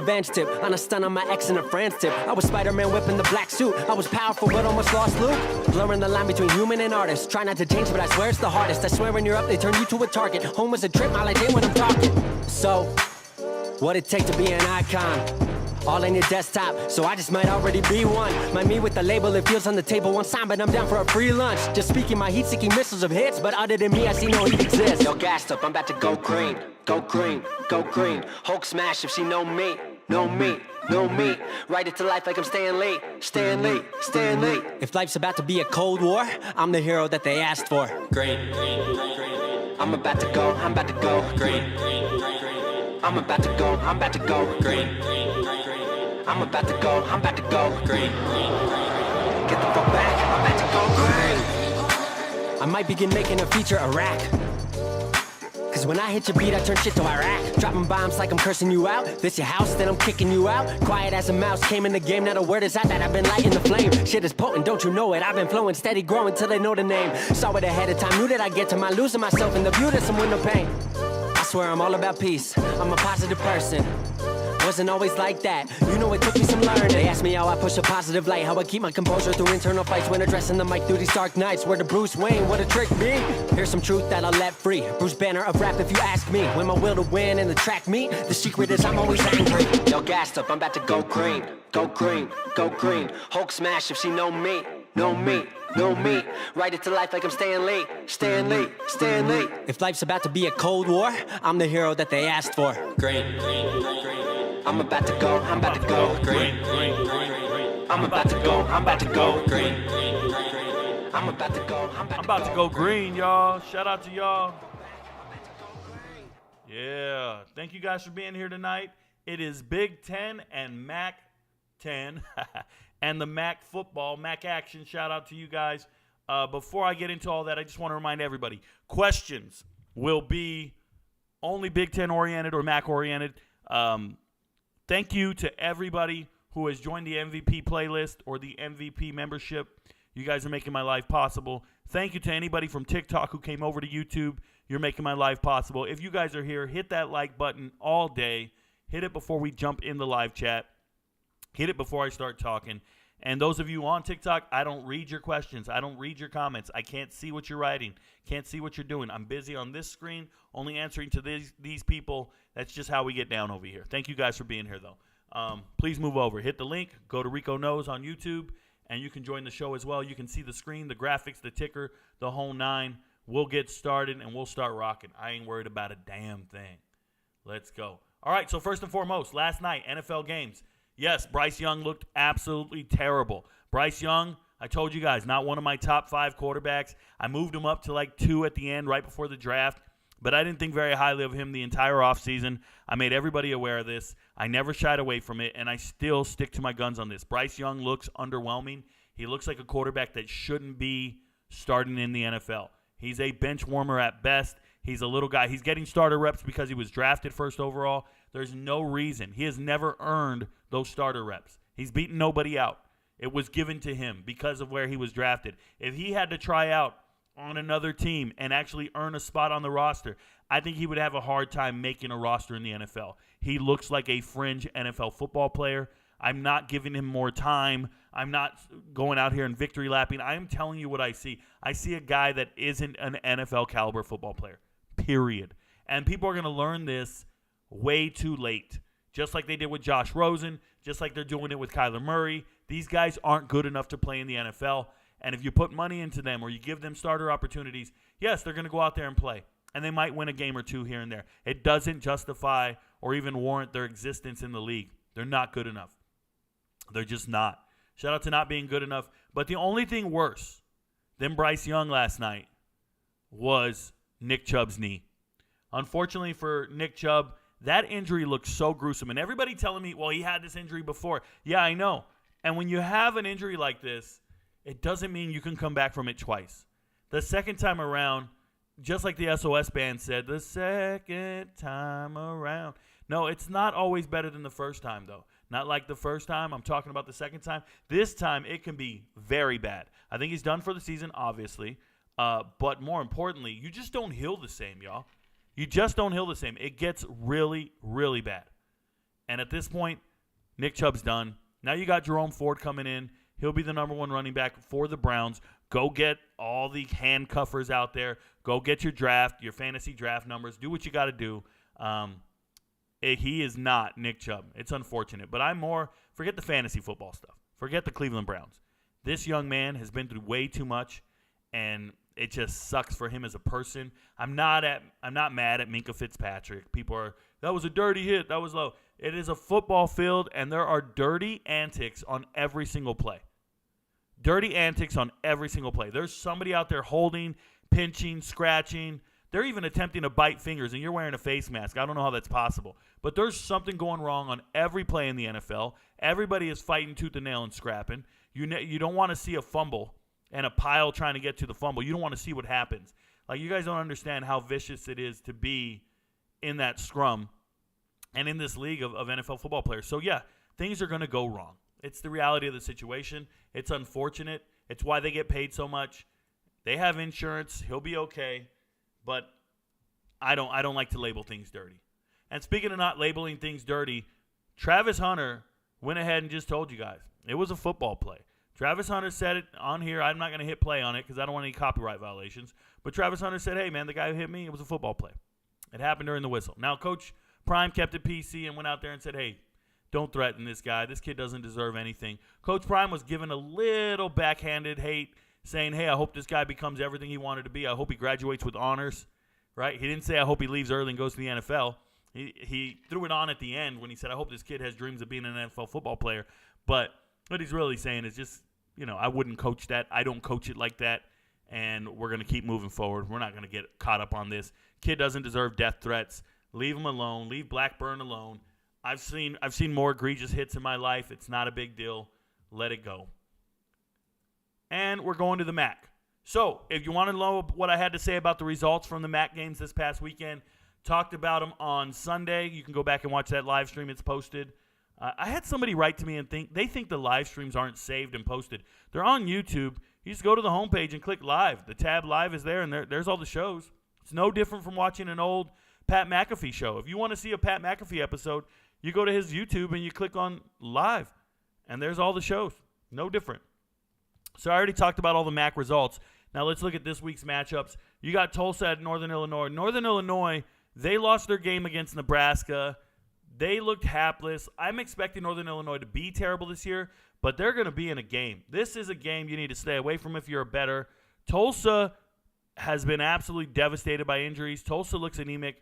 revenge tip. On a stun on my ex and a friend's tip. I was Spider-Man whipping the black suit. I was powerful but almost lost Luke. Blurring the line between human and artist. Try not to change but I swear it's the hardest. I swear when you're up they turn you to a target. Home was a trip, all I did when I'm talking. So, what it take to be an icon? All in your desktop, so I just might already be one. My me with the label, it feels on the table one time, but I'm down for a free lunch. Just speaking my heat-seeking missiles of hits, but other than me, I see no heat exist. Yo, gassed up, I'm about to go green, go green, go green. Hulk smash if she know me, know me, know me. Write it to life like I'm Stan Lee, Stan Lee, Stan Lee. If life's about to be a Cold War, I'm the hero that they asked for. Green, green, green, green. I'm about to go green, green, green, green. I'm about to go green, green, green. I'm about to go green. Get the fuck back, I'm about to go green. I might begin making a feature Iraq. Cause when I hit your beat, I turn shit to Iraq. Dropping bombs like I'm cursing you out. This your house, then I'm kicking you out. Quiet as a mouse, came in the game, not a word is out that I've been lighting the flame. Shit is potent, don't you know it? I've been flowing, steady growing till they know the name. Saw it ahead of time, knew that I'd get to my losing myself in the view to some window pane. I swear I'm all about peace, I'm a positive person. Wasn't always like that, you know it took me some learning. They asked me how I push a positive light, how I keep my composure through internal fights when addressing the mic through these dark nights. Where the Bruce Wayne, what a trick me. Here's some truth that I'll let free. Bruce Banner of rap if you ask me. When my will to win and the track meet, the secret is I'm always angry. Yo, gassed up, I'm about to go green, go green, go green. Hulk smash if she know me, know me, know me. Write it to life like I'm Stan Lee, Stan Lee, Stan Lee. If life's about to be a Cold War, I'm the hero that they asked for. Green, green, green, green. I'm about to go green, green, green. I'm about to go green, green, green. I'm about to go green, y'all. Shout out to y'all. Yeah, thank you guys for being here tonight. It is Big 10 and Mac 10 and the Mac football, Mac action. Shout out to you guys. Before I get into all that, I just want to remind everybody, questions will be only Big 10 oriented or Mac oriented. Thank you to everybody who has joined the MVP playlist or the MVP membership. You guys are making my life possible. Thank you to anybody from TikTok who came over to YouTube. You're making my life possible. If you guys are here, hit that like button all day. Hit it before we jump in the live chat. Hit it before I start talking. And those of you on TikTok, I don't read your questions. I don't read your comments. I can't see what you're writing. Can't see what you're doing. I'm busy on this screen, only answering to these people. That's just how we get down over here. Thank you guys for being here, though. Please move over. Hit the link. Go to Rico Knows on YouTube, and you can join the show as well. You can see the screen, the graphics, the ticker, the whole nine. We'll get started, and we'll start rocking. I ain't worried about a damn thing. Let's go. All right, so first and foremost, last night, NFL games. Yes, Bryce Young looked absolutely terrible. Bryce Young, I told you guys, not one of my top 5 quarterbacks. I moved him up to like 2 at the end, right before the draft. But I didn't think very highly of him the entire offseason. I made everybody aware of this. I never shied away from it, and I still stick to my guns on this. Bryce Young looks underwhelming. He looks like a quarterback that shouldn't be starting in the NFL. He's a bench warmer at best. He's a little guy. He's getting starter reps because he was drafted first overall. There's no reason. He has never earned those starter reps. He's beaten nobody out. It was given to him because of where he was drafted. If he had to try out on another team and actually earn a spot on the roster, I think he would have a hard time making a roster in the NFL. He looks like a fringe NFL football player. I'm not giving him more time. I'm not going out here and victory lapping. I am telling you what I see. I see a guy that isn't an NFL caliber football player, period. And people are going to learn this way too late, just like they did with Josh Rosen, just like they're doing it with Kyler Murray. These guys aren't good enough to play in the NFL. And if you put money into them or you give them starter opportunities, yes, they're going to go out there and play. And they might win a game or two here and there. It doesn't justify or even warrant their existence in the league. They're not good enough. They're just not. Shout out to not being good enough. But the only thing worse than Bryce Young last night was Nick Chubb's knee. Unfortunately for Nick Chubb, that injury looks so gruesome. And everybody telling me, well, he had this injury before. Yeah, I know. And when you have an injury like this, it doesn't mean you can come back from it twice. The second time around, just like the SOS band said, the second time around. No, it's not always better than the first time, though. Not like the first time. I'm talking about the second time. This time, it can be very bad. I think he's done for the season, obviously. But more importantly, you just don't heal the same, y'all. You just don't heal the same. It gets really, really bad. And at this point, Nick Chubb's done. Now you got Jerome Ford coming in. He'll be the number 1 running back for the Browns. Go get all the handcuffers out there. Go get your fantasy draft numbers. Do what you got to do. He is not Nick Chubb. It's unfortunate. But forget the fantasy football stuff. Forget the Cleveland Browns. This young man has been through way too much, and it just sucks for him as a person. I'm not mad at Minkah Fitzpatrick. People are, that was a dirty hit. That was low. It is a football field, and there are dirty antics on every single play. Dirty antics on every single play. There's somebody out there holding, pinching, scratching. They're even attempting to bite fingers, and you're wearing a face mask. I don't know how that's possible. But there's something going wrong on every play in the NFL. Everybody is fighting tooth and nail and scrapping. You don't want to see a fumble and a pile trying to get to the fumble. You don't want to see what happens. Like, you guys don't understand how vicious it is to be in that scrum and in this league of NFL football players. So, yeah, things are going to go wrong. It's the reality of the situation. It's unfortunate. It's why they get paid so much. They have insurance. He'll be okay. But I don't like to label things dirty. And speaking of not labeling things dirty, Travis Hunter went ahead and just told you guys. It was a football play. Travis Hunter said it on here. I'm not going to hit play on it because I don't want any copyright violations. But Travis Hunter said, hey, man, the guy who hit me, it was a football play. It happened during the whistle. Now, Coach Prime kept it PC and went out there and said, hey, don't threaten this guy. This kid doesn't deserve anything. Coach Prime was given a little backhanded hate, saying, hey, I hope this guy becomes everything he wanted to be. I hope he graduates with honors, right? He didn't say, I hope he leaves early and goes to the NFL. He threw it on at the end when he said, I hope this kid has dreams of being an NFL football player. But what he's really saying is just, I wouldn't coach that. I don't coach it like that. And we're going to keep moving forward. We're not going to get caught up on this. Kid doesn't deserve death threats. Leave him alone. Leave Blackburn alone. I've seen more egregious hits in my life. It's not a big deal. Let it go. And we're going to the MAC. So if you want to know what I had to say about the results from the MAC games this past weekend, talked about them on Sunday. You can go back and watch that live stream. It's posted. I had somebody write to me and they think the live streams aren't saved and posted. They're on YouTube. You just go to the homepage and click live. The tab live is there, and there's all the shows. It's no different from watching an old Pat McAfee show. If you want to see a Pat McAfee episode, you go to his YouTube and you click on live, and there's all the shows. No different. So I already talked about all the MAC results. Now let's look at this week's matchups. You got Tulsa at Northern Illinois. Northern Illinois, they lost their game against Nebraska. They looked hapless. I'm expecting Northern Illinois to be terrible this year, but they're going to be in a game. This is a game you need to stay away from if you're a bettor. Tulsa has been absolutely devastated by injuries. Tulsa looks anemic,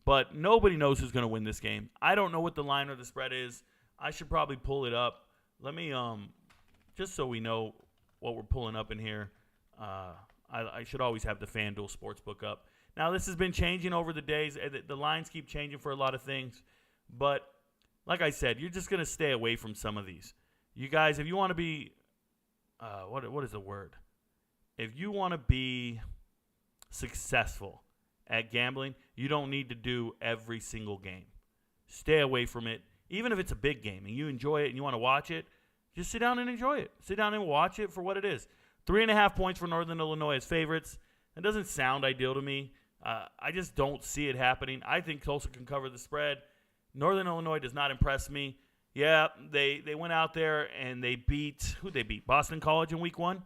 but nobody knows who's going to win this game. I don't know what the line or the spread is. I should probably pull it up. Let me, just so we know what we're pulling up in here, I should always have the FanDuel Sportsbook up. Now, this has been changing over the days. The lines keep changing for a lot of things. But like I said, you're just going to stay away from some of these. You guys, if you want to be, what is the word? If you want to be successful at gambling, you don't need to do every single game. Stay away from it. Even if it's a big game and you enjoy it and you want to watch it, just sit down and enjoy it. Sit down and watch it for what it is. 3.5 points for Northern Illinois as favorites. That doesn't sound ideal to me. I just don't see it happening. I think Tulsa can cover the spread. Northern Illinois does not impress me. Yeah, they went out there and they beat, who they beat? Boston College in week 1?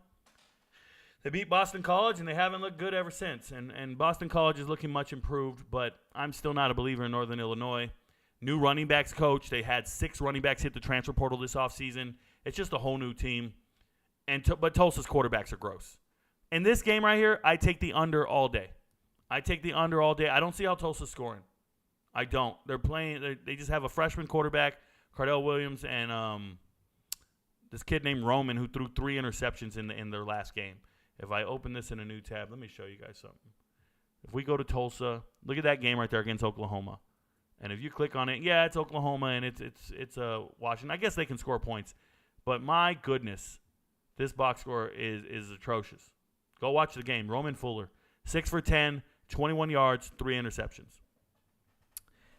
They beat Boston College, and they haven't looked good ever since. And Boston College is looking much improved, but I'm still not a believer in Northern Illinois. New running backs coach. They had 6 running backs hit the transfer portal this offseason. It's just a whole new team. But Tulsa's quarterbacks are gross. In this game right here, I take the under all day. I don't see how Tulsa's scoring. I don't. They're playing. They just have a freshman quarterback, Cardell Williams, and this kid named Roman who threw 3 interceptions in their last game. If I open this in a new tab, let me show you guys something. If we go to Tulsa, look at that game right there against Oklahoma. And if you click on it, yeah, it's Oklahoma and it's Washington. I guess they can score points, but my goodness, this box score is atrocious. Go watch the game. Roman Fuller, 6 for 10, 21 yards, 3 interceptions.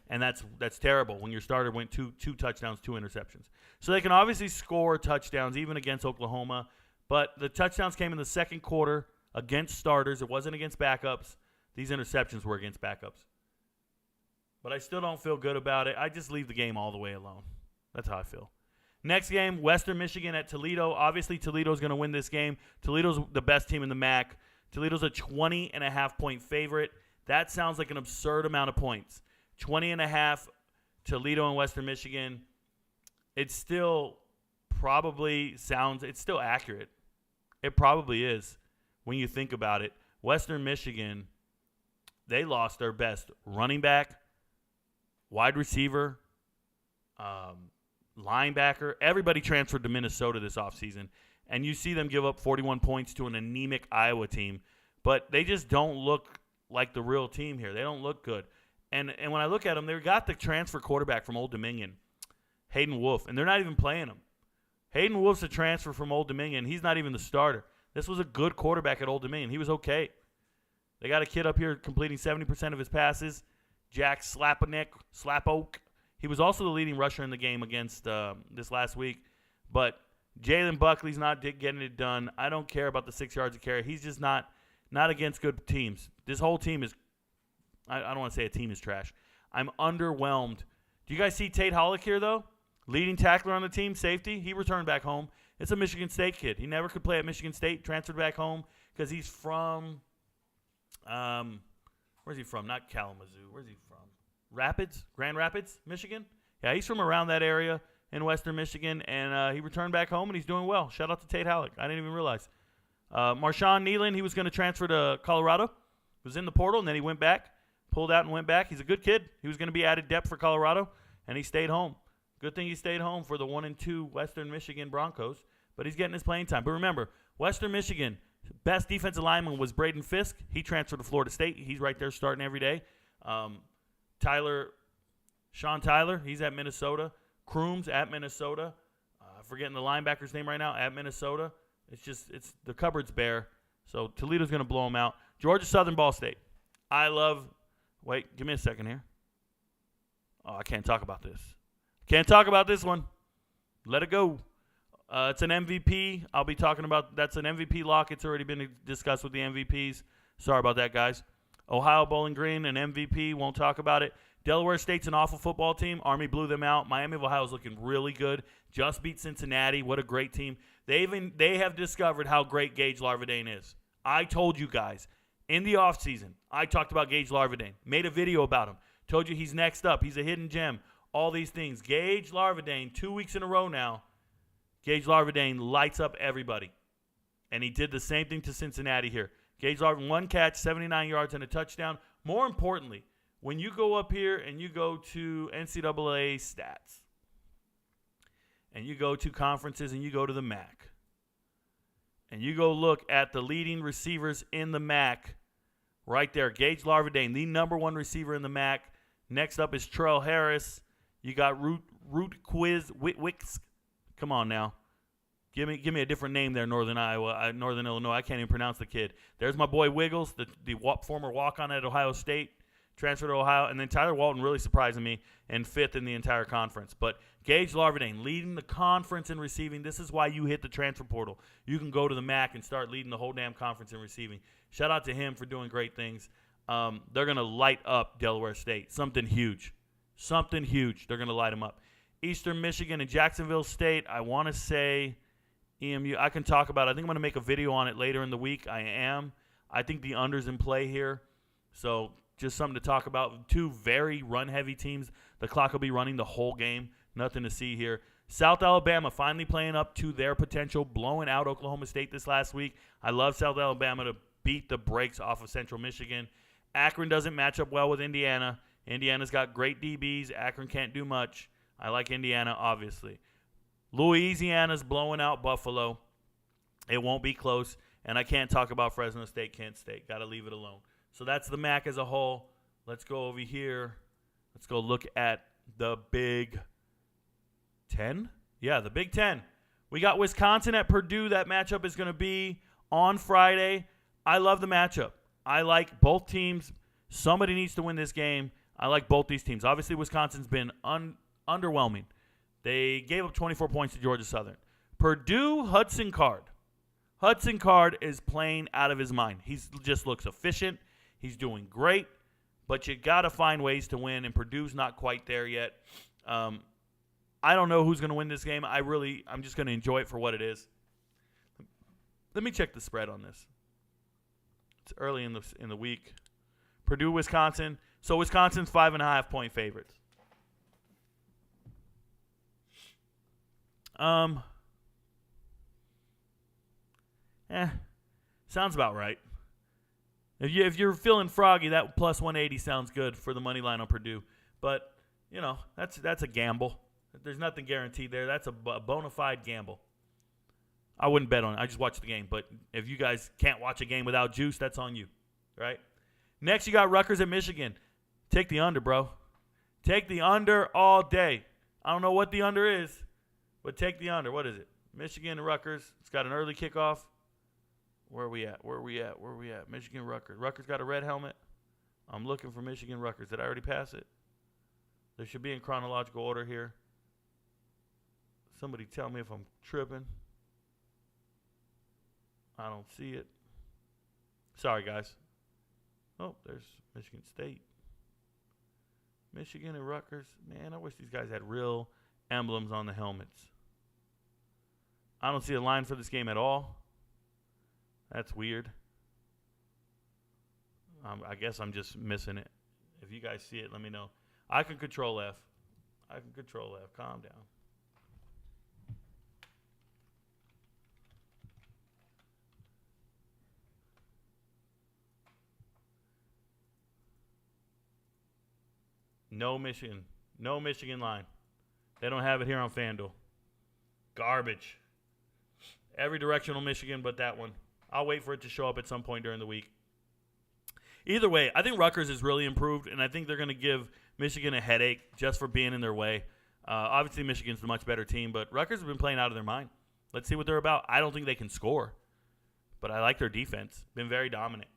And that's terrible when your starter went two touchdowns, 2 interceptions. So they can obviously score touchdowns even against Oklahoma, but the touchdowns came in the second quarter against starters. It wasn't against backups. These interceptions were against backups. but I still don't feel good about it. I just leave the game all the way alone. That's how I feel. Next game, Western Michigan at Toledo. Obviously, Toledo's going to win this game. Toledo's the best team in the MAC. Toledo's a 20.5-point favorite. That sounds like an absurd amount of points. 20.5, Toledo and Western Michigan. It still it's still accurate. It probably is when you think about it. Western Michigan, they lost their best running back, wide receiver, linebacker. Everybody transferred to Minnesota this offseason, and you see them give up 41 points to an anemic Iowa team, but they just don't look like the real team here. They don't look good. And when I look at them, they got the transfer quarterback from Old Dominion, Hayden Wolf, and they're not even playing him. Hayden Wolf's a transfer from Old Dominion. He's not even the starter. This was a good quarterback at Old Dominion. He was okay. They got a kid up here completing 70% of his passes, Jack Slapoke. He was also the leading rusher in the game against this last week. But Jalen Buckley's not getting it done. I don't care about the 6 yards of carry. He's just not against good teams. This whole team is – I don't want to say a team is trash. I'm underwhelmed. Do you guys see Tate Hollick here, though? Leading tackler on the team, safety. He returned back home. It's a Michigan State kid. He never could play at Michigan State, transferred back home because he's from where's he from? Not Kalamazoo. Where's he from? Grand Rapids, Michigan? Yeah, he's from around that area in western Michigan, and he returned back home, and he's doing well. Shout out to Tate Hollick. I didn't even realize. Marshawn Nealon, he was going to transfer to Colorado. He was in the portal, and then he went back, pulled out and went back. He's a good kid. He was going to be added depth for Colorado, and he stayed home. Good thing he stayed home for the 1-2 Western Michigan Broncos, but he's getting his playing time. But remember, Western Michigan, best defensive lineman was Braden Fisk. He transferred to Florida State. He's right there starting every day. Sean Tyler, he's at Minnesota. Crooms at Minnesota. I'm forgetting the linebacker's name right now, at Minnesota. It's the cupboard's bare. So Toledo's going to blow them out. Georgia Southern Ball State. Wait, give me a second here. Oh, I can't talk about this. Can't talk about this one. Let it go. It's an MVP. I'll be talking about, that's an MVP lock. It's already been discussed with the MVPs. Sorry about that, guys. Ohio Bowling Green, an MVP. Won't talk about it. Delaware State's an awful football team. Army blew them out. Miami of Ohio is looking really good. Just beat Cincinnati. What a great team. They have discovered how great Gage Larvadain is. I told you guys in the offseason, I talked about Gage Larvadain. Made a video about him. Told you he's next up. He's a hidden gem. All these things. Gage Larvadain, 2 weeks in a row now. Gage Larvadain lights up everybody. And he did the same thing to Cincinnati here. Gage Larvadain, 1 catch, 79 yards, and a touchdown. More importantly, when you go up here and you go to NCAA stats, and you go to conferences and you go to the MAC, and you go look at the leading receivers in the MAC, right there, Gage Larvadain, the number 1 receiver in the MAC. Next up is Terrell Harris. You got Root Quiz Witwicks. Come on now. Give me a different name there, Northern Illinois. I can't even pronounce the kid. There's my boy Wiggles, the former walk-on at Ohio State, transferred to Ohio. And then Tyler Walton really surprising me and 5th in the entire conference. But Gage Larvadain leading the conference in receiving. This is why you hit the transfer portal. You can go to the MAC and start leading the whole damn conference in receiving. Shout out to him for doing great things. They're going to light up Delaware State. Something huge. They're going to light them up. Eastern Michigan and Jacksonville State, I want to say EMU. I can talk about it. I think I'm going to make a video on it later in the week. I think the under's in play here. So just something to talk about. 2 very run-heavy teams. The clock will be running the whole game. Nothing to see here. South Alabama finally playing up to their potential, blowing out Oklahoma State this last week. I love South Alabama to beat the brakes off of Central Michigan. Akron doesn't match up well with Indiana. Indiana's got great DBs. Akron can't do much. I like Indiana, obviously. Louisiana's blowing out Buffalo. It won't be close. And I can't talk about Fresno State, Kent State. Got to leave it alone. So that's the MAC as a whole. Let's go over here. Let's go look at the Big 10. Yeah, the Big 10. We got Wisconsin at Purdue. That matchup is going to be on Friday. I love the matchup. I like both teams. Somebody needs to win this game. I like both these teams. Obviously, Wisconsin's been underwhelming. They gave up 24 points to Georgia Southern. Purdue, Hudson Card. Hudson Card is playing out of his mind. He just looks efficient. He's doing great. but you got to find ways to win, and Purdue's not quite there yet. I don't know who's going to win this game. I'm just going to enjoy it for what it is. Let me check the spread on this. It's early in the week. Purdue, Wisconsin. So Wisconsin's 5.5-point favorites. Sounds about right. If you're feeling froggy, that plus 180 sounds good for the money line on Purdue. But that's a gamble. There's nothing guaranteed there. That's a bona fide gamble. I wouldn't bet on it. I just watch the game. But if you guys can't watch a game without juice, that's on you, right? Next, you got Rutgers at Michigan. Take the under, bro. Take the under all day. I don't know what the under is, but take the under. What is it? Michigan and Rutgers. It's got an early kickoff. Where are we at? Michigan, Rutgers. Rutgers got a red helmet. I'm looking for Michigan, Rutgers. Did I already pass it? There should be in chronological order here. Somebody tell me if I'm tripping. I don't see it. Sorry, guys. Oh, there's Michigan State. Michigan and Rutgers. Man, I wish these guys had real emblems on the helmets. I don't see a line for this game at all. That's weird. I guess I'm just missing it. If you guys see it, let me know. I can control F. Calm down. No Michigan. No Michigan line. They don't have it here on FanDuel. Garbage. Every directional Michigan but that one. I'll wait for it to show up at some point during the week. Either way, I think Rutgers has really improved, and I think they're going to give Michigan a headache just for being in their way. Obviously, Michigan's the much better team, but Rutgers have been playing out of their mind. Let's see what they're about. I don't think they can score, but I like their defense. Been very dominant.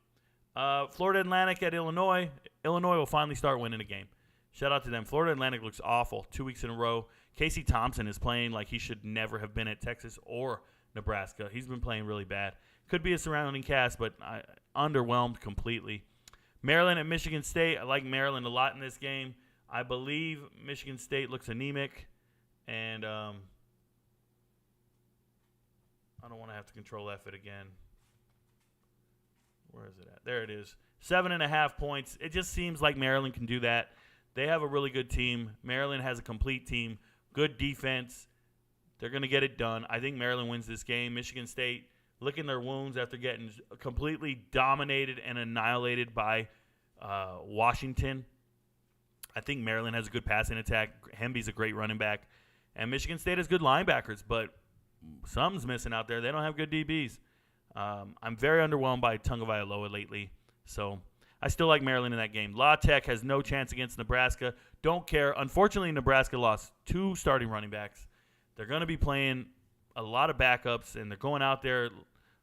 Florida Atlantic at Illinois. Illinois will finally start winning a game. Shout out to them. Florida Atlantic looks awful 2 weeks in a row. Casey Thompson is playing like he should never have been at Texas or Nebraska. He's been playing really bad. Could be a surrounding cast, but underwhelmed completely. Maryland at Michigan State. I like Maryland a lot in this game. I believe Michigan State looks anemic, and I don't want to have to control F it again. Where is it at? There it is. 7.5 points. It just seems like Maryland can do that. They have a really good team. Maryland has a complete team. Good defense. They're going to get it done. I think Maryland wins this game. Michigan State licking their wounds after getting completely dominated and annihilated by Washington. I think Maryland has a good passing attack. Hemby's a great running back. And Michigan State has good linebackers, but something's missing out there. They don't have good DBs. I'm very underwhelmed by Tagovailoa lately. So I still like Maryland in that game. La Tech has no chance against Nebraska. Don't care. Unfortunately, Nebraska lost 2 starting running backs. They're going to be playing a lot of backups, and they're going out there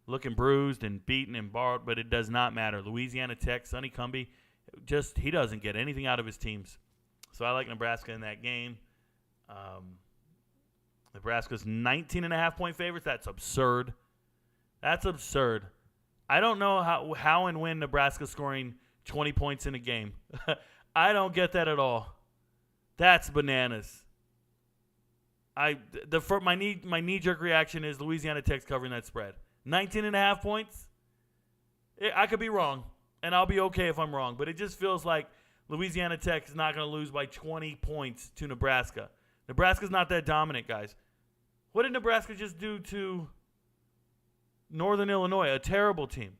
looking bruised and beaten and borrowed, but it does not matter. Louisiana Tech, Sonny Cumbie, he doesn't get anything out of his teams. So I like Nebraska in that game. Nebraska's 19.5-point favorites. That's absurd. That's absurd. I don't know how and when Nebraska's scoring 20 points in a game. I don't get that at all. That's bananas. My knee-jerk reaction is Louisiana Tech's covering that spread. 19.5 points? I could be wrong, and I'll be okay if I'm wrong, but it just feels like Louisiana Tech is not going to lose by 20 points to Nebraska. Nebraska's not that dominant, guys. What did Nebraska just do to Northern Illinois, a terrible team?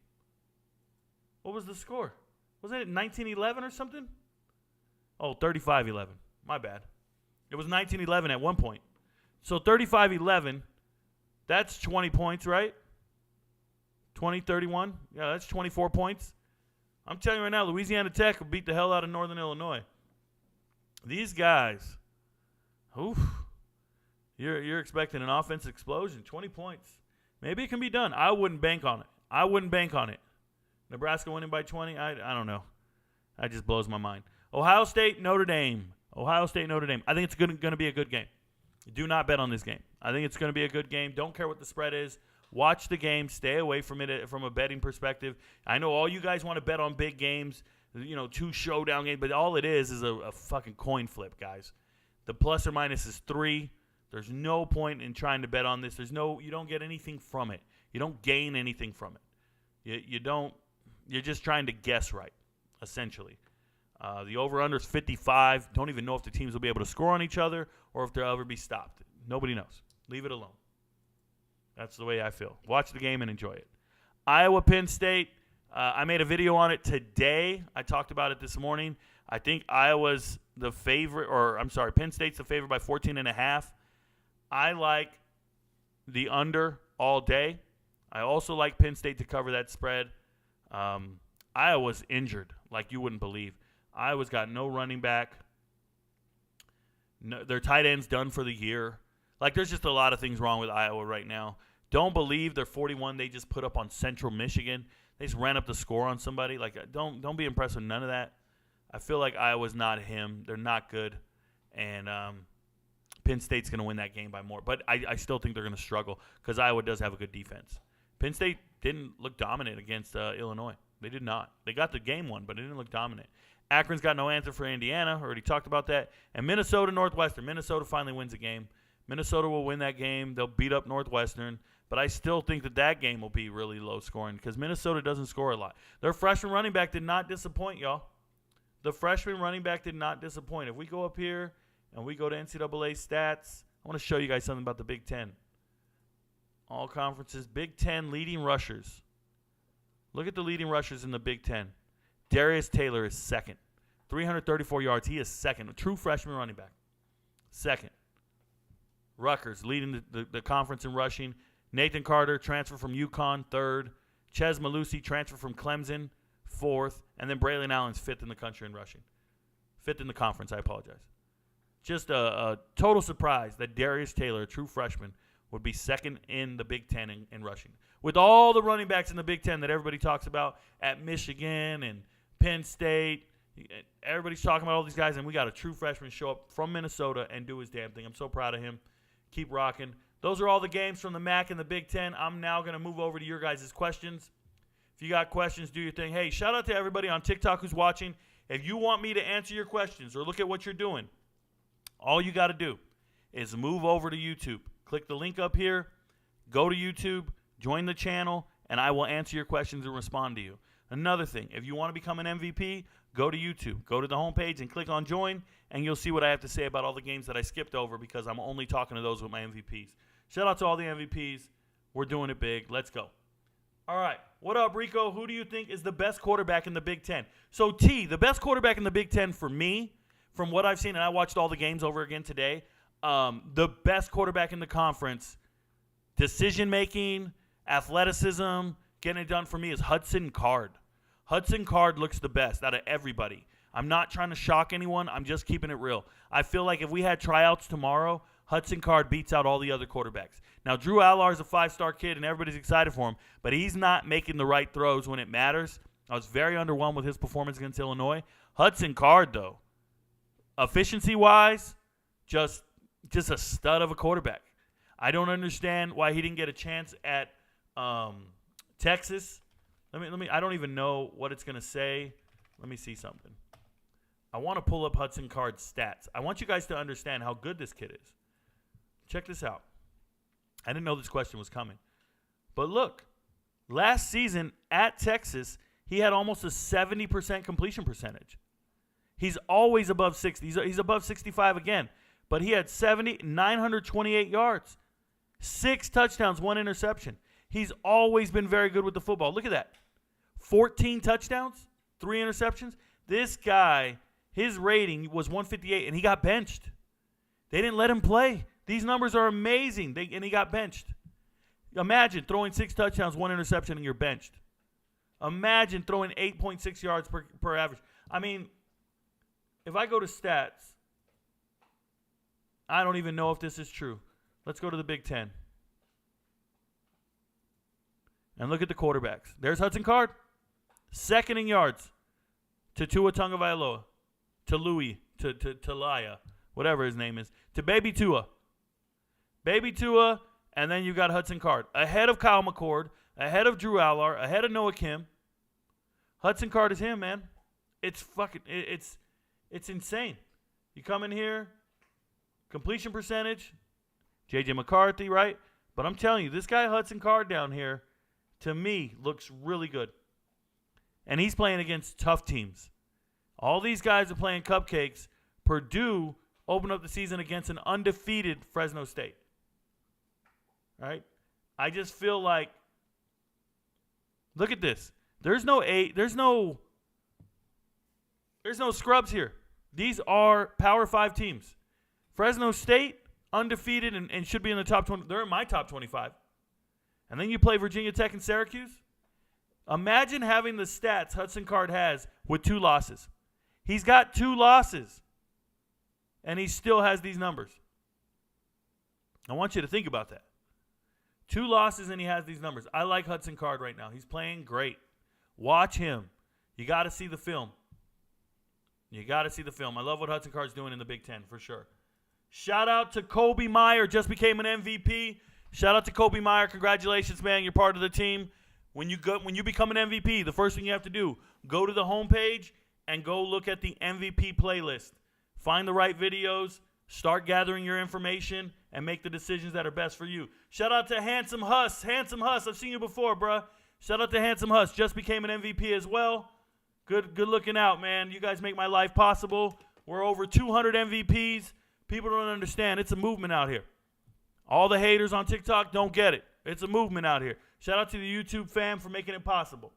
What was the score? Wasn't it 19-11 or something? Oh, 35-11. My bad. It was 19-11 at one point. So 35-11, that's 20 points, right? 20-31? Yeah, that's 24 points. I'm telling you right now, Louisiana Tech will beat the hell out of Northern Illinois. These guys, you're expecting an offense explosion, 20 points. Maybe it can be done. I wouldn't bank on it. Nebraska winning by 20, I don't know. That just blows my mind. Ohio State, Notre Dame. I think it's going to be a good game. Do not bet on this game. I think it's going to be a good game. Don't care what the spread is. Watch the game. Stay away from it from a betting perspective. I know all you guys want to bet on big games. two showdown games. But all it is a fucking coin flip, guys. The plus or minus is 3. There's no point in trying to bet on this. You don't get anything from it. You don't gain anything from it. You're just trying to guess right, essentially. The over-under is 55. Don't even know if the teams will be able to score on each other or if they'll ever be stopped. Nobody knows. Leave it alone. That's the way I feel. Watch the game and enjoy it. Iowa, Penn State. I made a video on it today. I talked about it this morning. I think Iowa's the favorite, Penn State's the favorite by 14.5. I like the under all day. I also like Penn State to cover that spread. Iowa's injured like you wouldn't believe. Iowa's got no running back. No, their tight end's done for the year. Like, there's just a lot of things wrong with Iowa right now. Don't believe their 41 they just put up on Central Michigan. They just ran up the score on somebody. Like, don't be impressed with none of that. I feel like Iowa's not him. They're not good. And Penn State's going to win that game by more. But I still think they're going to struggle because Iowa does have a good defense. Penn State didn't look dominant against Illinois. They did not. They got the game won, but it didn't look dominant. Akron's got no answer for Indiana. Already talked about that. And Minnesota, Northwestern. Minnesota finally wins a game. Minnesota will win that game. They'll beat up Northwestern. But I still think that game will be really low scoring because Minnesota doesn't score a lot. Their freshman running back did not disappoint, y'all. The freshman running back did not disappoint. If we go up here and we go to NCAA stats, I want to show you guys something about the Big Ten. All conferences, Big Ten leading rushers. Look at the leading rushers in the Big Ten. Darius Taylor is second. 334 yards. He is second. A true freshman running back. Second. Rutgers leading the conference in rushing. Nathan Carter, transfer from UConn, third. Ches Malusi, transfer from Clemson, fourth. And then Braylon Allen's fifth in the country in rushing. Fifth in the conference, I apologize. Just a total surprise that Darius Taylor, a true freshman, would be second in the Big Ten in rushing. With all the running backs in the Big Ten that everybody talks about at Michigan and Penn State, everybody's talking about all these guys, and we got a true freshman show up from Minnesota and do his damn thing. I'm so proud of him. Keep rocking. Those are all the games from the MAC and the Big Ten. I'm now going to move over to your guys' questions. If you got questions, do your thing. Hey, shout out to everybody on TikTok who's watching. If you want me to answer your questions or look at what you're doing, all you got to do is move over to YouTube. Click the link up here, go to YouTube, join the channel, and I will answer your questions and respond to you. Another thing, if you want to become an MVP, go to YouTube. Go to the homepage and click on join, and you'll see what I have to say about all the games that I skipped over because I'm only talking to those with my MVPs. Shout out to all the MVPs. We're doing it big. Let's go. All right. What up, Rico? Who do you think is the best quarterback in the Big Ten? So, the best quarterback in the Big Ten for me, from what I've seen, and I watched all the games over again today, the best quarterback in the conference, decision-making, athleticism, getting it done for me is Hudson Card. Hudson Card looks the best out of everybody. I'm not trying to shock anyone. I'm just keeping it real. I feel like if we had tryouts tomorrow, Hudson Card beats out all the other quarterbacks. Now, Drew Allar is a 5-star kid, and everybody's excited for him, but he's not making the right throws when it matters. I was very underwhelmed with his performance against Illinois. Hudson Card, though, efficiency-wise, just a stud of a quarterback. I don't understand why he didn't get a chance at Texas. Let me. I don't even know what it's going to say. Let me see something. I want to pull up Hudson Card's stats. I want you guys to understand how good this kid is. Check this out. I didn't know this question was coming. But look, last season at Texas, he had almost a 70% completion percentage. He's always above 60. He's above 65 again. But he had 928 yards, 6 touchdowns, 1 interception. He's always been very good with the football. Look at that. 14 touchdowns, 3 interceptions. This guy, his rating was 158, and he got benched. They didn't let him play. These numbers are amazing, and he got benched. Imagine throwing 6 touchdowns, 1 interception, and you're benched. Imagine throwing 8.6 yards per average. I mean, if I go to stats, I don't even know if this is true. Let's go to the Big Ten. And look at the quarterbacks. There's Hudson Card. Second in yards to Tua Tagovailoa, to Louis, to Laya, whatever his name is, to Baby Tua. Baby Tua, and then you got Hudson Card. Ahead of Kyle McCord, ahead of Drew Allar, ahead of Noah Kim. Hudson Card is him, man. it's insane. You come in here, completion percentage, J.J. McCarthy, right? But I'm telling you, this guy Hudson Card down here, to me, looks really good. And he's playing against tough teams. All these guys are playing cupcakes. Purdue opened up the season against an undefeated Fresno State. Right? I just feel like, look at this. There's no scrubs here. These are Power 5 teams. Fresno State, undefeated and should be in the top 20. They're in my top 25. And then you play Virginia Tech and Syracuse. Imagine having the stats Hudson Card has with 2 losses. He's got 2 losses, and he still has these numbers. I want you to think about that. 2 losses, and he has these numbers. I like Hudson Card right now. He's playing great. Watch him. You got to see the film. I love what Hudson Card's doing in the Big Ten, for sure. Shout out to Kobe Meyer, just became an MVP. Shout out to Kobe Meyer. Congratulations, man. You're part of the team. When you become an MVP, the first thing you have to do, go to the homepage and go look at the MVP playlist. Find the right videos, start gathering your information, and make the decisions that are best for you. Shout out to Handsome Huss. Handsome Huss, I've seen you before, bruh. Shout out to Handsome Huss. Just became an MVP as well. Good looking out, man. You guys make my life possible. We're over 200 MVPs. People don't understand. It's a movement out here. All the haters on TikTok don't get it. It's a movement out here. Shout out to the YouTube fam for making it possible.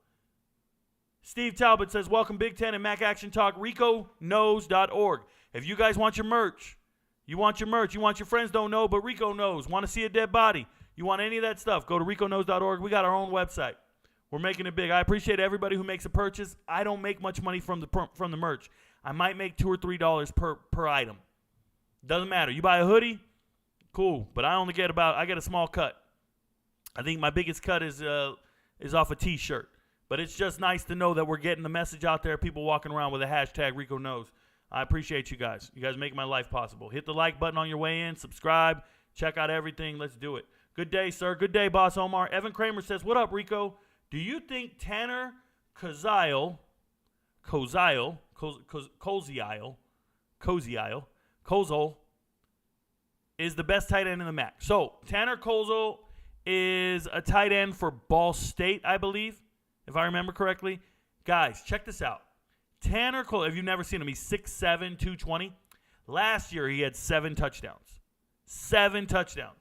Steve Talbot says, welcome Big Ten and Mac Action Talk, RicoKnows.org. If you guys want your merch, you want your friends don't know, but Rico knows. Want to see a dead body? You want any of that stuff, go to RicoKnows.org. We got our own website. We're making it big. I appreciate everybody who makes a purchase. I don't make much money from the merch. I might make $2 or $3 per item. Doesn't matter. You buy a hoodie, cool, but I get a small cut. I think my biggest cut is off a T-shirt. But it's just nice to know that we're getting the message out there, people walking around with a hashtag Rico Knows. I appreciate you guys. You guys make my life possible. Hit the like button on your way in. Subscribe. Check out everything. Let's do it. Good day, sir. Good day, Boss Omar. Evan Kramer says, what up, Rico? Do you think Tanner Koziel is the best tight end in the MAC? So, Tanner Koziel is a tight end for Ball State, I believe, if I remember correctly. Guys, check this out. Tanner Koziel, if you've never seen him, he's 6'7", 220. Last year, he had 7 touchdowns. 7 touchdowns.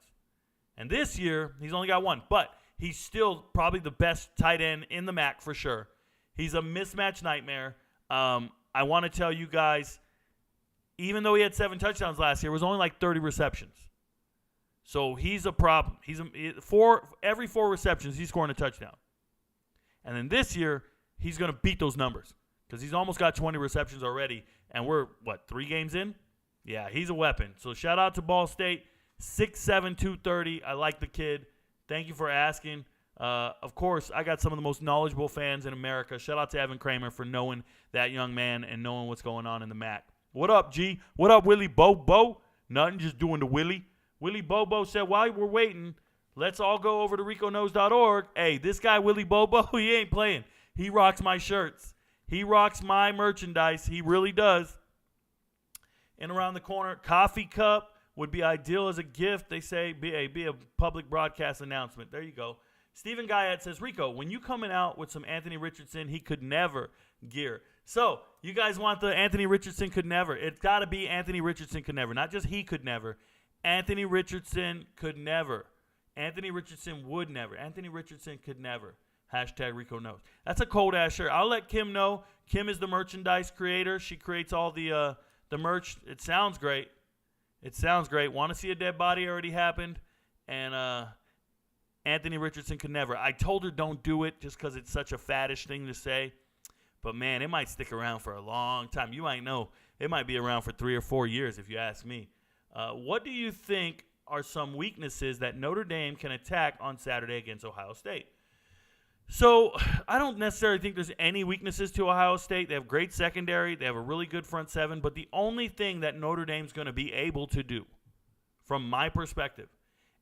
And this year, he's only got 1. But he's still probably the best tight end in the MAC for sure. He's a mismatch nightmare. I want to tell you guys, even though he had 7 touchdowns last year, it was only like 30 receptions. So he's a problem. Every 4 receptions, he's scoring a touchdown. And then this year, he's going to beat those numbers because he's almost got 20 receptions already. And we're, 3 games in? Yeah, he's a weapon. So shout out to Ball State, 6'7", 230. I like the kid. Thank you for asking. Of course, I got some of the most knowledgeable fans in America. Shout out to Evan Kramer for knowing that young man and knowing what's going on in the MAC. What up, G? What up, Willie Bobo? Nothing, just doing the Willie. Willie Bobo said, while we're waiting, let's all go over to RicoKnows.org. Hey, this guy, Willie Bobo, he ain't playing. He rocks my shirts. He rocks my merchandise. He really does. And around the corner, coffee cup would be ideal as a gift. They say be a public broadcast announcement. There you go. Stephen Guyette says, Rico, when you coming out with some Anthony Richardson, he could never gear. So, you guys want the Anthony Richardson could never. It's got to be Anthony Richardson could never. Not just he could never. Anthony Richardson could never. Anthony Richardson would never. Anthony Richardson could never. Hashtag Rico Knows. That's a cold-ass shirt. I'll let Kim know. Kim is the merchandise creator. She creates all the merch. It sounds great. Want to see a dead body already happened. And Anthony Richardson could never. I told her don't do it just because it's such a faddish thing to say. But, man, it might stick around for a long time. You might know. It might be around for 3 or 4 years if you ask me. What do you think are some weaknesses that Notre Dame can attack on Saturday against Ohio State? So I don't necessarily think there's any weaknesses to Ohio State. They have great secondary. They have a really good front seven. But the only thing that Notre Dame's going to be able to do, from my perspective,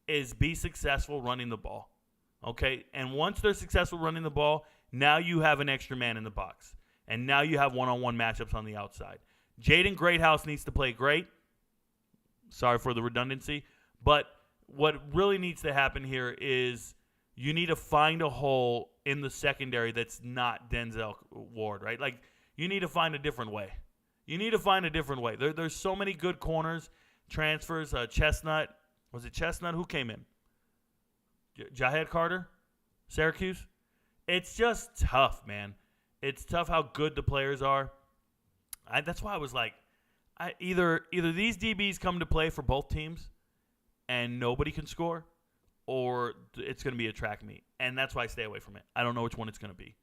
is be successful running the ball. Okay? And once they're successful running the ball, now you have an extra man in the box. And now you have one-on-one matchups on the outside. Jaden Greathouse needs to play great. Sorry for the redundancy. But what really needs to happen here is you need to find a hole in the secondary that's not Denzel Ward, right? Like, you need to find a different way. There's so many good corners, transfers. Chestnut. Was it Chestnut? Who came in? Jahed Carter? Syracuse? It's just tough, man. It's tough how good the players are. That's why I was like, either these DBs come to play for both teams and nobody can score, or it's going to be a track meet. And that's why I stay away from it. I don't know which one it's going to be.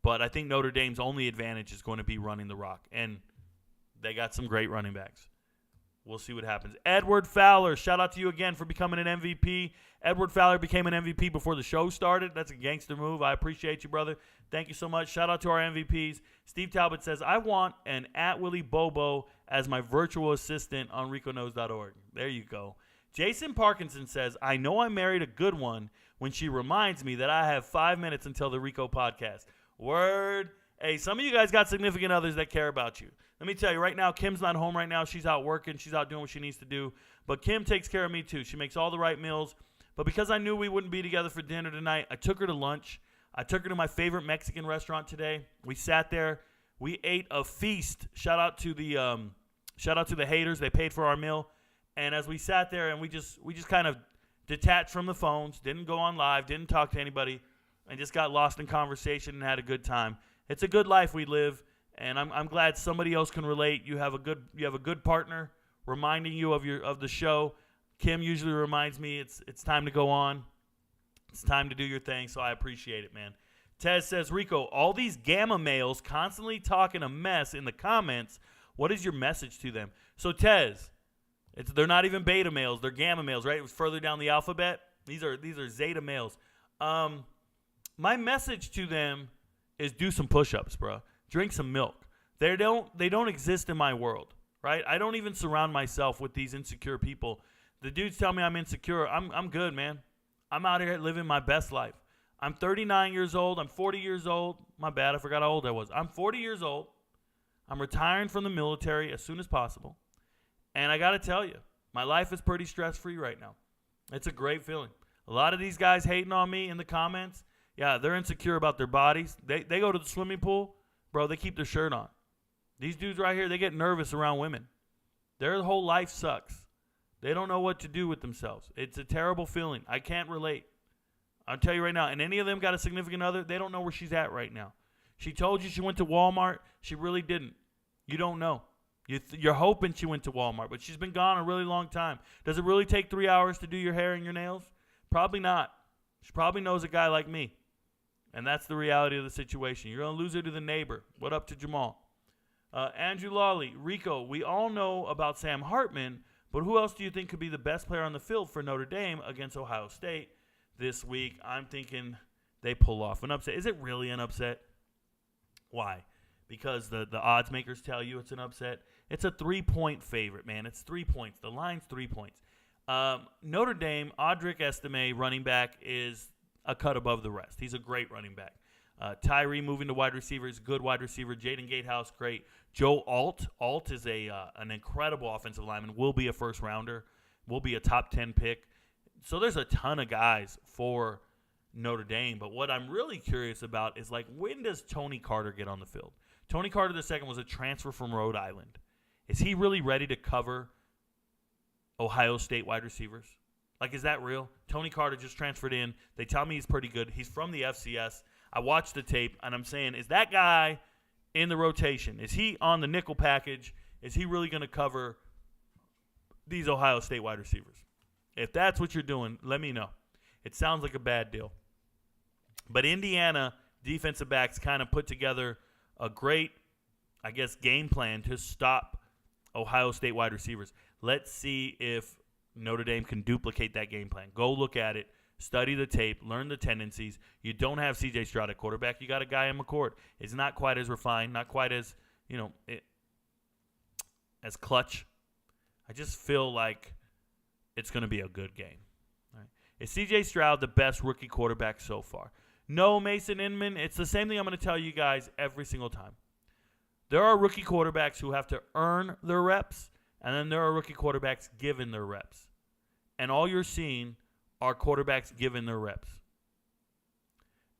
But I think Notre Dame's only advantage is going to be running the rock. And they got some great running backs. We'll see what happens. Edward Fowler, shout out to you again for becoming an MVP. Edward Fowler became an MVP before the show started. That's a gangster move. I appreciate you, brother. Thank you so much. Shout out to our MVPs. Steve Talbot says, I want an @Willie Bobo as my virtual assistant on RicoKnows.org. There you go. Jason Parkinson says, I know I married a good one when she reminds me that I have 5 minutes until the Rico podcast. Word. Hey, some of you guys got significant others that care about you. Let me tell you, right now, Kim's not home right now. She's out working. She's out doing what she needs to do. But Kim takes care of me, too. She makes all the right meals. But because I knew we wouldn't be together for dinner tonight, I took her to lunch. I took her to my favorite Mexican restaurant today. We sat there. We ate a feast. Shout out to the haters. They paid for our meal. And as we sat there and we just kind of detached from the phones, didn't go on live, didn't talk to anybody, and just got lost in conversation and had a good time. It's a good life we live. And I'm glad somebody else can relate. You have a good partner reminding you of the show. Kim usually reminds me it's time to go on. It's time to do your thing, so I appreciate it, man. Tez says, Rico, all these gamma males constantly talking a mess in the comments. What is your message to them? So Tez, they're not even beta males. They're gamma males, right? It was further down the alphabet. These are zeta males. My message to them is do some push-ups, bro. Drink some milk. They don't exist in my world, right? I don't even surround myself with these insecure people. The dudes tell me I'm insecure. I'm good, man. I'm out here living my best life. I'm 39 years old. I'm 40 years old. My bad, I forgot how old I was. I'm 40 years old. I'm retiring from the military as soon as possible. And I got to tell you, my life is pretty stress-free right now. It's a great feeling. A lot of these guys hating on me in the comments, yeah, they're insecure about their bodies. They go to the swimming pool. Bro, they keep their shirt on. These dudes right here, they get nervous around women. Their whole life sucks. They don't know what to do with themselves. It's a terrible feeling. I can't relate. I'll tell you right now, and any of them got a significant other, they don't know where she's at right now. She told you she went to Walmart. She really didn't. You don't know. You're hoping she went to Walmart, but she's been gone a really long time. Does it really take 3 hours to do your hair and your nails? Probably not. She probably knows a guy like me. And that's the reality of the situation. You're going to lose her to the neighbor. What up to Jamal? Andrew Lawley, Rico, we all know about Sam Hartman, but who else do you think could be the best player on the field for Notre Dame against Ohio State this week? I'm thinking they pull off an upset. Is it really an upset? Why? Because the odds makers tell you it's an upset. It's a 3-point favorite, man. It's 3 points. The line's 3 points. Notre Dame, Audric Estime, running back, is a cut above the rest. He's a great running back. Tyree moving to wide receiver is a good wide receiver. Jaden Gatehouse, great. Joe Alt. Alt is an incredible offensive lineman. Will be a first rounder. Will be a top 10 pick. So there's a ton of guys for Notre Dame. But what I'm really curious about is, like, when does Tony Carter get on the field? Tony Carter II was a transfer from Rhode Island. Is he really ready to cover Ohio State wide receivers? Like, is that real? Tony Carter just transferred in. They tell me he's pretty good. He's from the FCS. I watched the tape, and I'm saying, is that guy in the rotation? Is he on the nickel package? Is he really going to cover these Ohio State wide receivers? If that's what you're doing, let me know. It sounds like a bad deal. But Indiana defensive backs kind of put together a great, I guess, game plan to stop Ohio State wide receivers. Let's see if Notre Dame can duplicate that game plan. Go look at it. Study the tape. Learn the tendencies. You don't have C.J. Stroud at quarterback. You got a guy in McCord. It's not quite as refined, not quite as, as clutch. I just feel like it's going to be a good game. All right. Is C.J. Stroud the best rookie quarterback so far? No, Mason Inman. It's the same thing I'm going to tell you guys every single time. There are rookie quarterbacks who have to earn their reps, and then there are rookie quarterbacks given their reps. And all you're seeing are quarterbacks given their reps.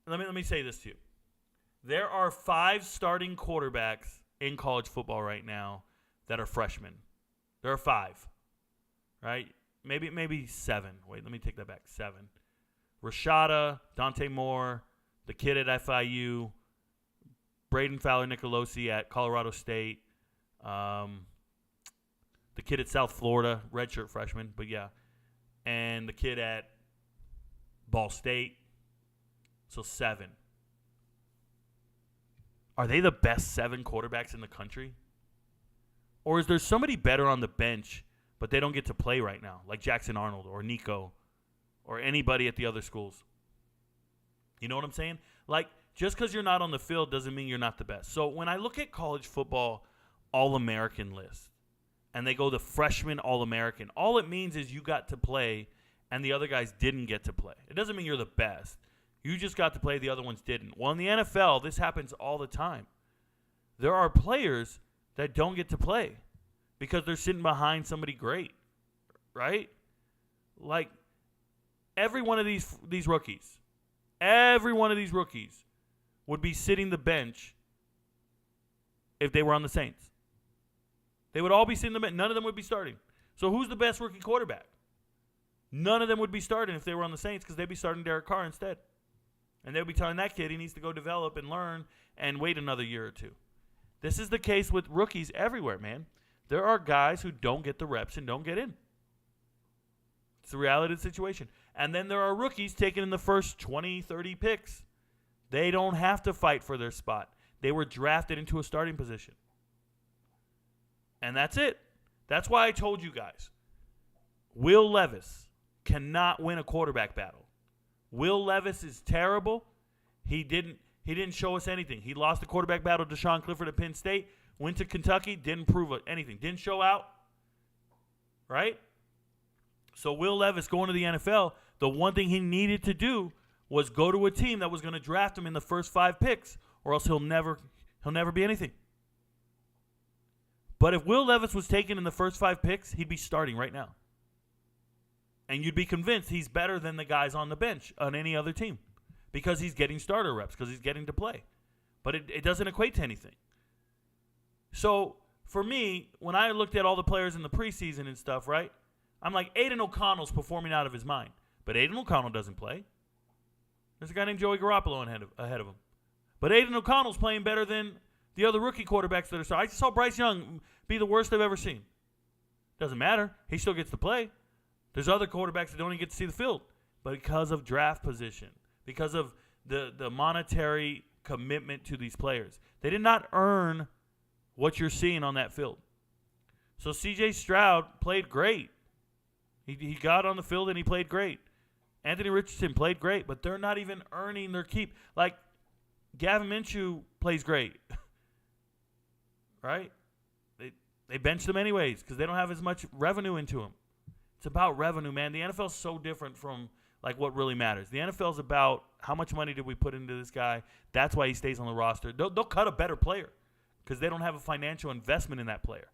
Let me say this to you. There are 5 starting quarterbacks in college football right now that are freshmen. There are 5, right? Maybe 7. Wait, let me take that back. 7. Rashada, Dante Moore, the kid at FIU, Braden Fowler-Nicolosi at Colorado State, the kid at South Florida, redshirt freshman, but yeah, and the kid at Ball State. So 7. Are they the best 7 quarterbacks in the country? Or is there somebody better on the bench, but they don't get to play right now, like Jackson Arnold or Nico or anybody at the other schools? You know what I'm saying? Like, just because you're not on the field doesn't mean you're not the best. So when I look at college football All-American list, and they go the freshman All-American, all it means is you got to play and the other guys didn't get to play. It doesn't mean you're the best. You just got to play, the other ones didn't. Well, in the NFL, this happens all the time. There are players that don't get to play because they're sitting behind somebody great, right? Like, every one of these rookies, would be sitting the bench if they were on the Saints. They would all be sitting the bench. None of them would be starting. So who's the best rookie quarterback? None of them would be starting if they were on the Saints because they'd be starting Derek Carr instead. And they'd be telling that kid he needs to go develop and learn and wait another year or 2. This is the case with rookies everywhere, man. There are guys who don't get the reps and don't get in. It's the reality of the situation. And then there are rookies taken in the first 20, 30 picks. They don't have to fight for their spot. They were drafted into a starting position. And that's it. That's why I told you guys, Will Levis cannot win a quarterback battle. Will Levis is terrible. He didn't show us anything. He lost the quarterback battle to Sean Clifford at Penn State, went to Kentucky, didn't prove anything, didn't show out, right? So Will Levis going to the NFL, the one thing he needed to do was go to a team that was going to draft him in the first 5 picks, or else he'll never be anything. But if Will Levis was taken in the first 5 picks, he'd be starting right now. And you'd be convinced he's better than the guys on the bench on any other team because he's getting starter reps, because he's getting to play. But it doesn't equate to anything. So for me, when I looked at all the players in the preseason and stuff, right, I'm like, Aiden O'Connell's performing out of his mind. But Aiden O'Connell doesn't play. There's a guy named Joey Garoppolo ahead of him. But Aiden O'Connell's playing better than the other rookie quarterbacks that are starting. I saw Bryce Young be the worst I've ever seen. Doesn't matter. He still gets to play. There's other quarterbacks that don't even get to see the field. But because of draft position, because of the monetary commitment to these players, they did not earn what you're seeing on that field. So C.J. Stroud played great. He got on the field and he played great. Anthony Richardson played great, but they're not even earning their keep. Like, Gavin Minshew plays great, right? They benched him anyways because they don't have as much revenue into him. It's about revenue, man. The NFL is so different from like what really matters. The NFL is about how much money did we put into this guy. That's why he stays on the roster. They'll cut a better player because they don't have a financial investment in that player.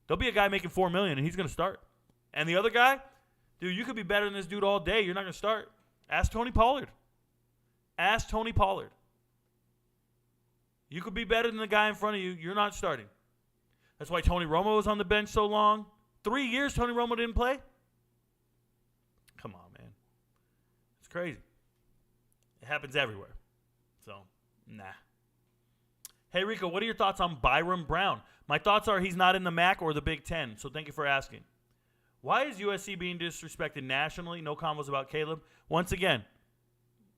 There'll be a guy making $4 million and he's going to start. And the other guy, dude, you could be better than this dude all day. You're not going to start. Ask Tony Pollard. Ask Tony Pollard. You could be better than the guy in front of you. You're not starting. That's why Tony Romo was on the bench so long. 3 years Tony Romo didn't play? Come on, man. It's crazy. It happens everywhere. So, nah. Hey, Rico, what are your thoughts on Byron Brown? My thoughts are he's not in the MAC or the Big Ten, so thank you for asking. Why is USC being disrespected nationally? No combos about Caleb. Once again,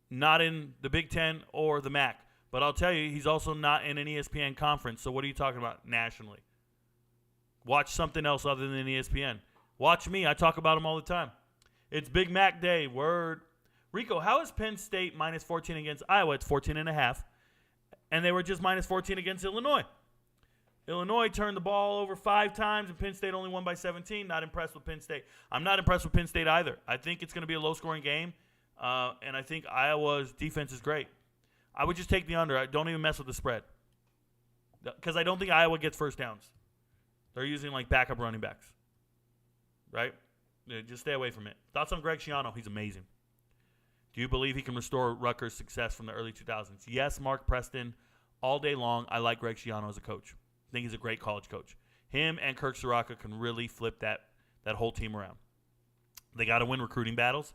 not in the Big Ten or the MAC. But I'll tell you, he's also not in an ESPN conference, so what are you talking about nationally? Watch something else other than ESPN. Watch me. I talk about him all the time. It's Big Mac Day. Word. Rico, how is Penn State minus 14 against Iowa? It's 14.5. And they were just minus 14 against Illinois. Illinois turned the ball over 5 times, and Penn State only won by 17. Not impressed with Penn State. I'm not impressed with Penn State either. I think it's going to be a low-scoring game, and I think Iowa's defense is great. I would just take the under. Don't even mess with the spread. Because I don't think Iowa gets first downs. They're using like backup running backs. Right? Yeah, just stay away from it. Thoughts on Greg Schiano? He's amazing. Do you believe he can restore Rutgers' success from the early 2000s? Yes, Mark Preston. All day long, I like Greg Schiano as a coach. I think he's a great college coach. Him and Kirk Soraka can really flip that whole team around. They got to win recruiting battles.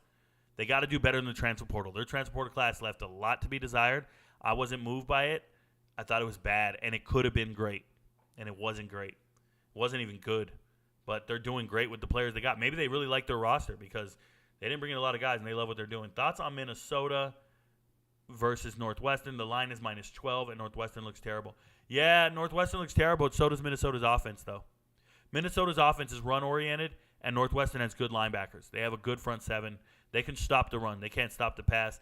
They got to do better in the transfer portal. Their transfer portal class left a lot to be desired. I wasn't moved by it. I thought it was bad, and it could have been great, and it wasn't great. It wasn't even good, but they're doing great with the players they got. Maybe they really like their roster because they didn't bring in a lot of guys, and they love what they're doing. Thoughts on Minnesota versus Northwestern? The line is -12, and Northwestern looks terrible. Yeah, Northwestern looks terrible, but so does Minnesota's offense, though. Minnesota's offense is run-oriented, and Northwestern has good linebackers. They have a good front seven. They can stop the run. They can't stop the pass.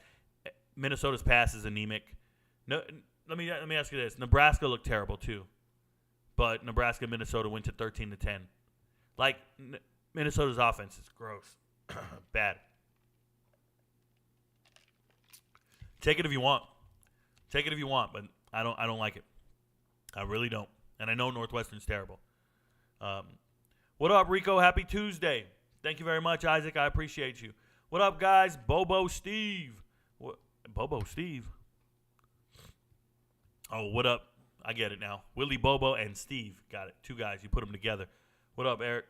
Minnesota's pass is anemic. No, let me ask you this. Nebraska looked terrible, too. But Nebraska and Minnesota went to 13-10. Like, Minnesota's offense is gross. Bad. Take it if you want. Take it if you want, but I don't like it. I really don't. And I know Northwestern's terrible. What up, Rico? Happy Tuesday. Thank you very much, Isaac. I appreciate you. What up, guys? Bobo Steve. What? Bobo Steve? Oh, what up? I get it now. Willie Bobo and Steve. Got it. Two guys. You put them together. What up, Eric?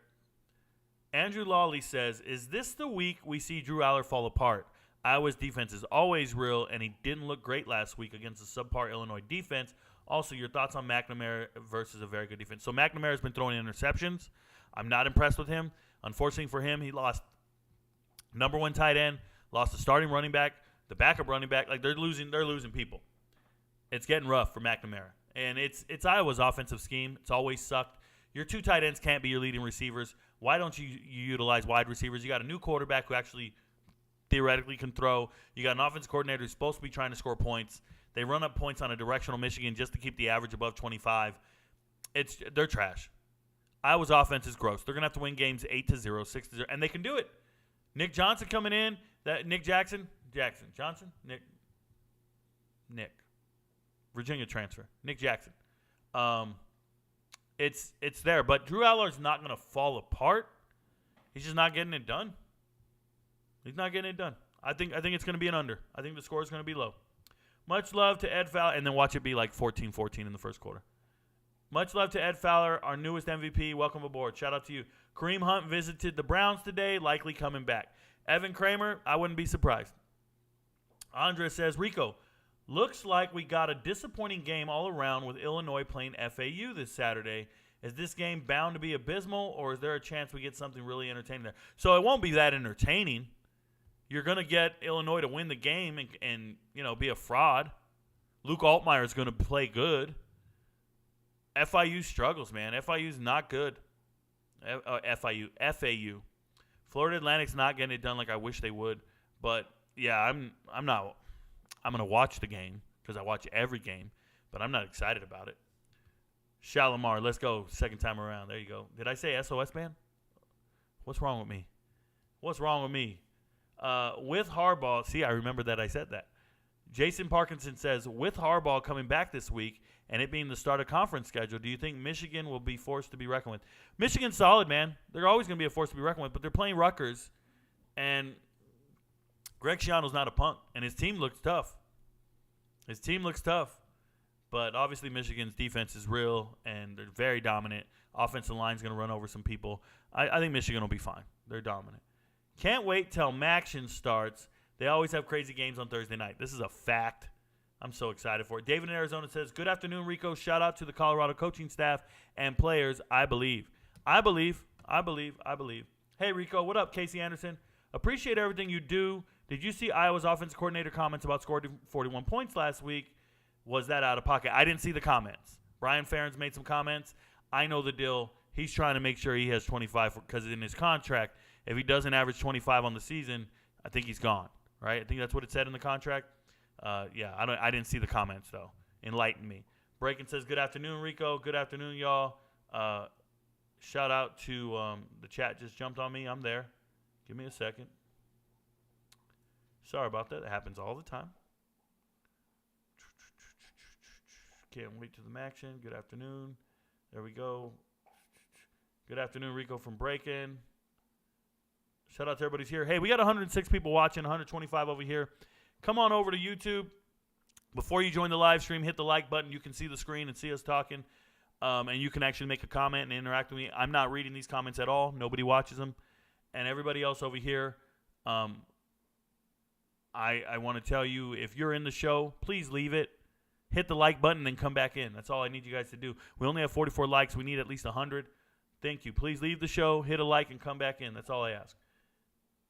Andrew Lawley says, is this the week we see Drew Aller fall apart? Iowa's defense is always real, and he didn't look great last week against a subpar Illinois defense. Also, your thoughts on McNamara versus a very good defense. So McNamara's been throwing interceptions. I'm not impressed with him. Unfortunately for him, he lost number one tight end, lost the starting running back, the backup running back. Like, they're losing people. It's getting rough for McNamara. And it's Iowa's offensive scheme. It's always sucked. Your two tight ends can't be your leading receivers. Why don't you utilize wide receivers? You got a new quarterback who actually theoretically can throw. You got an offense coordinator who's supposed to be trying to score points. They run up points on a directional Michigan just to keep the average above 25. They're trash. Iowa's offense is gross. They're going to have to win games 8-0, 6-0, and they can do it. Nick Johnson coming in. Nick Johnson. Virginia transfer. Nick Jackson. It's there, but Drew Aller's not going to fall apart. He's just not getting it done. He's not getting it done. I think it's going to be an under. I think the score is going to be low. Much love to Ed Fowler, and then watch it be like 14-14 in the first quarter. Much love to Ed Fowler, our newest MVP. Welcome aboard. Shout out to you. Kareem Hunt visited the Browns today, likely coming back. Evan Kramer, I wouldn't be surprised. Andres says, Rico, looks like we got a disappointing game all around with Illinois playing FAU this Saturday. Is this game bound to be abysmal, or is there a chance we get something really entertaining there? So it won't be that entertaining. You're going to get Illinois to win the game and be a fraud. Luke Altmaier is going to play good. FIU struggles, man. FIU's not good. FAU. Florida Atlantic's not getting it done like I wish they would. But, yeah, I'm going to watch the game because I watch every game, but I'm not excited about it. Shalimar, let's go. Second time around. There you go. Did I say SOS, man? What's wrong with me? With Harbaugh, see, I remember that I said that. Jason Parkinson says, with Harbaugh coming back this week and it being the start of conference schedule, do you think Michigan will be forced to be reckoned with? Michigan's solid, man. They're always going to be a force to be reckoned with, but they're playing Rutgers, and Greg Schiano's not a punk, and his team looks tough. But obviously Michigan's defense is real, and they're very dominant. Offensive line's going to run over some people. I think Michigan will be fine. They're dominant. Can't wait till Maction starts. They always have crazy games on Thursday night. This is a fact. I'm so excited for it. David in Arizona says, good afternoon, Rico. Shout out to the Colorado coaching staff and players. I believe. Hey, Rico, what up, Casey Anderson? Appreciate everything you do. Did you see Iowa's offensive coordinator comments about scoring 41 points last week? Was that out of pocket? I didn't see the comments. Brian Ferentz made some comments. I know the deal. He's trying to make sure he has 25 because in his contract, if he doesn't average 25 on the season, I think he's gone, right? I think that's what it said in the contract. I didn't see the comments, though. Enlighten me. Breaking says, good afternoon, Rico. Good afternoon, y'all. Shout out to the chat just jumped on me. I'm there. Give me a second. Sorry about that. It happens all the time. Can't wait to the action. Good afternoon. There we go. Good afternoon, Rico from Breakin'. Shout out to everybody's here. Hey, we got 106 people watching, 125 over here. Come on over to YouTube. Before you join the live stream, hit the like button. You can see the screen and see us talking. And you can actually make a comment and interact with me. I'm not reading these comments at all. Nobody watches them. And everybody else over here, I want to tell you, if you're in the show, please leave it. Hit the like button and come back in. That's all I need you guys to do. We only have 44 likes. We need at least 100. Thank you. Please leave the show, hit a like, and come back in. That's all I ask.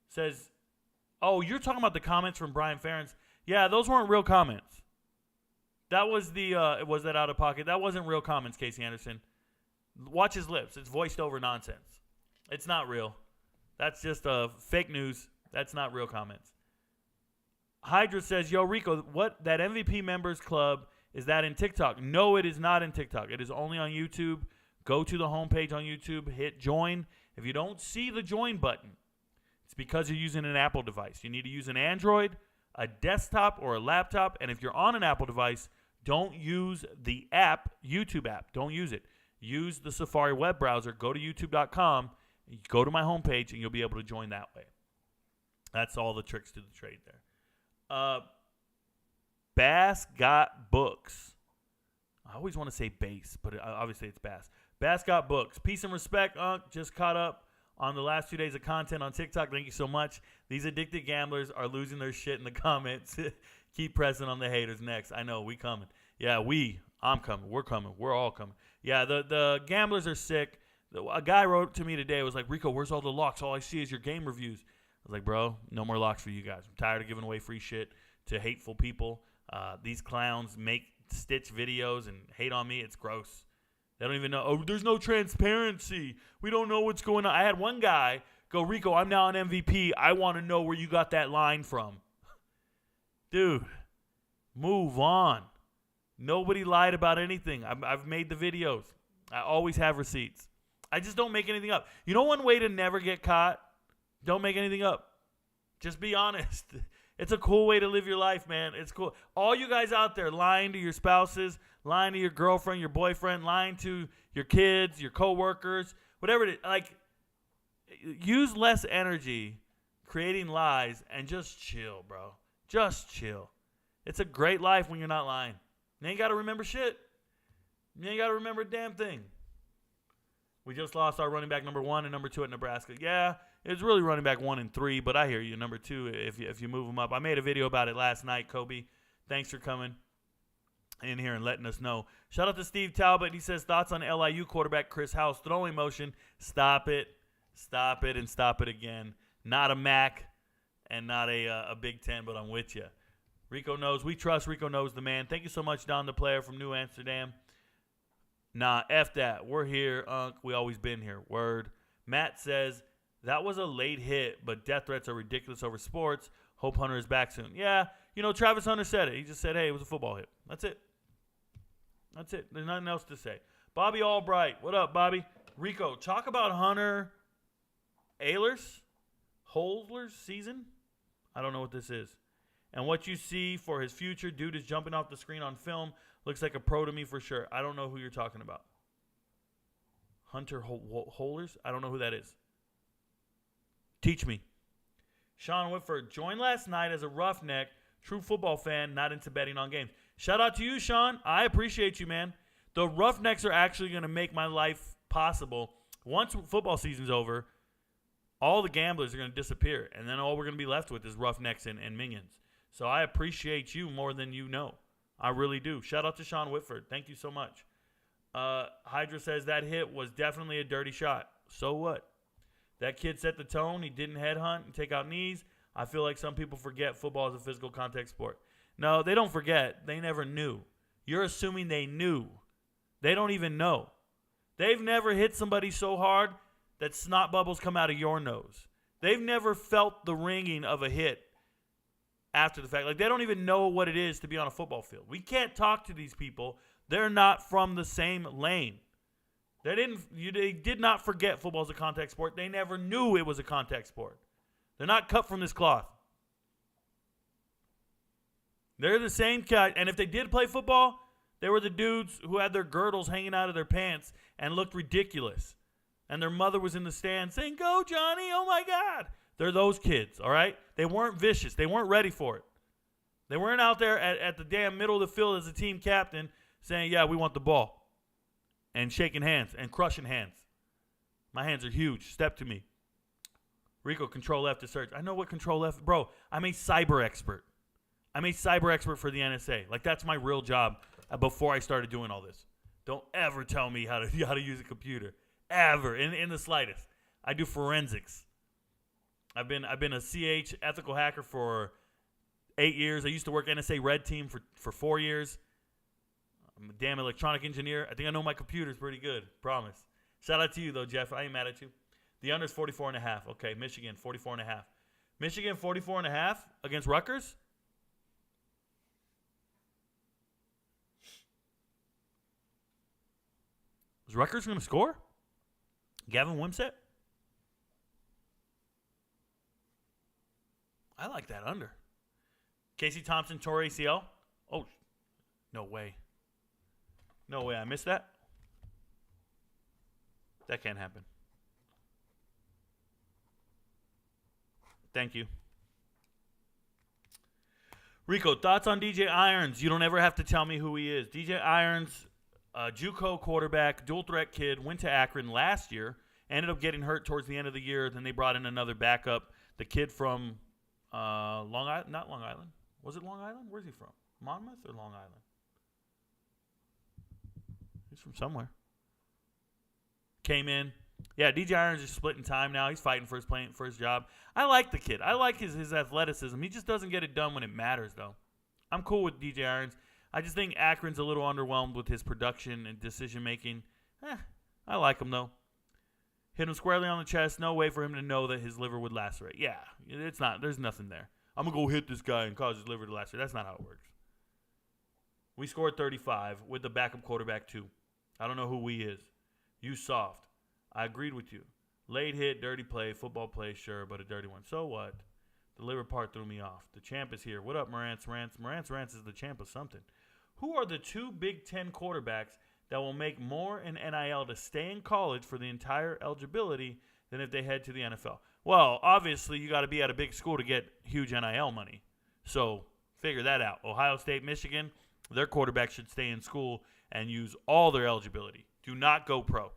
Says, oh, you're talking about the comments from Brian Ferentz. Yeah, those weren't real comments. That was was that out of pocket? That wasn't real comments, Casey Anderson. Watch his lips. It's voiced over nonsense. It's not real. That's just fake news. That's not real comments. Hydra says, yo, Rico, what, that MVP members club, is that in TikTok? No, it is not in TikTok. It is only on YouTube. Go to the homepage on YouTube, hit join. If you don't see the join button, it's because you're using an Apple device. You need to use an Android, a desktop, or a laptop. And if you're on an Apple device, don't use the app, YouTube app. Don't use it. Use the Safari web browser. Go to youtube.com, go to my homepage, and you'll be able to join that way. That's all the tricks to the trade there. Bass got books. I always want to say bass, but obviously it's Bass. Bass got books. Peace and respect, Unc. Just caught up on the last 2 days of content on TikTok. Thank you so much. These addicted gamblers are losing their shit in the comments. Keep pressing on the haters next. I know, we coming. Yeah, I'm coming. We're coming. We're all coming. Yeah, the gamblers are sick. A guy wrote to me today, was like, Rico, where's all the locks? All I see is your game reviews. I was like, bro, no more locks for you guys. I'm tired of giving away free shit to hateful people. These clowns make stitch videos and hate on me. It's gross. They don't even know. Oh, there's no transparency. We don't know what's going on. I had one guy go, Rico, I'm now an MVP. I want to know where you got that line from. Dude, move on. Nobody lied about anything. I've made the videos. I always have receipts. I just don't make anything up. You know one way to never get caught? Don't make anything up. Just be honest. It's a cool way to live your life, man. It's cool. All you guys out there lying to your spouses, lying to your girlfriend, your boyfriend, lying to your kids, your coworkers, whatever it is. Like, use less energy creating lies and just chill, bro. Just chill. It's a great life when you're not lying. You ain't got to remember shit. You ain't got to remember a damn thing. We just lost our running back number 1 and number 2 at Nebraska. Yeah, it's really running back 1 and 3, but I hear you. Number 2, if you move them up. I made a video about it last night, Kobe. Thanks for coming in here and letting us know. Shout out to Steve Talbot. He says, thoughts on LIU quarterback Chris House throwing motion. Stop it. Stop it and stop it again. Not a MAC and not a Big Ten, but I'm with you. Rico knows. We trust Rico knows the man. Thank you so much, Don the player from New Amsterdam. Nah, F that. We're here, Unc. We always been here. Word. Matt says, that was a late hit, but death threats are ridiculous over sports. Hope Hunter is back soon. Yeah, you know, Travis Hunter said it. He just said, hey, it was a football hit. That's it. That's it. There's nothing else to say. Bobby Albright. What up, Bobby? Rico, talk about Hunter Holzler's season. I don't know what this is. And what you see for his future. Dude is jumping off the screen on film. Looks like a pro to me for sure. I don't know who you're talking about. Hunter Holzler? I don't know who that is. Teach me. Sean Whitford joined last night as a roughneck, true football fan, not into betting on games. Shout out to you, Sean. I appreciate you, man. The Roughnecks are actually going to make my life possible. Once football season's over, all the gamblers are going to disappear, and then all we're going to be left with is Roughnecks and minions. So I appreciate you more than you know. I really do. Shout out to Sean Whitford. Thank you so much. Hydra says that hit was definitely a dirty shot. So what? That kid set the tone. He didn't headhunt and take out knees. I feel like some people forget football is a physical contact sport. No, they don't forget. They never knew. You're assuming they knew. They don't even know. They've never hit somebody so hard that snot bubbles come out of your nose. They've never felt the ringing of a hit after the fact. Like, they don't even know what it is to be on a football field. We can't talk to these people. They're not from the same lane. They did not forget football is a contact sport. They never knew it was a contact sport. They're not cut from this cloth. They're the same guy. And if they did play football, They were the dudes who had their girdles hanging out of their pants and looked ridiculous. And their mother was in the stand saying, "Go, Johnny, oh my God." They're those kids, all right? They weren't vicious. They weren't ready for it. They weren't out there at the damn middle of the field as a team captain saying, "Yeah, we want the ball." And shaking hands and crushing hands. My hands are huge. Step to me. Rico, Control F to search. I know what Control F, bro. I'm a cyber expert. I'm a cyber expert for the NSA. Like, that's my real job before I started doing all this. Don't ever tell me how to use a computer. Ever. In the slightest. I do forensics. I've been a CH ethical hacker for 8 years. I used to work NSA Red Team for 4 years. I'm a damn electronic engineer. I think I know my computers pretty good. Promise. Shout out to you, though, Jeff. I ain't mad at you. The under is 44.5. Okay, Michigan, 44.5. Michigan, 44.5 against Rutgers? Is Rutgers going to score? Gavin Wimsatt? I like that under. Casey Thompson, tore ACL? Oh, no way. No way. I missed that? That can't happen. Thank you. Rico, thoughts on DJ Irons? You don't ever have to tell me who he is. DJ Irons, JUCO quarterback, dual threat kid, went to Akron last year, ended up getting hurt towards the end of the year. Then they brought in another backup, the kid from Long Island. Not Long Island. Was it Long Island? Where's he from? Monmouth or Long Island? He's from somewhere. Came in. Yeah, DJ Irons is splitting time now. He's fighting for his job. I like the kid. I like his athleticism. He just doesn't get it done when it matters, though. I'm cool with DJ Irons. I just think Akron's a little underwhelmed with his production and decision-making. I like him, though. Hit him squarely on the chest. No way for him to know that his liver would lacerate. Yeah, it's not. There's nothing there. I'm going to go hit this guy and cause his liver to lacerate. That's not how it works. We scored 35 with the backup quarterback, too. I don't know who we is. You soft. I agreed with you. Late hit, dirty play, football play, sure, but a dirty one. So what? The liver part threw me off. The champ is here. What up, Morantz Rants? Morantz Rants is the champ of something. Who are the two Big Ten quarterbacks that will make more in NIL to stay in college for the entire eligibility than if they head to the NFL? Well, obviously, you got to be at a big school to get huge NIL money. So figure that out. Ohio State, Michigan, their quarterbacks should stay in school and use all their eligibility. Do not go pro.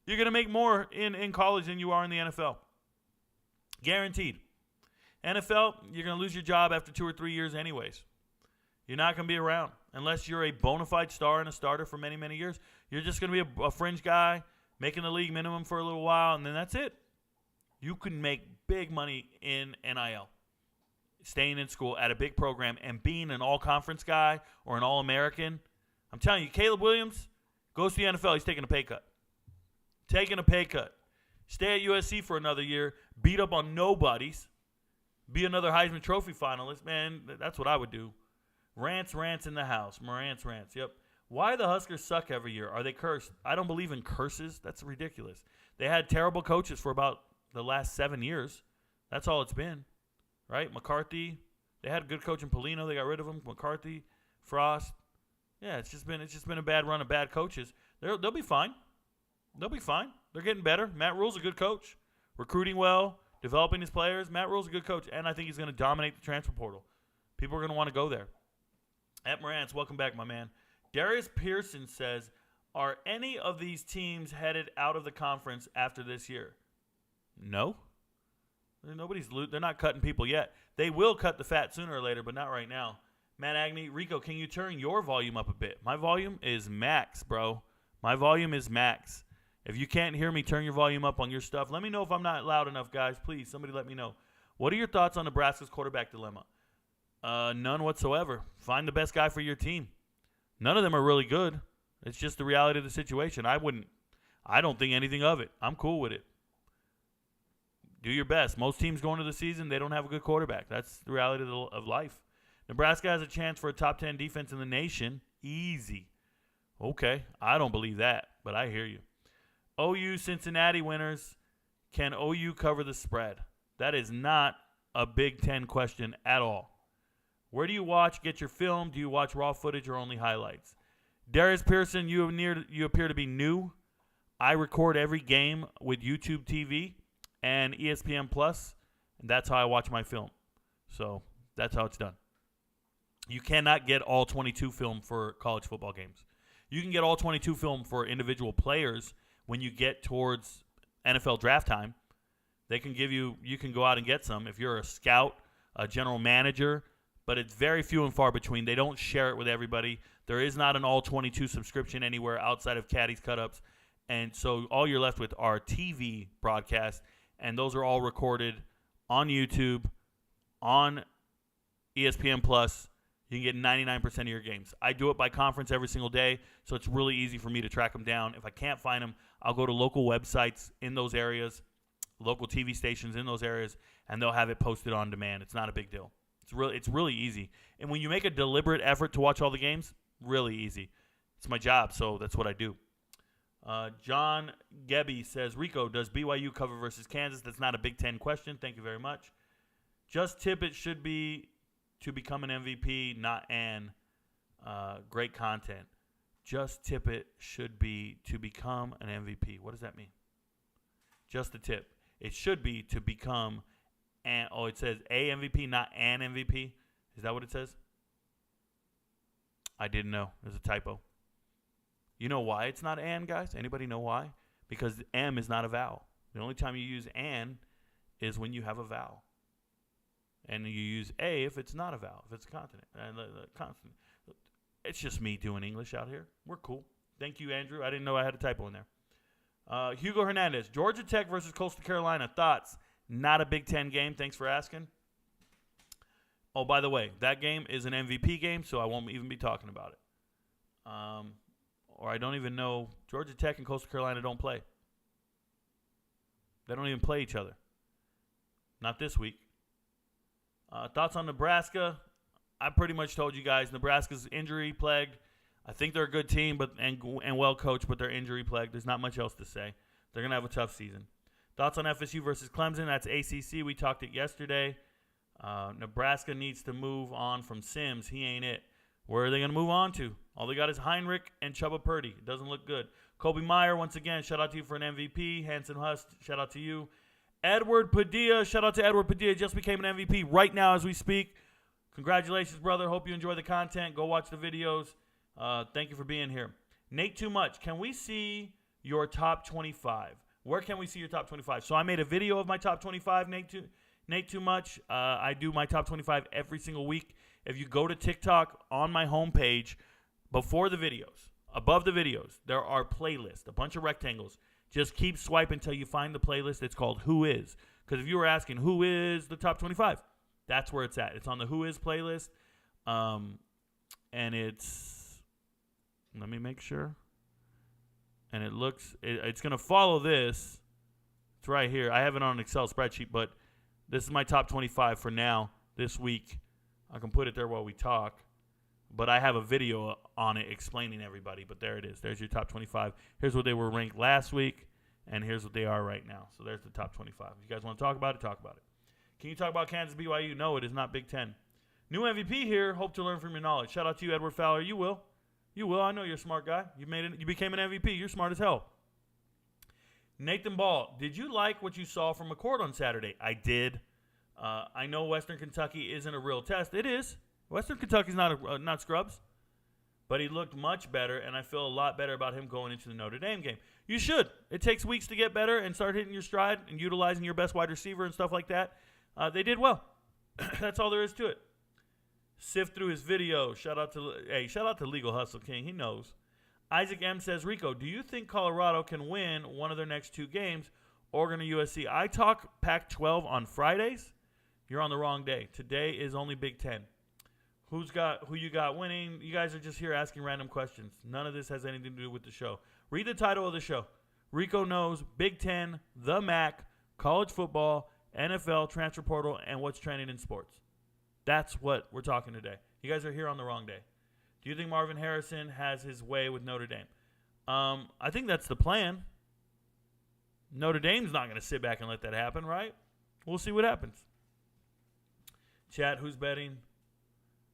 You're going to make more in college than you are in the NFL. Guaranteed. NFL, you're going to lose your job after 2 or 3 years anyways. You're not going to be around unless you're a bona fide star and a starter for many, many years. You're just going to be a fringe guy making the league minimum for a little while, and then that's it. You can make big money in NIL. Staying in school at a big program and being an all-conference guy or an all-American. I'm telling you, Caleb Williams goes to the NFL. He's taking a pay cut. Taking a pay cut. Stay at USC for another year. Beat up on nobodies. Be another Heisman Trophy finalist. Man, that's what I would do. Rants in the house. Morantz Rants. Yep. Why the Huskers suck every year? Are they cursed? I don't believe in curses. That's ridiculous. They had terrible coaches for about the last 7 years. That's all it's been. Right? McCarthy. They had a good coach in Polino. They got rid of him. McCarthy. Frost. Yeah, it's just been a bad run of bad coaches. They'll be fine. They'll be fine. They're getting better. Matt Rule's a good coach. Recruiting well, developing his players. Matt Rule's a good coach, and I think he's going to dominate the transfer portal. People are going to want to go there. At Morantz, welcome back, my man. Darius Pearson says, are any of these teams headed out of the conference after this year? No. They're not cutting people yet. They will cut the fat sooner or later, but not right now. Matt Agnew, Rico, can you turn your volume up a bit? My volume is max, bro. My volume is max. If you can't hear me, turn your volume up on your stuff. Let me know if I'm not loud enough, guys. Please, somebody let me know. What are your thoughts on Nebraska's quarterback dilemma? None whatsoever. Find the best guy for your team. None of them are really good. It's just the reality of the situation. I don't think anything of it. I'm cool with it. Do your best. Most teams going into the season, they don't have a good quarterback. That's the reality of life. Nebraska has a chance for a top 10 defense in the nation. Easy. Okay, I don't believe that, but I hear you. OU Cincinnati winners. Can OU cover the spread? That is not a Big Ten question at all. Where do you get your film? Do you watch raw footage or only highlights? Darius Pearson, you appear to be new. I record every game with YouTube TV and ESPN Plus, and that's how I watch my film. So that's how it's done. You cannot get all 22 film for college football games. You can get all 22 film for individual players when you get towards NFL draft time. They can give you can go out and get some if you're a scout, a general manager, but it's very few and far between. They don't share it with everybody. There is not an all 22 subscription anywhere outside of Caddy's Cut-Ups. And so all you're left with are TV broadcasts, and those are all recorded on YouTube, on ESPN Plus. You can get 99% of your games. I do it by conference every single day, so it's really easy for me to track them down. If I can't find them, I'll go to local websites in those areas, local TV stations in those areas, and they'll have it posted on demand. It's not a big deal. It's really easy. And when you make a deliberate effort to watch all the games, really easy. It's my job, so that's what I do. John Gebby says, Rico, does BYU cover versus Kansas? That's not a Big Ten question. Thank you very much. Just Tippett should be to become an MVP, not an. Great content. Just Tippett should be to become an MVP. What does that mean? Just a tip. It should be to become an. Oh, it says a MVP, not an MVP. Is that what it says? I didn't know. There's a typo. You know why it's not an, guys? Anybody know why? Because M is not a vowel. The only time you use an is when you have a vowel. And you use a if it's not a vowel, if it's a consonant. It's just me doing English out here. We're cool. Thank you, Andrew. I didn't know I had a typo in there. Hugo Hernandez, Georgia Tech versus Coastal Carolina. Thoughts? Not a Big Ten game. Thanks for asking. Oh, by the way, that game is an MVP game, so I won't even be talking about it. Or I don't even know. Georgia Tech and Coastal Carolina don't play. They don't even play each other. Not this week. Thoughts on Nebraska? I pretty much told you guys Nebraska's injury plagued. I think they're a good team, and well coached, but they're injury plagued. There's not much else to say. They're gonna have a tough season. Thoughts on FSU versus Clemson? That's ACC. We talked it yesterday. Nebraska needs to move on from Sims. He ain't it. Where are they going to move on to? All they got is Heinrich and Chubba Purdy. It doesn't look good. Kobe Meyer, once again, shout out to you for an MVP. Hanson Hust, shout out to you. Edward Padilla, shout out to Edward Padilla. Just became an MVP right now as we speak. Congratulations, brother. Hope you enjoy the content. Go watch the videos. Thank you for being here. Nate Too Much, can we see your top 25? Where can we see your top 25? So I made a video of my top 25, Nate Too Much. I do my top 25 every single week. If you go to TikTok on my homepage, before the videos, above the videos, there are playlists, a bunch of rectangles. Just keep swiping until you find the playlist. It's called Who Is. Because if you were asking who is the top 25, that's where it's at. It's on the Who Is playlist. And it's, let me make sure. And it's going to follow this. It's right here. I have it on an Excel spreadsheet, but this is my top 25 for now, this week. I can put it there while we talk. But I have a video on it explaining everybody. But there it is. There's your top 25. Here's what they were ranked last week, and here's what they are right now. So there's the top 25. If you guys want to talk about it, talk about it. Can you talk about Kansas BYU? No, it is not Big Ten. New MVP here. Hope to learn from your knowledge. Shout out to you, Edward Fowler. You will. You will. I know you're a smart guy. You made it. You became an MVP. You're smart as hell. Nathan Ball, did you like what you saw from McCord on Saturday? I did. I know Western Kentucky isn't a real test. It is. Western Kentucky's not scrubs. But he looked much better, and I feel a lot better about him going into the Notre Dame game. You should. It takes weeks to get better and start hitting your stride and utilizing your best wide receiver and stuff like that. They did well. That's all there is to it. Sift through his video. Shout out to Legal Hustle King. He knows. Isaac M says, Rico, do you think Colorado can win one of their next two games, Oregon or USC? I talk Pac-12 on Fridays. You're on the wrong day. Today is only Big Ten. Who you got winning? You guys are just here asking random questions. None of this has anything to do with the show. Read the title of the show. Rico Knows Big Ten, the MAC, college football, NFL, transfer portal, and what's trending in sports. That's what we're talking today. You guys are here on the wrong day. Do you think Marvin Harrison has his way with Notre Dame? I think that's the plan. Notre Dame's not going to sit back and let that happen, right? We'll see what happens. Chat, who's betting?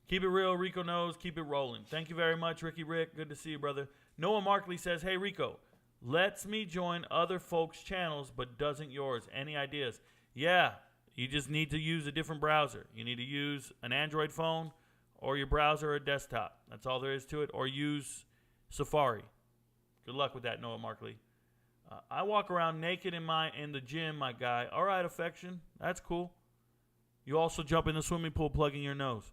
Keep it real, Rico knows. Keep it rolling. Thank you very much, Ricky Rick. Good to see you, brother. Noah Markley says, hey, Rico, lets me join other folks' channels, but doesn't yours. Any ideas? Yeah, you just need to use a different browser. You need to use an Android phone or your browser or desktop. That's all there is to it. Or use Safari. Good luck with that, Noah Markley. I walk around naked in the gym, my guy. All right, affection. That's cool. You also jump in the swimming pool plugging your nose.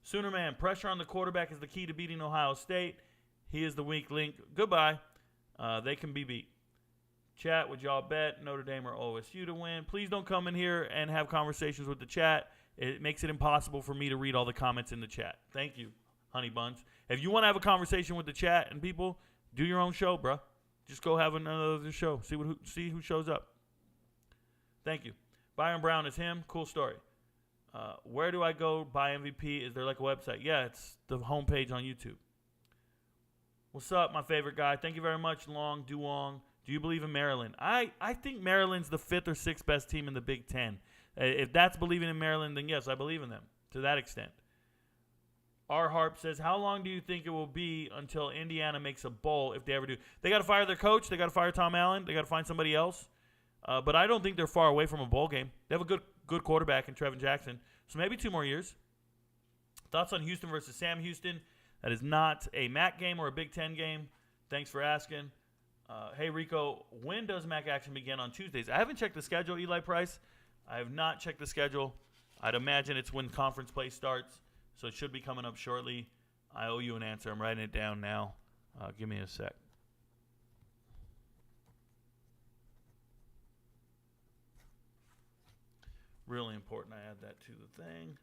Sooner man, pressure on the quarterback is the key to beating Ohio State. He is the weak link. Goodbye. They can be beat. Chat, would y'all bet Notre Dame or OSU to win? Please don't come in here and have conversations with the chat. It makes it impossible for me to read all the comments in the chat. Thank you, honey buns. If you want to have a conversation with the chat and people, do your own show, bro. Just go have another show. See who shows up. Thank you. Byron Brown is him. Cool story. Where do I go buy MVP? Is there like a website? Yeah, it's the homepage on YouTube. What's up, my favorite guy? Thank you very much, Long Duong. Do you believe in Maryland? I think Maryland's the 5th or 6th best team in the Big Ten. If that's believing in Maryland, then yes, I believe in them to that extent. R. Harp says, how long do you think it will be until Indiana makes a bowl if they ever do? They got to fire their coach. They got to fire Tom Allen. They got to find somebody else. But I don't think they're far away from a bowl game. They have a good quarterback in Trevin Jackson. So maybe 2 more years. Thoughts on Houston versus Sam Houston? That is not a MAC game or a Big Ten game. Thanks for asking. Hey, Rico, when does MAC action begin on Tuesdays? I haven't checked the schedule, Eli Price. I have not checked the schedule. I'd imagine it's when conference play starts, so it should be coming up shortly. I owe you an answer. I'm writing it down now. Give me a sec. Really important I add that to the thing.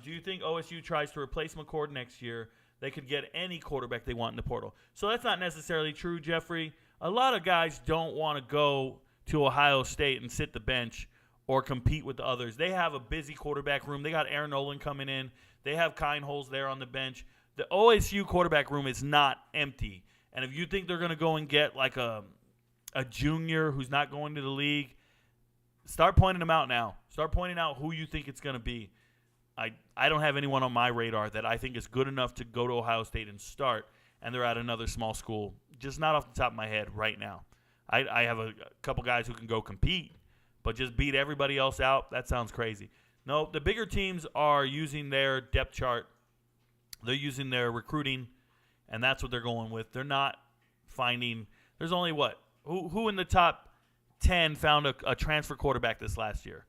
Do you think OSU tries to replace McCord next year? They could get any quarterback they want in the portal. So that's not necessarily true, Jeffrey. A lot of guys don't want to go to Ohio State and sit the bench or compete with the others. They have a busy quarterback room. They got Aaron Nolan coming in. They have Kindholes there on the bench. The OSU quarterback room is not empty. And if you think they're going to go and get like a junior who's not going to the league, start pointing them out now. Start pointing out who you think it's going to be. I don't have anyone on my radar that I think is good enough to go to Ohio State and start, and they're at another small school. Just not off the top of my head right now. I have a couple guys who can go compete, but just beat everybody else out, that sounds crazy. No, the bigger teams are using their depth chart. They're using their recruiting, and that's what they're going with. They're not finding – there's only what? Who in the top 10 found a transfer quarterback this last year?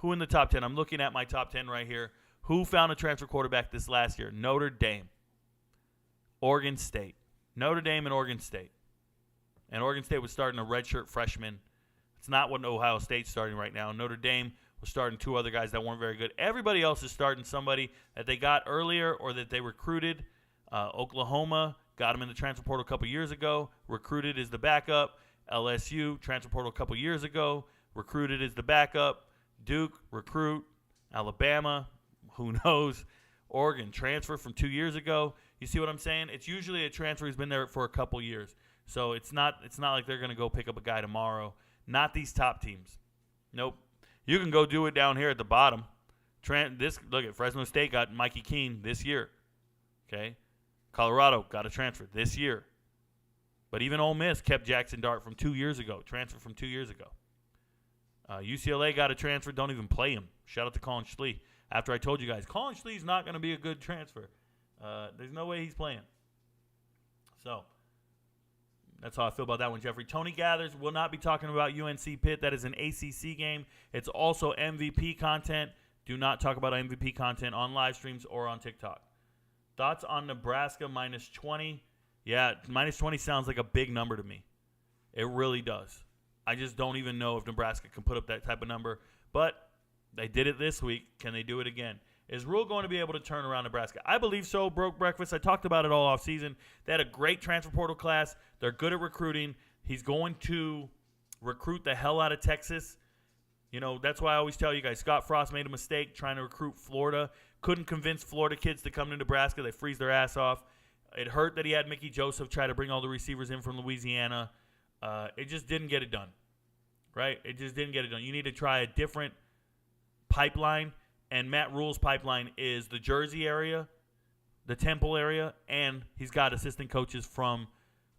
Who in the top 10? I'm looking at my top 10 right here. Who found a transfer quarterback this last year? Notre Dame. Oregon State. Notre Dame and Oregon State. And Oregon State was starting a redshirt freshman. It's not what Ohio State's starting right now. Notre Dame was starting 2 other guys that weren't very good. Everybody else is starting somebody that they got earlier or that they recruited. Oklahoma got him in the transfer portal a couple years ago. Recruited as the backup. LSU, transfer portal a couple years ago. Recruited as the backup. Duke, recruit. Alabama, who knows. Oregon, transfer from 2 years ago. You see what I'm saying? It's usually a transfer who's been there for a couple years. So it's not like they're going to go pick up a guy tomorrow. Not these top teams. Nope. You can go do it down here at the bottom. Look at Fresno State got Mikey Keene this year. Okay? Colorado got a transfer this year. But even Ole Miss kept Jackson Dart from 2 years ago. Transfer from 2 years ago. UCLA got a transfer. Don't even play him. Shout out to Colin Schlee. After I told you guys, Colin Schlee's not going to be a good transfer. There's no way he's playing. So, that's how I feel about that one, Jeffrey. Tony Gathers will not be talking about UNC Pitt. That is an ACC game. It's also MVP content. Do not talk about MVP content on live streams or on TikTok. Thoughts on Nebraska minus 20? Yeah, minus 20 sounds like a big number to me. It really does. I just don't even know if Nebraska can put up that type of number. But they did it this week. Can they do it again? Is Rule going to be able to turn around Nebraska? I believe so. Broke breakfast. I talked about it all offseason. They had a great transfer portal class. They're good at recruiting. He's going to recruit the hell out of Texas. You know, that's why I always tell you guys, Scott Frost made a mistake trying to recruit Florida. Couldn't convince Florida kids to come to Nebraska. They freeze their ass off. It hurt that he had Mickey Joseph try to bring all the receivers in from Louisiana. It just didn't get it done, right? It just didn't get it done. You need to try a different pipeline. And Matt Rule's pipeline is the Jersey area, the Temple area, and he's got assistant coaches from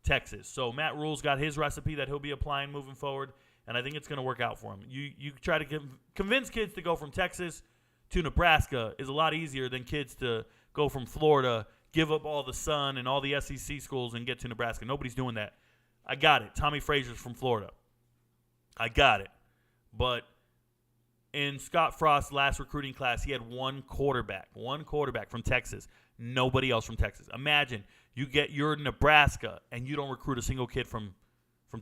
Texas. So Matt Rule's got his recipe that he'll be applying moving forward, and I think it's going to work out for him. You try to convince kids to go from Texas to Nebraska is a lot easier than kids to go from Florida, give up all the sun and all the SEC schools and get to Nebraska. Nobody's doing that. I got it. Tommy Frazier's from Florida. I got it. But in Scott Frost's last recruiting class, he had one quarterback from Texas. Nobody else from Texas. Imagine you're Nebraska and you don't recruit a single kid from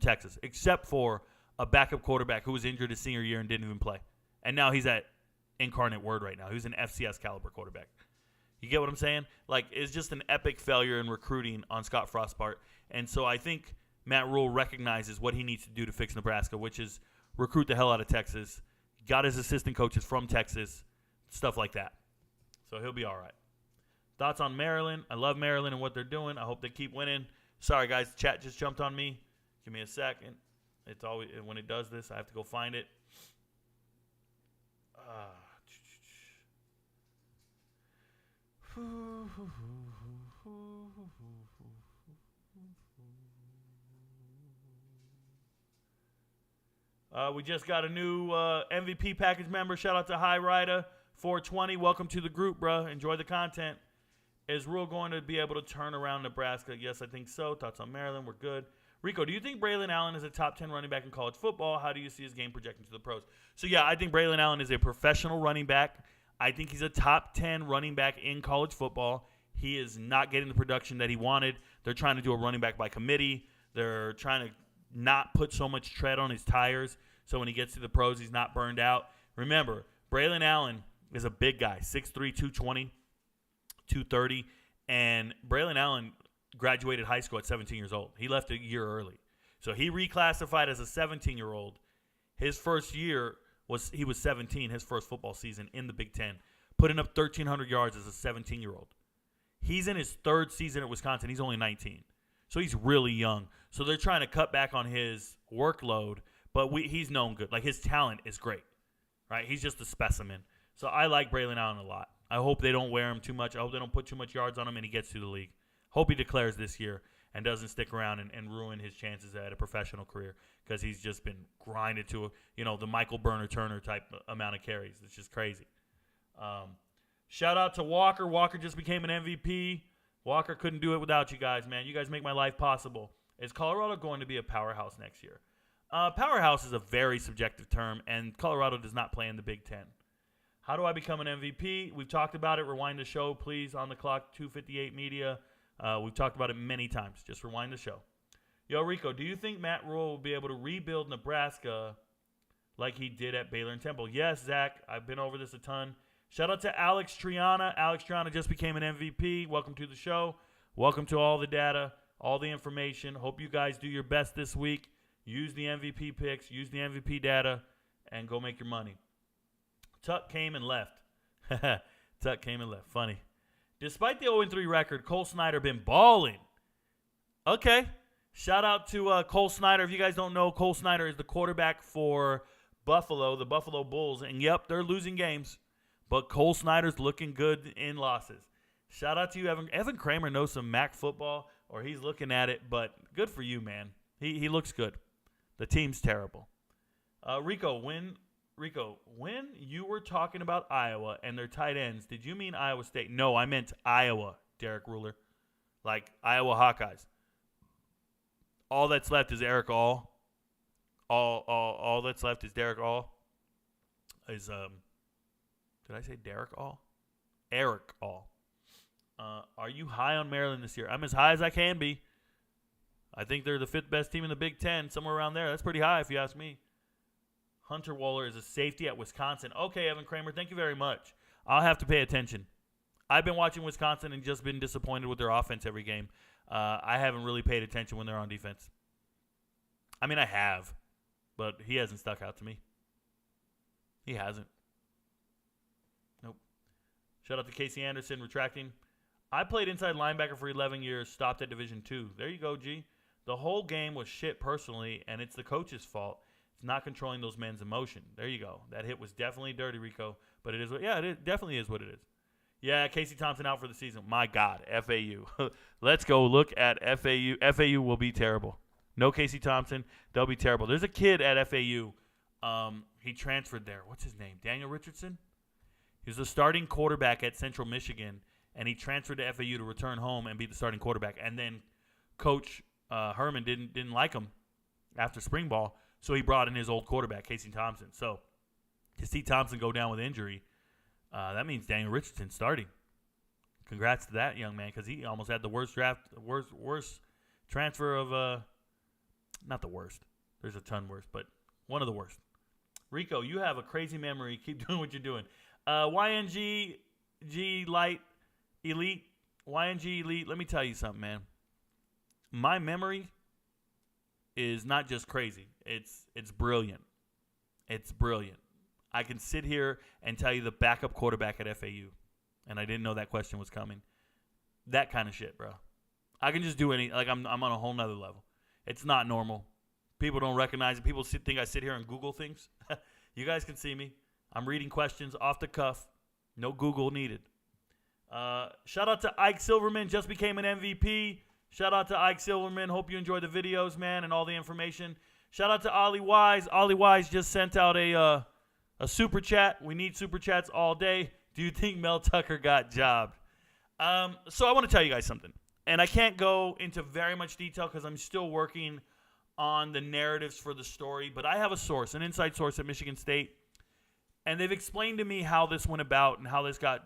Texas, except for a backup quarterback who was injured his senior year and didn't even play. And now he's at Incarnate Word right now. He's an FCS caliber quarterback. You get what I'm saying? Like, it's just an epic failure in recruiting on Scott Frost's part. And so I think Matt Rule recognizes what he needs to do to fix Nebraska, which is recruit the hell out of Texas. Got his assistant coaches from Texas, stuff like that. So he'll be all right. Thoughts on Maryland? I love Maryland and what they're doing. I hope they keep winning. Sorry, guys. Chat just jumped on me. Give me a second. It's always when it does this, I have to go find it. We just got a new MVP package member. Shout out to High Rider 420. Welcome to the group, bro. Enjoy the content. Is Rule going to be able to turn around Nebraska? Yes, I think so. Thoughts on Maryland? We're good. Rico, do you think Braylon Allen is a top 10 running back in college football? How do you see his game projecting to the pros? So, yeah, I think Braylon Allen is a professional running back. I think he's a top 10 running back in college football. He is not getting the production that he wanted. They're trying to do a running back by committee. They're trying to not put so much tread on his tires so when he gets to the pros, he's not burned out. Remember, Braylon Allen is a big guy, 6'3", 220, 230. And Braylon Allen graduated high school at 17 years old. He left a year early. So he reclassified as a 17-year-old. His first year he was 17, his first football season in the Big Ten, putting up 1,300 yards as a 17-year-old. He's in his third season at Wisconsin. He's only 19. So he's really young. So they're trying to cut back on his workload, but he's known good. Like, his talent is great, right? He's just a specimen. So I like Braylon Allen a lot. I hope they don't wear him too much. I hope they don't put too much yards on him and he gets to the league. Hope he declares this year and doesn't stick around and ruin his chances at a professional career because he's just been grinded to, the Michael Burner-Turner type amount of carries. It's just crazy. Shout out to Walker. Walker just became an MVP. Walker couldn't do it without you guys, man. You guys make my life possible. Is Colorado going to be a powerhouse next year? Powerhouse is a very subjective term, and Colorado does not play in the Big Ten. How do I become an MVP? We've talked about it. Rewind the show, please. On the clock, 258 Media. We've talked about it many times. Just rewind the show. Yo, Rico, do you think Matt Rule will be able to rebuild Nebraska like he did at Baylor and Temple? Yes, Zach. I've been over this a ton. Shout out to Alex Triana. Alex Triana just became an MVP. Welcome to the show. Welcome to all the data, all the information. Hope you guys do your best this week. Use the MVP picks, use the MVP data, and go make your money. Tuck came and left. Tuck came and left. Funny. Despite the 0-3 record, Cole Snyder been balling. Okay. Shout out to Cole Snyder. If you guys don't know, Cole Snyder is the quarterback for Buffalo, the Buffalo Bulls. And, yep, they're losing games. But Cole Snyder's looking good in losses. Shout out to you, Evan. Evan Kramer knows some MAC football, or he's looking at it. But good for you, man. He looks good. The team's terrible. Rico, when you were talking about Iowa and their tight ends, did you mean Iowa State? No, I meant Iowa, Derek Ruler. Like Iowa Hawkeyes. All that's left is Eric All. All that's left is Derek All. Did I say Derek All? Eric All. Are you high on Maryland this year? I'm as high as I can be. I think they're the 5th best team in the Big Ten, somewhere around there. That's pretty high if you ask me. Hunter Wohler is a safety at Wisconsin. Okay, Evan Kramer, thank you very much. I'll have to pay attention. I've been watching Wisconsin and just been disappointed with their offense every game. I haven't really paid attention when they're on defense. I mean, I have, but he hasn't stuck out to me. He hasn't. Nope. Shout out to Casey Anderson, retracting. I played inside linebacker for 11 years, stopped at Division II. There you go, G. The whole game was shit personally, and it's the coach's fault. It's not controlling those men's emotion. There you go. That hit was definitely dirty, Rico, But it is what, yeah, it definitely is what it is. Yeah, Casey Thompson out for the season. My God, FAU. Let's go look at FAU. FAU will be terrible. No Casey Thompson, they'll be terrible. There's a kid at FAU. He transferred there. What's his name? Daniel Richardson? He was the starting quarterback at Central Michigan, and he transferred to FAU to return home and be the starting quarterback. And then Coach Herman didn't like him after spring ball, so he brought in his old quarterback, Casey Thompson. So to see Thompson go down with injury, that means Daniel Richardson starting. Congrats to that young man, because he almost had the worst transfer of not the worst. There's a ton worse, but one of the worst. Rico, you have a crazy memory. Keep doing what you're doing. YNG Light Elite. YNG Elite. Let me tell you something, man. My memory is not just crazy. It's brilliant. It's brilliant. I can sit here and tell you the backup quarterback at FAU, and I didn't know that question was coming. That kind of shit, bro. I can just do any. Like I'm on a whole nother level. It's not normal. People don't recognize it. People think I sit here and Google things. You guys can see me. I'm reading questions off the cuff. No Google needed. Shout out to Ike Silverman. Just became an MVP. Shout out to Ike Silverman. Hope you enjoy the videos, man, and all the information. Shout out to Ollie Wise. Ollie Wise just sent out a super chat. We need super chats all day. Do you think Mel Tucker got jobbed? So I want to tell you guys something. And I can't go into very much detail because I'm still working on the narratives for the story. But I have a source, an inside source at Michigan State. And they've explained to me how this went about and how this got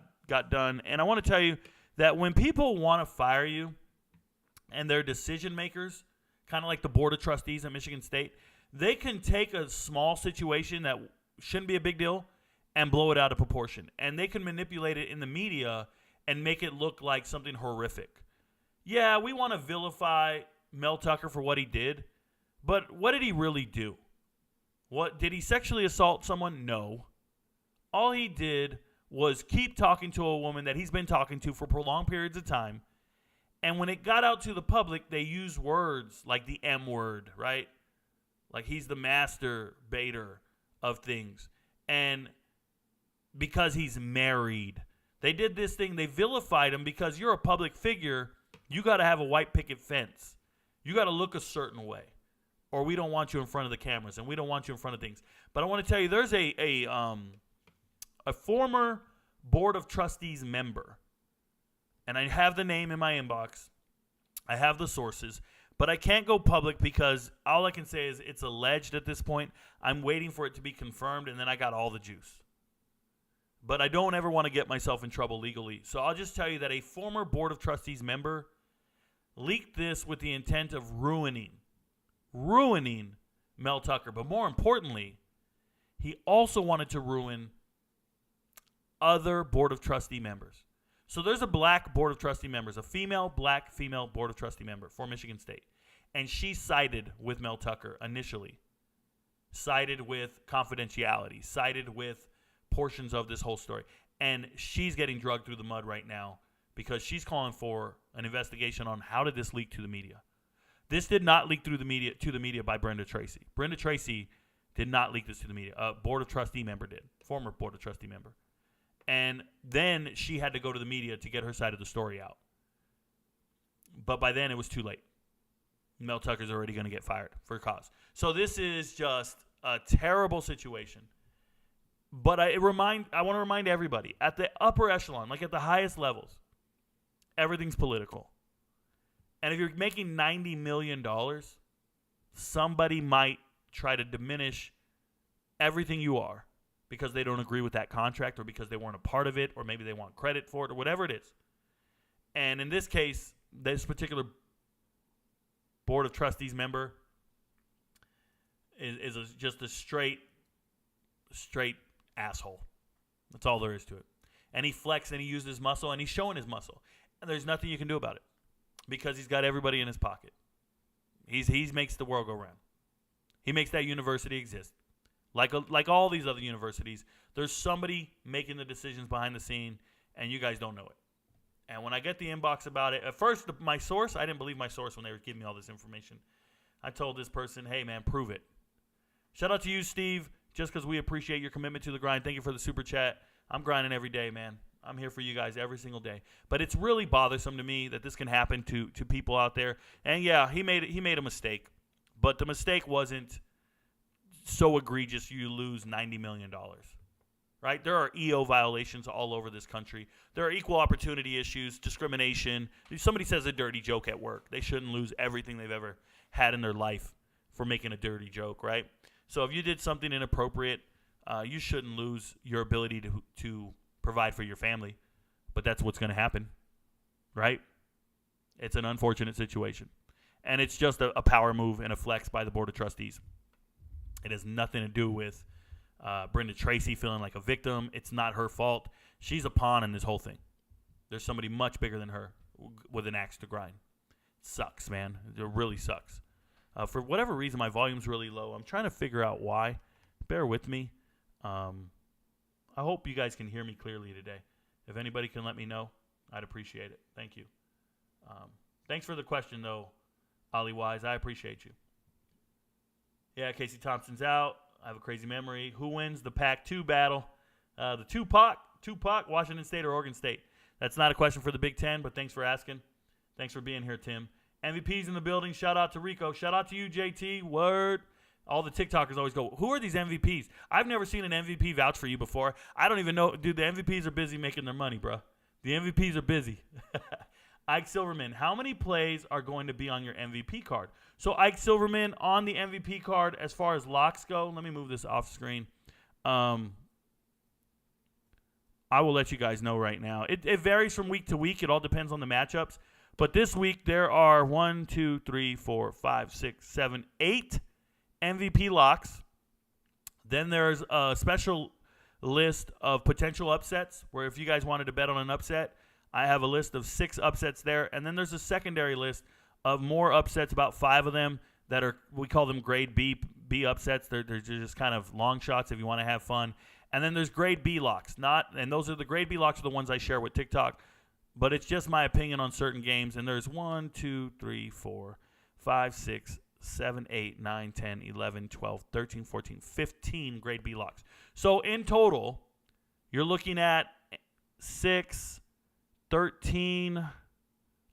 done. And I want to tell you that when people want to fire you and they're decision makers, kind of like the Board of Trustees at Michigan State, they can take a small situation that shouldn't be a big deal and blow it out of proportion. And they can manipulate it in the media and make it look like something horrific. Yeah, we want to vilify Mel Tucker for what he did, but what did he really do? What did he sexually assault someone? No. All he did was keep talking to a woman that he's been talking to for prolonged periods of time, and when it got out to the public, they used words like the M word, right? Like he's the master baiter of things. And because he's married, they did this thing, they vilified him because you're a public figure. You got to have a white picket fence. You got to look a certain way, or we don't want you in front of the cameras, and we don't want you in front of things. But I want to tell you, there's a former Board of Trustees member, and I have the name in my inbox. I have the sources, but I can't go public because all I can say is it's alleged at this point. I'm waiting for it to be confirmed, and then I got all the juice. But I don't ever want to get myself in trouble legally. So I'll just tell you that a former Board of Trustees member leaked this with the intent of ruining Mel Tucker. But more importantly, he also wanted to ruin other Board of Trustee members. So there's a black Board of Trustee members, a black female Board of Trustee member for Michigan State. And she sided with Mel Tucker initially. Sided with confidentiality. Sided with portions of this whole story. And she's getting dragged through the mud right now because she's calling for an investigation on how did this leak to the media. This did not leak through the media to the media by Brenda Tracy. Brenda Tracy did not leak this to the media. A Board of Trustee member did. Former Board of Trustee member. And then she had to go to the media to get her side of the story out. But by then it was too late. Mel Tucker's already going to get fired for cause. So this is just a terrible situation. But I want to remind everybody, at the upper echelon, like at the highest levels, everything's political. And if you're making $90 million, somebody might try to diminish everything you are because they don't agree with that contract or because they weren't a part of it or maybe they want credit for it or whatever it is. And in this case, this particular Board of Trustees member is just a straight asshole. That's all there is to it. And he flexed and he used his muscle and he's showing his muscle. And there's nothing you can do about it because he's got everybody in his pocket. He makes the world go round. He makes that university exist. Like all these other universities, there's somebody making the decisions behind the scene and you guys don't know it. And when I get the inbox about it, at first my source, I didn't believe my source when they were giving me all this information. I told this person, hey man, prove it. Shout out to you, Steve. Just because we appreciate your commitment to the grind. Thank you for the super chat. I'm grinding every day, man. I'm here for you guys every single day. But it's really bothersome to me that this can happen to people out there. And yeah, he made a mistake. But the mistake wasn't so egregious you lose $90 million. Right? There are EO violations all over this country. There are equal opportunity issues, discrimination. If somebody says a dirty joke at work, they shouldn't lose everything they've ever had in their life for making a dirty joke, right? So if you did something inappropriate, you shouldn't lose your ability to provide for your family. But that's what's going to happen, right? It's an unfortunate situation. And it's just a power move and a flex by the Board of Trustees. It has nothing to do with Brenda Tracy feeling like a victim. It's not her fault. She's a pawn in this whole thing. There's somebody much bigger than her with an axe to grind. It sucks, man. It really sucks. For whatever reason, my volume's really low. I'm trying to figure out why. Bear with me. I hope you guys can hear me clearly today. If anybody can let me know, I'd appreciate it. Thank you. Thanks for the question, though, Ollie Wise. I appreciate you. Yeah, Casey Thompson's out. I have a crazy memory. Who wins the Pac-2 battle? The Tupac, Washington State or Oregon State? That's not a question for the Big Ten, but thanks for asking. Thanks for being here, Tim. MVP's in the building. Shout out to Rico. Shout out to you, JT. Word. All the TikTokers always go, who are these MVPs? I've never seen an MVP vouch for you before. I don't even know. Dude, the MVPs are busy making their money, bro. The MVPs are busy. Ike Silverman, how many plays are going to be on your MVP card? So Ike Silverman on the MVP card as far as locks go. Let me move this off screen. I will let you guys know right now. It varies from week to week. It all depends on the matchups. But this week there are 1, 2, 3, 4, 5, 6, 7, 8 MVP locks. Then there's a special list of potential upsets where if you guys wanted to bet on an upset, I have a list of 6 upsets there. And then there's a secondary list of more upsets, about 5 of them that are, we call them grade B upsets. They're just kind of long shots if you want to have fun. And then there's grade B locks. And those are the grade B locks are the ones I share with TikTok. But it's just my opinion on certain games. And there's 1, 2, 3, 4, 5, 6, 7, 8, 9, 10, 11, 12, 13, 14, 15 grade B locks. So in total, you're looking at 6, 13,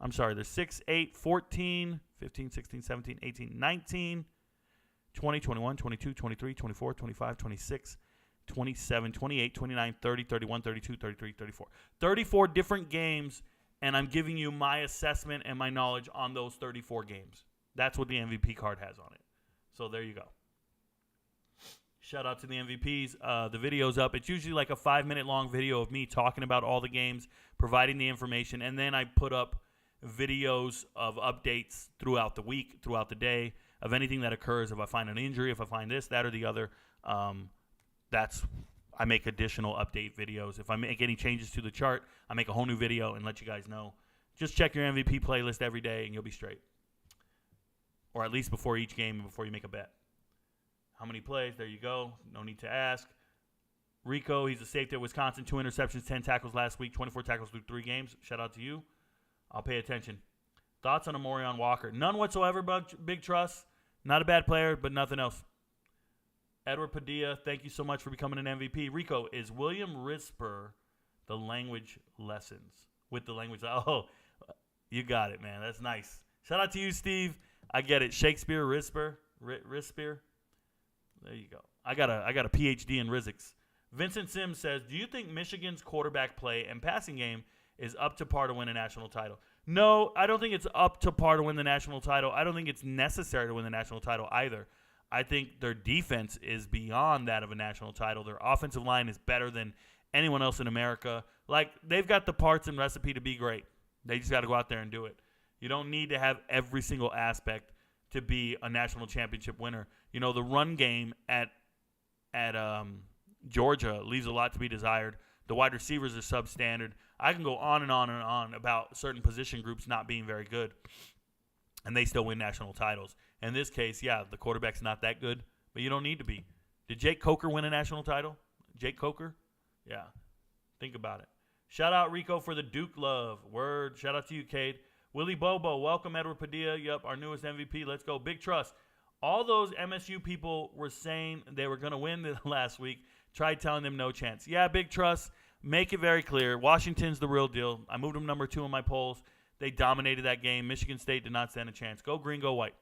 I'm sorry, there's 6, 8, 14, 15, 16, 17, 18, 19, 20, 21, 22, 23, 24, 25, 26, 27, 28, 29, 30, 31, 32, 33, 34. 34 different games, and I'm giving you my assessment and my knowledge on those 34 games. That's what the MVP card has on it. So there you go. Shout out to the MVPs. The video's up. It's usually like a 5-minute long video of me talking about all the games, providing the information, and then I put up videos of updates throughout the week, throughout the day, of anything that occurs. If I find an injury, if I find this, that, or the other, I make additional update videos. If I make any changes to the chart, I make a whole new video and let you guys know. Just check your MVP playlist every day and you'll be straight. Or at least before each game and before you make a bet. How many plays? There you go. No need to ask. Rico, he's a safety at Wisconsin. 2 interceptions, 10 tackles last week, 24 tackles through 3 games. Shout out to you. I'll pay attention. Thoughts on Amorion Walker? None whatsoever, Big Trust. Not a bad player, but nothing else. Edward Padilla, thank you so much for becoming an MVP. Rico, is William Risper the language lessons? With the language, oh, you got it, man. That's nice. Shout out to you, Steve. I get it. Shakespeare, Risper. There you go. I got a PhD in Rizics. Vincent Sims says, do you think Michigan's quarterback play and passing game is up to par to win a national title? No, I don't think it's up to par to win the national title. I don't think it's necessary to win the national title either. I think their defense is beyond that of a national title. Their offensive line is better than anyone else in America. Like, they've got the parts and recipe to be great. They just got to go out there and do it. You don't need to have every single aspect to be a national championship winner. You know, the run game at Georgia leaves a lot to be desired. The wide receivers are substandard. I can go on and on and on about certain position groups not being very good, and they still win national titles. In this case, yeah, the quarterback's not that good, but you don't need to be. Did Jake Coker win a national title? Jake Coker? Yeah. Think about it. Shout out Rico for the Duke love. Word. Shout out to you, Cade. Willie Bobo, welcome Edward Padilla. Yep, our newest MVP. Let's go. Big Trust. All those MSU people were saying they were going to win last week. Tried telling them no chance. Yeah, Big Trust. make it very clear. Washington's the real deal. I moved them number 2 in my polls. They dominated that game. Michigan State did not stand a chance. Go green, go white.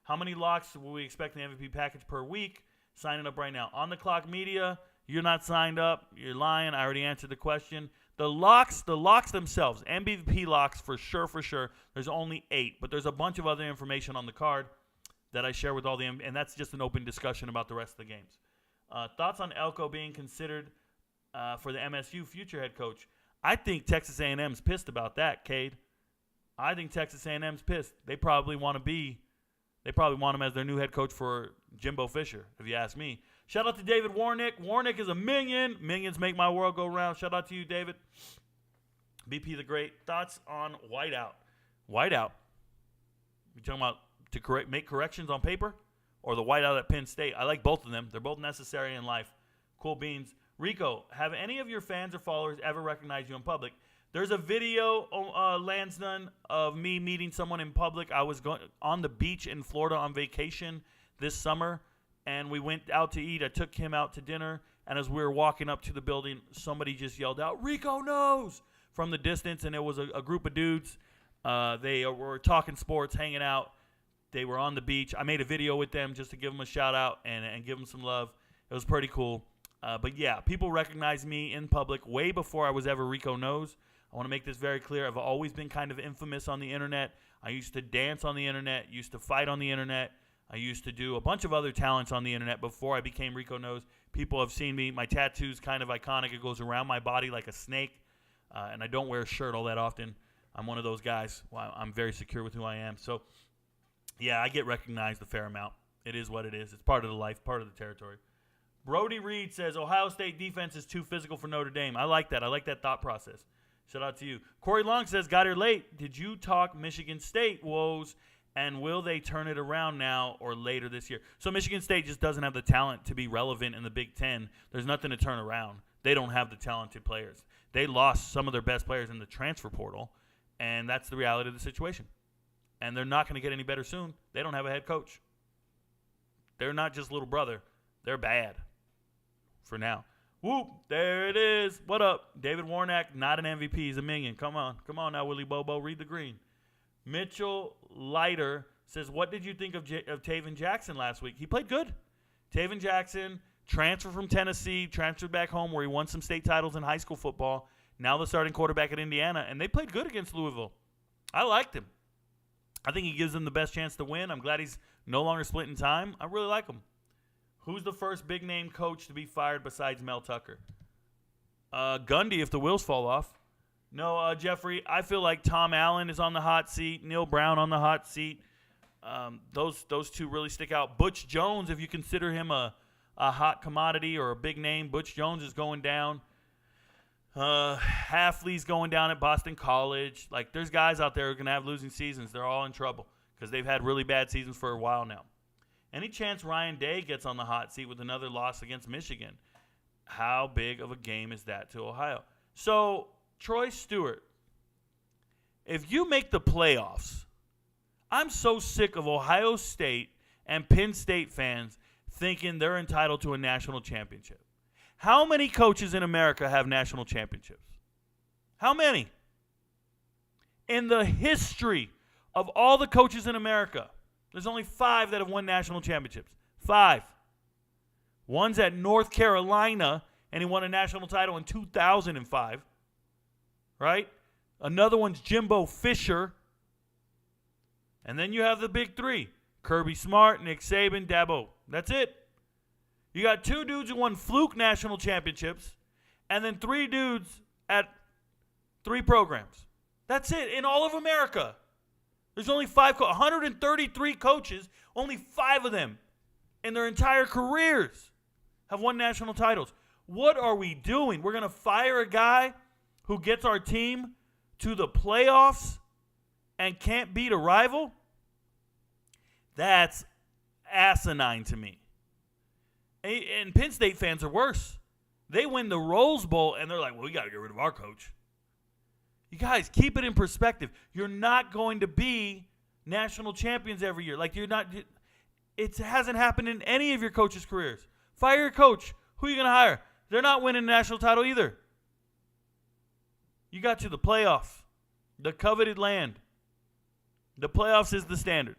How many locks will we expect in the MVP package per week? Signing up right now. On the Clock Media, you're not signed up. You're lying. I already answered the question. The locks themselves, MVP locks for sure. There's only 8, but there's a bunch of other information on the card that I share with all and that's just an open discussion about the rest of the games. Thoughts on Elko being considered for the MSU future head coach? I think Texas A&M's pissed about that, Cade. I think Texas A&M's pissed. They probably want him as their new head coach for Jimbo Fisher, if you ask me. Shout out to David Warnick. Warnick is a minion. Minions make my world go round. Shout out to you, David. BP the Great. Thoughts on whiteout? Whiteout. You talking about to make corrections on paper or the whiteout at Penn State? I like both of them. They're both necessary in life. Cool beans. Rico, have any of your fans or followers ever recognized you in public? There's a video, Lansdon, of me meeting someone in public. I was going on the beach in Florida on vacation this summer, and we went out to eat. I took him out to dinner, and as we were walking up to the building, somebody just yelled out, "Rico knows!" from the distance, and it was a group of dudes. They were talking sports, hanging out. They were on the beach. I made a video with them just to give them a shout-out and give them some love. It was pretty cool. But, yeah, people recognize me in public way before I was ever Rico Knows. I want to make this very clear. I've always been kind of infamous on the internet. I used to dance on the internet, used to fight on the internet. I used to do a bunch of other talents on the internet before I became Rico Knows. People have seen me. My tattoo's kind of iconic. It goes around my body like a snake, and I don't wear a shirt all that often. I'm one of those guys. Well, I'm very secure with who I am. So, yeah, I get recognized a fair amount. It is what it is. It's part of the life, part of the territory. Brody Reed says, Ohio State defense is too physical for Notre Dame. I like that. I like that thought process. Shout out to you. Corey Long says, got here late. Did you talk Michigan State woes, and will they turn it around now or later this year? So Michigan State just doesn't have the talent to be relevant in the Big Ten. There's nothing to turn around. They don't have the talented players. They lost some of their best players in the transfer portal, and that's the reality of the situation. And they're not going to get any better soon. They don't have a head coach. They're not just little brother. They're bad for now. Whoop, there it is. What up? David Warnack, not an MVP. He's a minion. Come on now, Willie Bobo. Read the green. Mitchell Leiter says, what did you think of Taven Jackson last week? He played good. Taven Jackson, transferred from Tennessee, transferred back home where he won some state titles in high school football. Now the starting quarterback at Indiana, and they played good against Louisville. I liked him. I think he gives them the best chance to win. I'm glad he's no longer splitting time. I really like him. Who's the first big-name coach to be fired besides Mel Tucker? Gundy, if the wheels fall off. No, Jeffrey, I feel like Tom Allen is on the hot seat. Neil Brown on the hot seat. Those two really stick out. Butch Jones, if you consider him a hot commodity or a big name, Butch Jones is going down. Halfley's going down at Boston College. Like, there's guys out there who are going to have losing seasons. They're all in trouble because they've had really bad seasons for a while now. Any chance Ryan Day gets on the hot seat with another loss against Michigan? How big of a game is that to Ohio? So, Troy Stewart, if you make the playoffs, I'm so sick of Ohio State and Penn State fans thinking they're entitled to a national championship. How many coaches in America have national championships? How many? In the history of all the coaches in America, there's only 5 that have won national championships. 5. One's at North Carolina, and he won a national title in 2005. Right? Another one's Jimbo Fisher. And then you have the big 3. Kirby Smart, Nick Saban, Dabo. That's it. You got 2 dudes who won fluke national championships, and then 3 dudes at 3 programs. That's it in all of America. There's only 133 coaches, only 5 of them in their entire careers have won national titles. What are we doing? We're going to fire a guy who gets our team to the playoffs and can't beat a rival? That's asinine to me. And Penn State fans are worse. They win the Rose Bowl, and they're like, well, we got to get rid of our coach. You guys, keep it in perspective. You're not going to be national champions every year. Like, you're not. It hasn't happened in any of your coaches' careers. Fire your coach. Who are you going to hire? They're not winning a national title either. You got to the playoffs, the coveted land. The playoffs is the standard,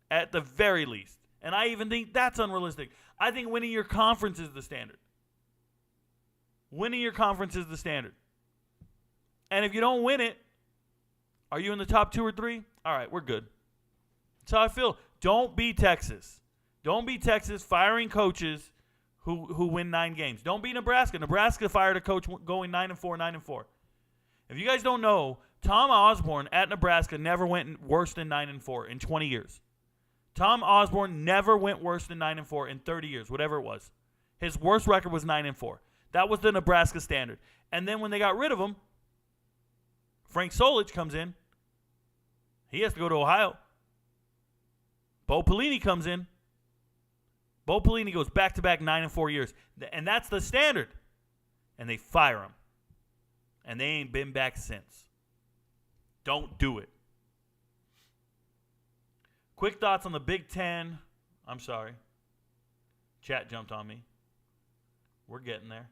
at the very least. And I even think that's unrealistic. I think winning your conference is the standard. Winning your conference is the standard. And if you don't win it, are you in the top 2 or 3? All right, we're good. That's how I feel. Don't be Texas. Don't be Texas firing coaches who win 9 games. Don't be Nebraska. Nebraska fired a coach going 9-4, 9-4. If you guys don't know, Tom Osborne at Nebraska never went worse than 9-4 in 20 years. Tom Osborne never went worse than 9-4 in 30 years, whatever it was. His worst record was 9-4. That was the Nebraska standard. And then when they got rid of him, Frank Solich comes in. He has to go to Ohio. Bo Pelini comes in. Bo Pelini goes back-to-back 9-4 years. And that's the standard. And they fire him. And they ain't been back since. Don't do it. Quick thoughts on the Big Ten. I'm sorry. Chat jumped on me. We're getting there.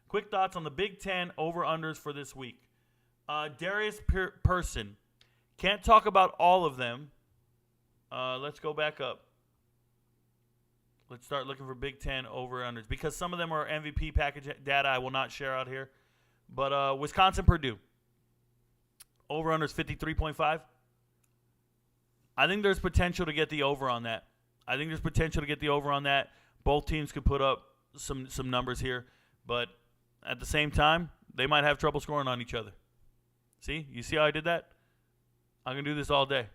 Quick thoughts on the Big Ten over-unders for this week. Darius Person. Can't talk about all of them. Let's go back up. Let's start looking for Big Ten over-unders because some of them are MVP package data I will not share out here. But Wisconsin-Purdue. Over-unders 53.5. I think there's potential to get the over on that. Both teams could put up some numbers here. But at the same time, they might have trouble scoring on each other. See? You see how I did that? I'm going to do this all day.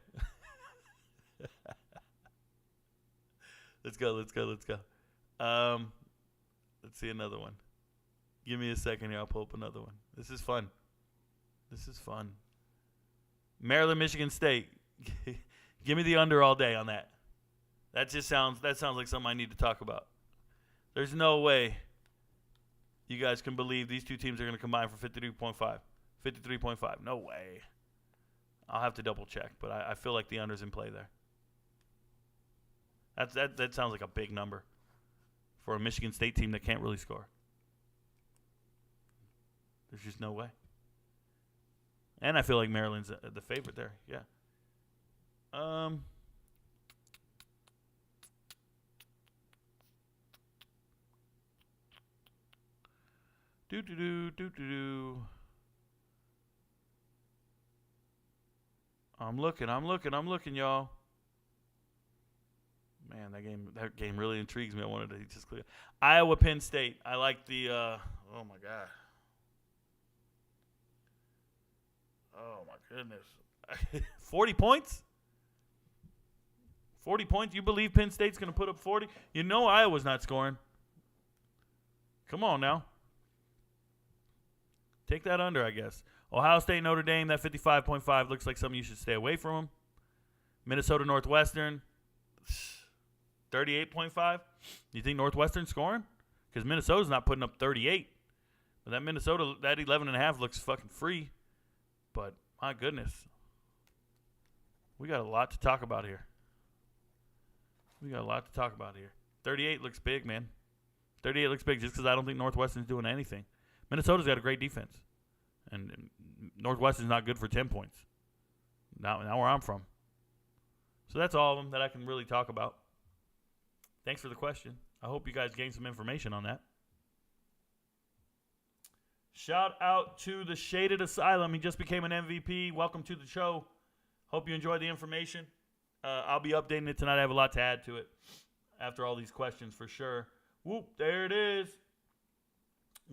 Let's go. Let's see another one. Give me a second here. I'll pull up another one. This is fun. Maryland, Michigan State. Give me the under all day on that. That sounds like something I need to talk about. There's no way you guys can believe these two teams are going to combine for 53.5. No way. I'll have to double check, but I feel like the under's in play there. That sounds like a big number for a Michigan State team that can't really score. There's just no way. And I feel like Maryland's the favorite there. Yeah. I'm looking, y'all. Man, that game really intrigues me. I wanted to just clear. Iowa, Penn State. I like the. Oh my God. Oh my goodness. 40 points. 40 points. You believe Penn State's going to put up 40? You know Iowa's not scoring. Come on now. Take that under, I guess. Ohio State, Notre Dame. That 55.5 looks like something you should stay away from. Minnesota, Northwestern. 38.5. You think Northwestern's scoring? Because Minnesota's not putting up 38. But that Minnesota, that 11.5 looks fucking free. But my goodness. We got a lot to talk about here. 38 looks big, man. 38 looks big just because I don't think Northwestern's doing anything. Minnesota's got a great defense. And Northwestern's not good for 10 points. Now where I'm from. So that's all of them that I can really talk about. Thanks for the question. I hope you guys gained some information on that. Shout out to the Shaded Asylum. He just became an MVP. Welcome to the show. Hope you enjoyed the information. I'll be updating it tonight. I have a lot to add to it after all these questions for sure. Whoop, there it is.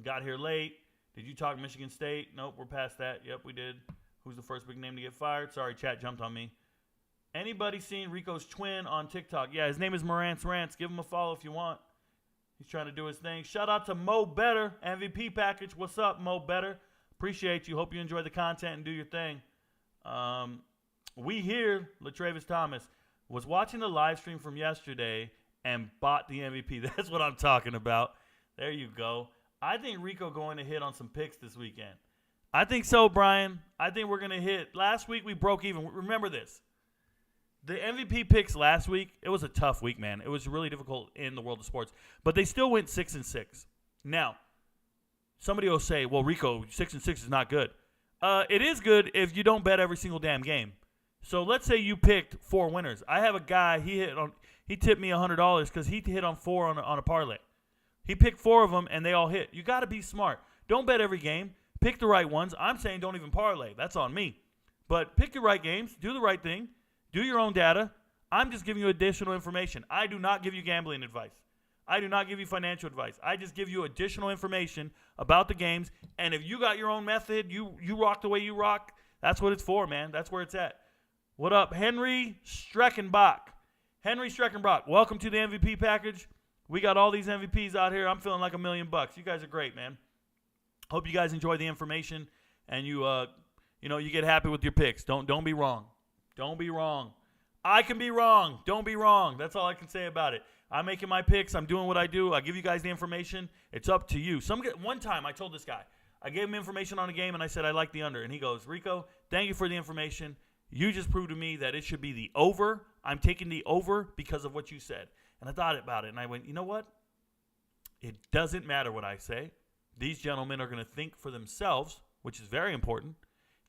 Got here late. Did you talk Michigan State? Nope, we're past that. Yep, we did. Who's the first big name to get fired? Sorry, chat jumped on me. Anybody seen Rico's twin on TikTok? Yeah, his name is Morant's Rants. Give him a follow if you want. He's trying to do his thing. Shout out to Mo Better, MVP package. What's up, Mo Better? Appreciate you. Hope you enjoy the content and do your thing. We here, LaTravis Thomas, was watching the live stream from yesterday and bought the MVP. That's what I'm talking about. There you go. I think Rico going to hit on some picks this weekend. I think so, Brian. I think we're going to hit. Last week we broke even. Remember this. The MVP picks last week, it was a tough week, man. It was really difficult in the world of sports. But they still went 6-6. Now, somebody will say, well, Rico, 6-6 is not good. It is good if you don't bet every single damn game. So let's say you picked 4 winners. I have a guy, he tipped me $100 because he hit on 4 on a parlay. He picked 4 of them, and they all hit. You got to be smart. Don't bet every game. Pick the right ones. I'm saying don't even parlay. That's on me. But pick the right games. Do the right thing. Do your own data. I'm just giving you additional information. I do not give you gambling advice. I do not give you financial advice. I just give you additional information about the games. And if you got your own method, you rock the way you rock, that's what it's for, man. That's where it's at. What up, Henry Streckenbach? Henry Streckenbach, welcome to the MVP package. We got all these MVPs out here. I'm feeling like $1 million. You guys are great, man. Hope you guys enjoy the information and you get happy with your picks. Don't be wrong. Don't be wrong. I can be wrong. Don't be wrong. That's all I can say about it. I'm making my picks. I'm doing what I do. I give you guys the information. It's up to you. One time I told this guy, I gave him information on a game and I said I like the under. And he goes, Rico, thank you for the information. You just proved to me that it should be the over. I'm taking the over because of what you said. And I thought about it and I went, you know what? It doesn't matter what I say. These gentlemen are going to think for themselves, which is very important.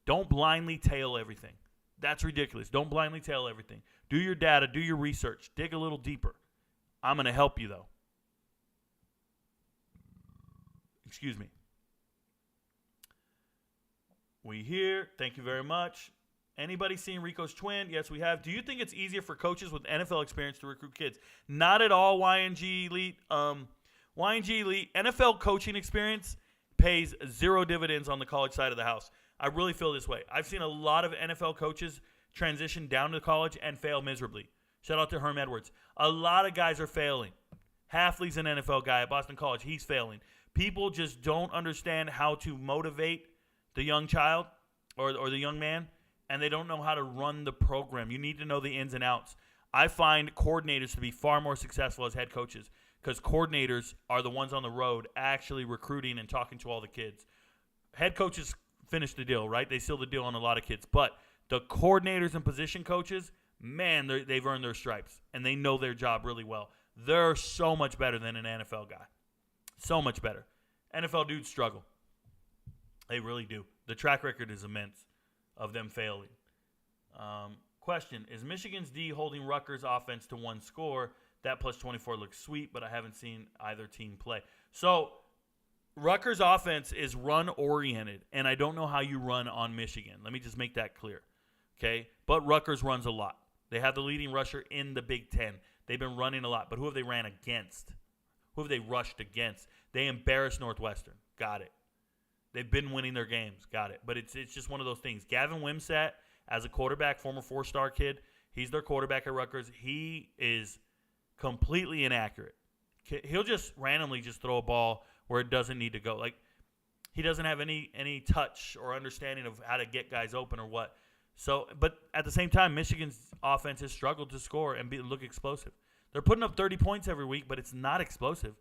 Don't blindly tail everything. That's ridiculous. Don't blindly tail everything. Do your data. Do your research. Dig a little deeper. I'm going to help you, though. Excuse me. We here. Thank you very much. Anybody seen Rico's twin? Yes, we have. Do you think it's easier for coaches with NFL experience to recruit kids? Not at all, YNG Elite. YNG Elite, NFL coaching experience pays 0 dividends on the college side of the house. I really feel this way. I've seen a lot of NFL coaches transition down to college and fail miserably. Shout out to Herm Edwards. A lot of guys are failing. Halfley's an NFL guy at Boston College. He's failing. People just don't understand how to motivate the young child or the young man, and they don't know how to run the program. You need to know the ins and outs. I find coordinators to be far more successful as head coaches because coordinators are the ones on the road actually recruiting and talking to all the kids. Head coaches finish the deal, right? They seal the deal on a lot of kids. But the coordinators and position coaches, man, they've earned their stripes, and they know their job really well. They're so much better than an NFL guy. So much better. NFL dudes struggle. They really do. The track record is immense of them failing. Question, is Michigan's D holding Rutgers offense to 1 score? That plus 24 looks sweet, but I haven't seen either team play. So Rutgers offense is run-oriented, and I don't know how you run on Michigan. Let me just make that clear, okay? But Rutgers runs a lot. They have the leading rusher in the Big Ten. They've been running a lot, but who have they ran against? Who have they rushed against? They embarrassed Northwestern. Got it. They've been winning their games. Got it. But it's just one of those things. Gavin Wimsatt, as a quarterback, former 4-star kid, he's their quarterback at Rutgers. He is completely inaccurate. He'll just randomly just throw a ball where it doesn't need to go. Like, he doesn't have any touch or understanding of how to get guys open or what. So, but at the same time, Michigan's offense has struggled to score and look explosive. They're putting up 30 points every week, but it's not explosive.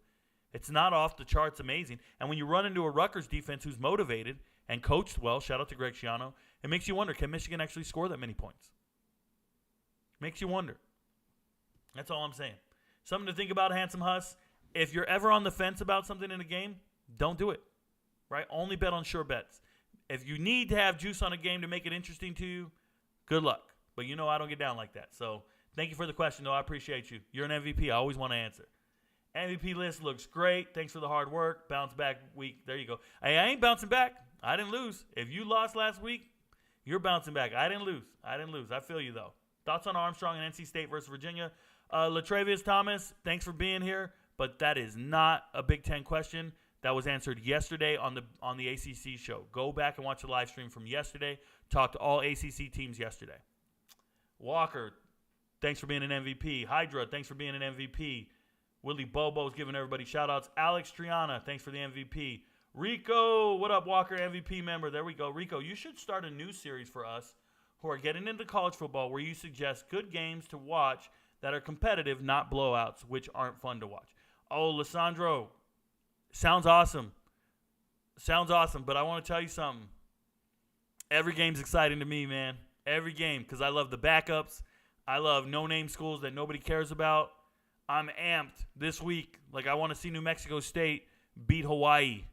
It's not off the charts amazing. And when you run into a Rutgers defense who's motivated and coached well, shout out to Greg Schiano, it makes you wonder, can Michigan actually score that many points? Makes you wonder. That's all I'm saying. Something to think about, Handsome Huss. If you're ever on the fence about something in a game, don't do it. Right? Only bet on sure bets. If you need to have juice on a game to make it interesting to you, good luck. But you know I don't get down like that. So thank you for the question, though. I appreciate you. You're an MVP. I always want to answer. MVP list looks great. Thanks for the hard work. Bounce back week. There you go. Hey, I ain't bouncing back. I didn't lose. If you lost last week, you're bouncing back. I didn't lose. I feel you, though. Thoughts on Armstrong and NC State versus Virginia? Latravius Thomas, thanks for being here. But that is not a Big Ten question. That was answered yesterday on the ACC show. Go back and watch the live stream from yesterday. Talked to all ACC teams yesterday. Walker, thanks for being an MVP. Hydra, thanks for being an MVP. Willie Bobo's giving everybody shout-outs. Alex Triana, thanks for the MVP. Rico, what up, Walker, MVP member? There we go. Rico, you should start a new series for us who are getting into college football where you suggest good games to watch that are competitive, not blowouts, which aren't fun to watch. Oh, Lissandro, sounds awesome. But I want to tell you something. Every game's exciting to me, man. Every game, because I love the backups. I love no-name schools that nobody cares about. I'm amped this week. Like, I want to see New Mexico State beat Hawaii.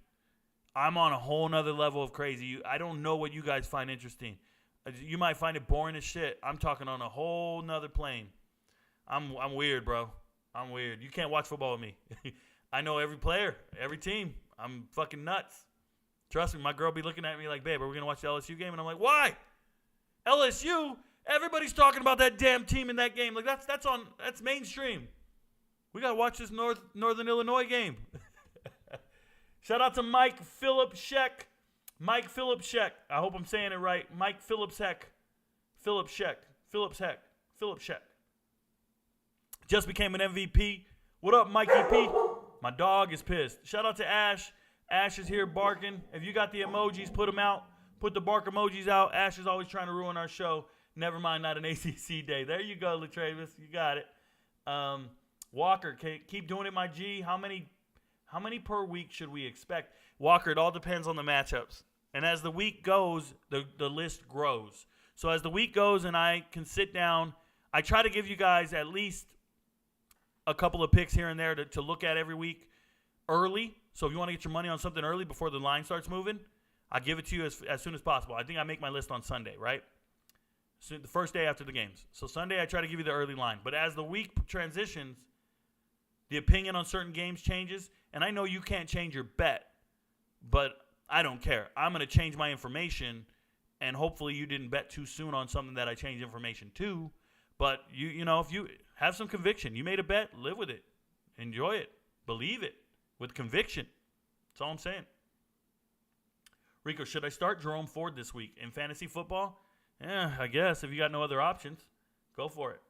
I'm on a whole nother level of crazy. I don't know what you guys find interesting. You might find it boring as shit. I'm talking on a whole nother plane. I'm weird, bro. I'm weird. You can't watch football with me. I know every player, every team. I'm fucking nuts. Trust me, my girl be looking at me like, babe, are we going to watch the LSU game? And I'm like, why? LSU? Everybody's talking about that damn team in that game. Like, that's mainstream. We got to watch this Northern Illinois game. Shout out to Mike Phillip Sheck. Mike Phillip Sheck. I hope I'm saying it right. Mike Phillips Heck. Phillip Sheck. Phillips Heck. Phillip Sheck. Just became an MVP. What up, Mikey P? My dog is pissed. Shout out to Ash. Ash is here barking. If you got the emojis, put them out. Put the bark emojis out. Ash is always trying to ruin our show. Never mind, not an ACC day. There you go, Latravis. You got it. Walker, keep doing it, my G. How many per week should we expect? Walker, it all depends on the matchups. And as the week goes, the list grows. So as the week goes and I can sit down, I try to give you guys at least a couple of picks here and there to look at every week early. So if you want to get your money on something early before the line starts moving, I'll give it to you as soon as possible. I think I make my list on Sunday, right? So the first day after the games. So Sunday, I try to give you the early line. But as the week transitions, the opinion on certain games changes. And I know you can't change your bet, but I don't care. I'm going to change my information, and hopefully you didn't bet too soon on something that I changed information to. But, you know, if you have some conviction, you made a bet, live with it. Enjoy it. Believe it with conviction. That's all I'm saying. Rico, should I start Jerome Ford this week in fantasy football? Yeah, I guess. If you got no other options, go for it.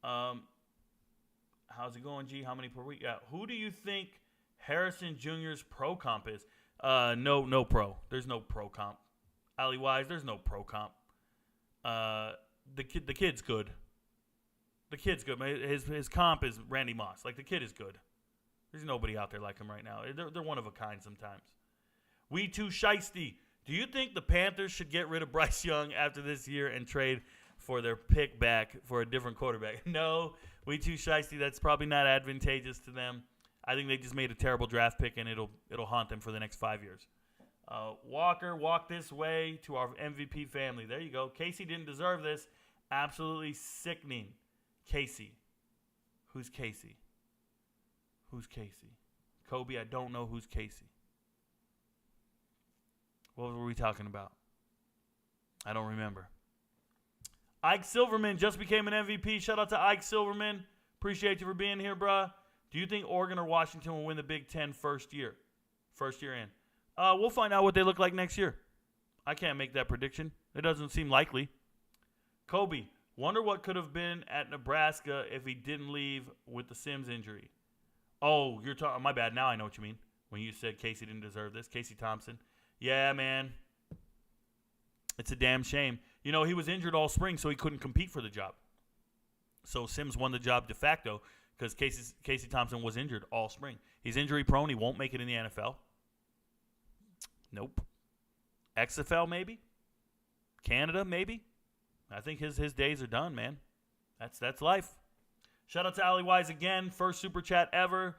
How's it going, G? How many per week? Yeah. Who do you think Harrison Jr.'s pro comp is? No pro. There's no pro comp. Ali Wise, there's no pro comp. The kid's good. The kid's good. His comp is Randy Moss. Like, the kid is good. There's nobody out there like him right now. They're one of a kind sometimes. We Too Shiesty. Do you think the Panthers should get rid of Bryce Young after this year and trade for their pick back for a different quarterback? No, We Too Shiesty. That's probably not advantageous to them. I think they just made a terrible draft pick, and it'll haunt them for the next 5 years. Walker, walk this way to our MVP family. There you go. Casey didn't deserve this. Absolutely sickening. Casey. Who's Casey? Who's Casey? Kobe, I don't know who's Casey. What were we talking about? I don't remember. Ike Silverman just became an MVP. Shout out to Ike Silverman. Appreciate you for being here, bruh. Do you think Oregon or Washington will win the Big Ten first year? First year in. We'll find out what they look like next year. I can't make that prediction. It doesn't seem likely. Kobe, wonder what could have been at Nebraska if he didn't leave with the Sims injury. Oh, you're talking. My bad. Now I know what you mean. When you said Casey didn't deserve this. Casey Thompson. Yeah, man. It's a damn shame. You know, he was injured all spring, so he couldn't compete for the job. So Sims won the job de facto because Casey Thompson was injured all spring. He's injury prone. He won't make it in the NFL. Nope. XFL maybe. Canada maybe. I think his days are done, man. That's life. Shout out to Ali Wise again. First super chat ever.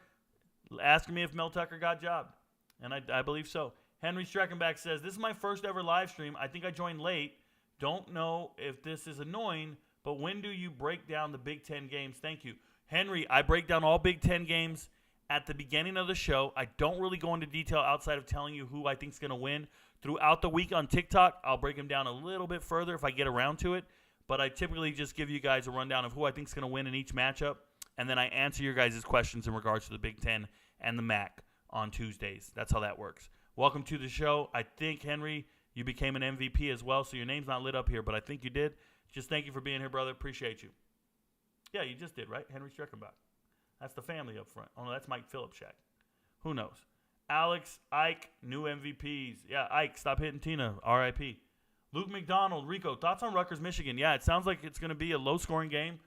Asking me if Mel Tucker got jobbed. And I believe so. Henry Streckenbach says, this is my first ever live stream. I think I joined late. Don't know if this is annoying, but when do you break down the Big Ten games? Thank you. Henry, I break down all Big Ten games at the beginning of the show. I don't really go into detail outside of telling you who I think is going to win. Throughout the week on TikTok, I'll break them down a little bit further if I get around to it. But I typically just give you guys a rundown of who I think is going to win in each matchup. And then I answer your guys' questions in regards to the Big Ten and the MAC on Tuesdays. That's how that works. Welcome to the show. I think, Henry, you became an MVP as well, so your name's not lit up here, but I think you did. Just thank you for being here, brother. Appreciate you. Yeah, you just did, right? Henry Streckenbach. That's the family up front. Oh, no, that's Mike Phillips Shack. Who knows? Alex, Ike, new MVPs. Yeah, Ike, stop hitting Tina. R.I.P. Luke McDonald, Rico, thoughts on Rutgers, Michigan? Yeah, it sounds like it's going to be a low-scoring game.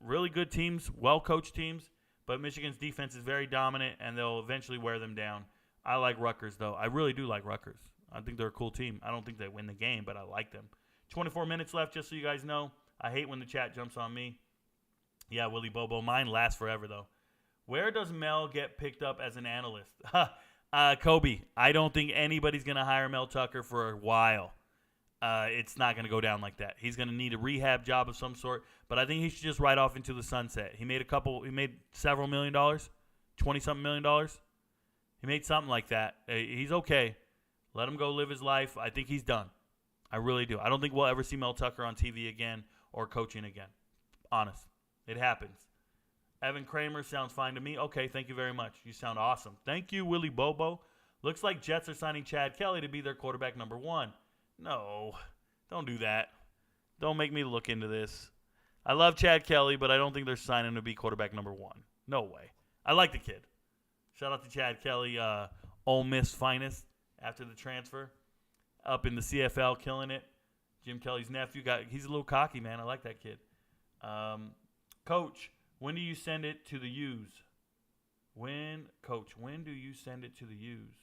Really good teams, well-coached teams, but Michigan's defense is very dominant, and they'll eventually wear them down. I like Rutgers, though. I really do like Rutgers. I think they're a cool team. I don't think they win the game, but I like them. 24 minutes left, just so you guys know. I hate when the chat jumps on me. Yeah, Willie Bobo. Mine lasts forever, though. Where does Mel get picked up as an analyst? Kobe, I don't think anybody's going to hire Mel Tucker for a while. It's not going to go down like that. He's going to need a rehab job of some sort, but I think he should just ride off into the sunset. He made several $1 million, $20-something million. He made something like that. He's okay. Let him go live his life. I think he's done. I really do. I don't think we'll ever see Mel Tucker on TV again or coaching again. Honest. It happens. Evan Kramer sounds fine to me. Okay, thank you very much. You sound awesome. Thank you, Willie Bobo. Looks like Jets are signing Chad Kelly to be their quarterback number 1. No, don't do that. Don't make me look into this. I love Chad Kelly, but I don't think they're signing to be quarterback number 1. No way. I like the kid. Shout out to Chad Kelly, Ole Miss finest after the transfer. Up in the CFL, killing it. Jim Kelly's nephew. He's a little cocky, man. I like that kid. Coach, when do you send it to the U's? When do you send it to the U's?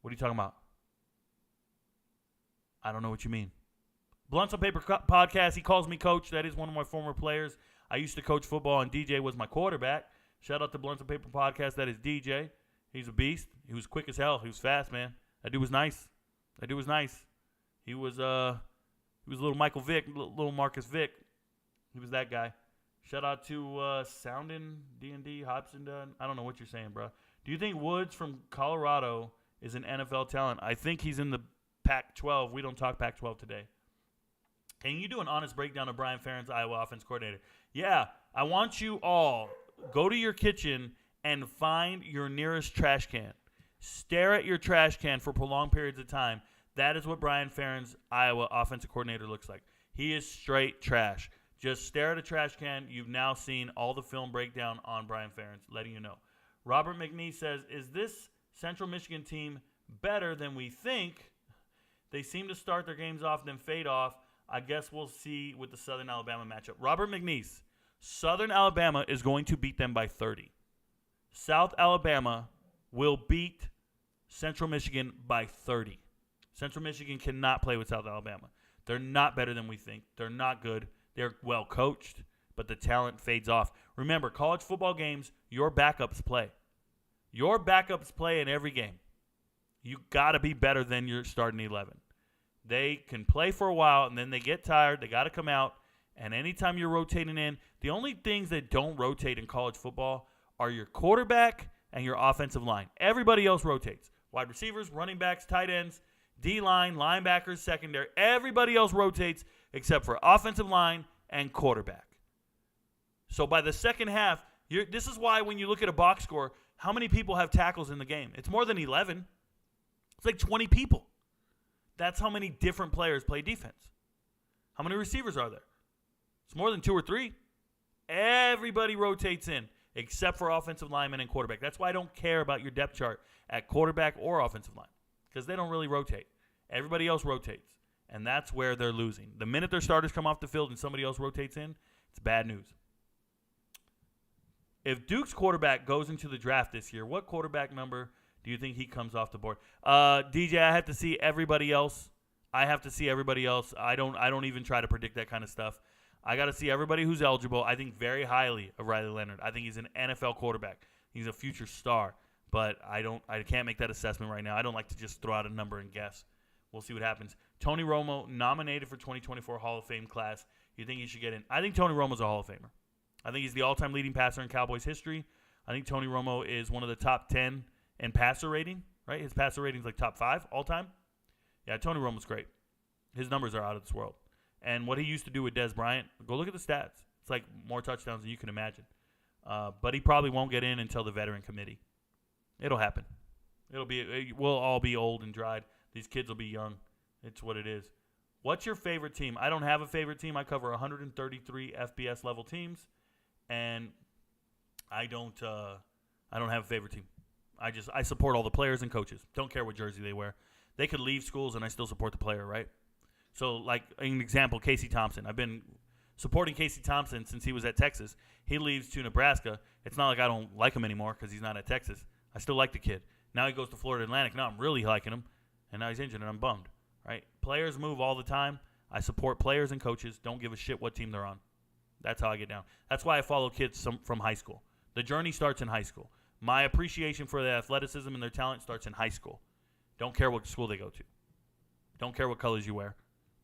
What are you talking about? I don't know what you mean. Blunts on Paper podcast. He calls me coach. That is one of my former players. I used to coach football, and DJ was my quarterback. Shout out to Blunts on Paper podcast. That is DJ. He's a beast. He was quick as hell. He was fast, man. That dude was nice. He was little Michael Vick, little Marcus Vick. He was that guy. Shout out to Soundin D&D Hobson. I don't know what you're saying, bro. Do you think Woods from Colorado is an NFL talent? I think he's in the Pac-12. We don't talk Pac-12 today. Can you do an honest breakdown of Brian Ferentz, Iowa offense coordinator? Yeah, I want you all go to your kitchen and find your nearest trash can. Stare at your trash can for prolonged periods of time. That is what Brian Ferentz, Iowa offensive coordinator, looks like. He is straight trash. Just stare at a trash can. You've now seen all the film breakdown on Brian Ferentz, letting you know. Robert McNee says, is this Central Michigan team better than we think? They seem to start their games off, then fade off. I guess we'll see with the Southern Alabama matchup. Robert McNeese, Southern Alabama is going to beat them by 30. South Alabama will beat Central Michigan by 30. Central Michigan cannot play with South Alabama. They're not better than we think. They're not good. They're well coached, but the talent fades off. Remember, college football games, your backups play. Your backups play in every game. You got to be better than your starting 11. They can play for a while, and then they get tired. They got to come out, and anytime you're rotating in, the only things that don't rotate in college football are your quarterback and your offensive line. Everybody else rotates. Wide receivers, running backs, tight ends, D-line, linebackers, secondary. Everybody else rotates except for offensive line and quarterback. So by the second half, this is why when you look at a box score, how many people have tackles in the game? It's more than 11. It's like 20 people. That's how many different players play defense. How many receivers are there? It's more than 2 or 3. Everybody rotates in except for offensive linemen and quarterback. That's why I don't care about your depth chart at quarterback or offensive line, because they don't really rotate. Everybody else rotates, and that's where they're losing. The minute their starters come off the field and somebody else rotates in, it's bad news. If Duke's quarterback goes into the draft this year, what quarterback number do you think he comes off the board? DJ, I have to see everybody else. I don't even try to predict that kind of stuff. I got to see everybody who's eligible. I think very highly of Riley Leonard. I think he's an NFL quarterback. He's a future star, but I can't make that assessment right now. I don't like to just throw out a number and guess. We'll see what happens. Tony Romo nominated for 2024 Hall of Fame class. You think he should get in? I think Tony Romo's a Hall of Famer. I think he's the all-time leading passer in Cowboys history. I think Tony Romo is one of the top 10 in passer rating, right? His passer rating is like top 5 all-time. Yeah, Tony Romo's great. His numbers are out of this world. And what he used to do with Dez Bryant, go look at the stats. It's like more touchdowns than you can imagine. But he probably won't get in until the veteran committee. It'll happen. We'll all be old and dried. These kids will be young. It's what it is. What's your favorite team? I don't have a favorite team. I cover 133 FBS level teams, and I don't have a favorite team. I support all the players and coaches. Don't care what jersey they wear. They could leave schools and I still support the player, right? So, like an example, Casey Thompson. I've been supporting Casey Thompson since he was at Texas. He leaves to Nebraska. It's not like I don't like him anymore because he's not at Texas. I still like the kid. Now he goes to Florida Atlantic. Now I'm really liking him, and now he's injured, and I'm bummed, right? Players move all the time. I support players and coaches. Don't give a shit what team they're on. That's how I get down. That's why I follow kids from high school. The journey starts in high school. My appreciation for their athleticism and their talent starts in high school. Don't care what school they go to. Don't care what colors you wear.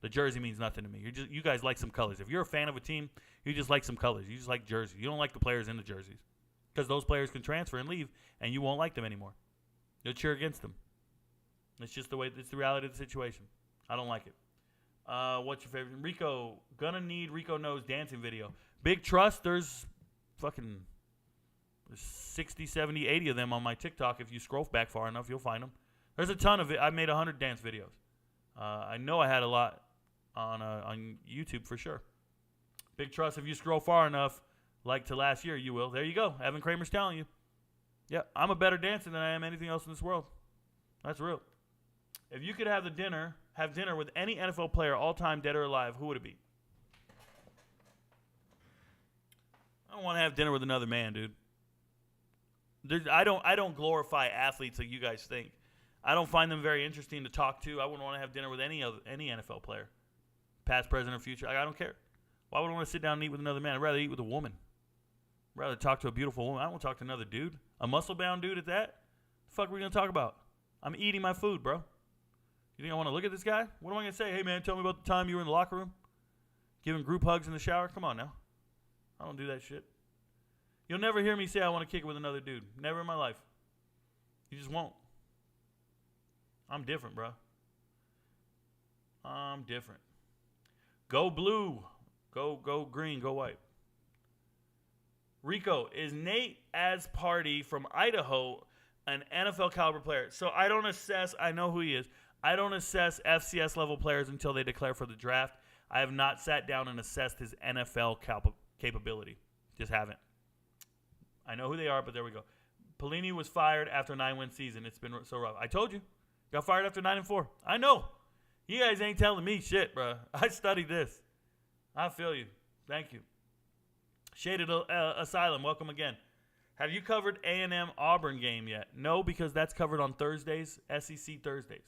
The jersey means nothing to me. You guys like some colors. If you're a fan of a team, you just like some colors. You just like jerseys. You don't like the players in the jerseys because those players can transfer and leave, and you won't like them anymore. You'll cheer against them. It's just the way. It's the reality of the situation. I don't like it. What's your favorite? Rico. Gonna need Rico Knows dancing video. Big trust. There's 60, 70, 80 of them on my TikTok. If you scroll back far enough, you'll find them. There's a ton of it. I made 100 dance videos. I know I had a lot on YouTube for sure. Big trust. If you scroll far enough, like to last year, you will. There you go. Evan Kramer's telling you. Yeah, I'm a better dancer than I am anything else in this world. That's real. If you could have dinner with any NFL player, all time, dead or alive, who would it be? I don't want to have dinner with another man, dude. I don't glorify athletes like you guys think. I don't find them very interesting to talk to. I wouldn't want to have dinner with any NFL player, past, present, or future. I don't care. Why would I want to sit down and eat with another man? I'd rather eat with a woman. I'd rather talk to a beautiful woman. I don't want to talk to another dude. A muscle-bound dude at that? The fuck are we going to talk about? I'm eating my food, bro. You think I want to look at this guy? What am I going to say? Hey, man, tell me about the time you were in the locker room? Giving group hugs in the shower? Come on now. I don't do that shit. You'll never hear me say I want to kick it with another dude. Never in my life. You just won't. I'm different, bro. I'm different. Go blue. Go green. Go white. Rico, is Nate Asparty from Idaho an NFL caliber player? So I don't assess. I know who he is. I don't assess FCS level players until they declare for the draft. I have not sat down and assessed his NFL capability. Just haven't. I know who they are, but there we go. Pelini was fired after a 9-win season. It's been so rough. I told you. Got fired after 9-4. I know. You guys ain't telling me shit, bro. I studied this. I feel you. Thank you. Shaded Asylum, welcome again. Have you covered A&M Auburn game yet? No, because that's covered on Thursdays, SEC Thursdays.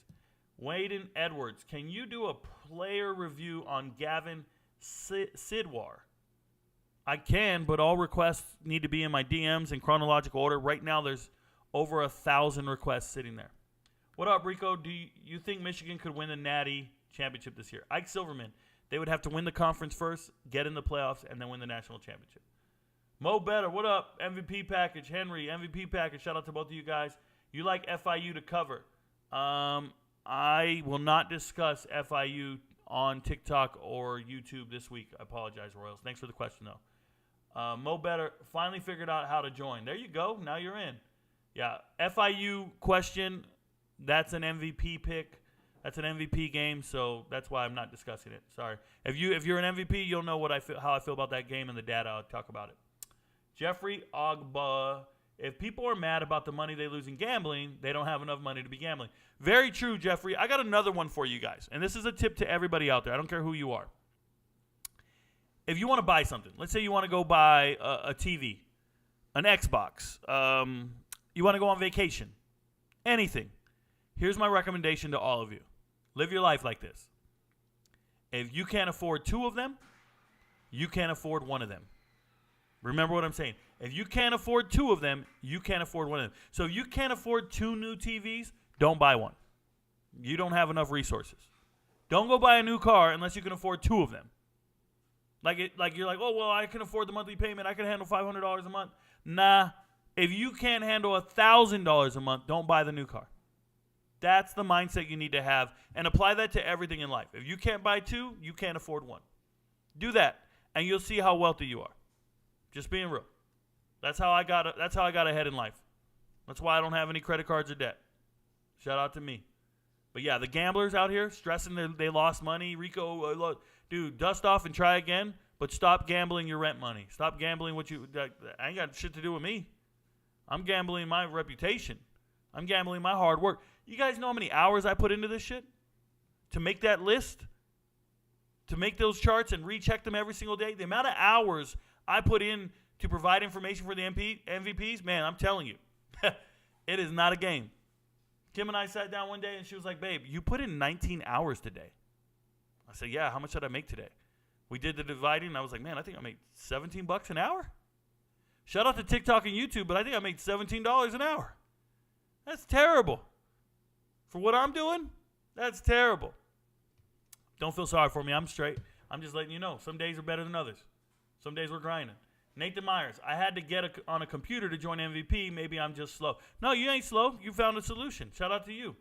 Waden Edwards, can you do a player review on Gavin Sidwar? I can, but all requests need to be in my DMs in chronological order. Right now, there's over 1,000 requests sitting there. What up, Rico? Do you think Michigan could win the Natty championship this year? Ike Silverman, they would have to win the conference first, get in the playoffs, and then win the national championship. Mo Better, what up? MVP package. Henry, MVP package. Shout out to both of you guys. You like FIU to cover. I will not discuss FIU on TikTok or YouTube this week. I apologize, Royals. Thanks for the question, though. Mo Better finally figured out how to join. There you go. Now you're in. Yeah, FIU question. That's an MVP pick. That's an MVP game, so that's why I'm not discussing it. Sorry. If you're an MVP, you'll know how I feel about that game and the data. I'll talk about it. Jeffrey Ogba. If people are mad about the money they lose in gambling, they don't have enough money to be gambling. Very true, Jeffrey. I got another one for you guys, and this is a tip to everybody out there. I don't care who you are. If you want to buy something, let's say you want to go buy a TV, an Xbox, you want to go on vacation, anything. Here's my recommendation to all of you. Live your life like this. If you can't afford 2 of them, you can't afford 1 of them. Remember what I'm saying. If you can't afford 2 of them, you can't afford 1 of them. So if you can't afford 2 new TVs, don't buy one. You don't have enough resources. Don't go buy a new car unless you can afford 2 of them. Like you're like, oh, well, I can afford the monthly payment. I can handle $500 a month. Nah. If you can't handle $1,000 a month, don't buy the new car. That's the mindset you need to have, and apply that to everything in life. If you can't buy 2, you can't afford 1. Do that, and you'll see how wealthy you are. Just being real. That's how I got ahead in life. That's why I don't have any credit cards or debt. Shout out to me. But yeah, the gamblers out here stressing they lost money. Rico, dude, dust off and try again, but stop gambling your rent money. Stop gambling I ain't got shit to do with me. I'm gambling my reputation. I'm gambling my hard work. You guys know how many hours I put into this shit? To make that list? To make those charts and recheck them every single day? The amount of hours I put in to provide information for the MVPs, man, I'm telling you, it is not a game. Kim and I sat down one day and she was like, babe, you put in 19 hours today. I said, yeah, how much did I make today? We did the dividing, and I was like, man, I think I made $17 an hour. Shout out to TikTok and YouTube, but I think I made $17 an hour. That's terrible. For what I'm doing, that's terrible. Don't feel sorry for me. I'm straight. I'm just letting you know. Some days are better than others. Some days we're grinding. Nathan Myers, I had to get on a computer to join MVP. Maybe I'm just slow. No, you ain't slow. You found a solution. Shout out to you.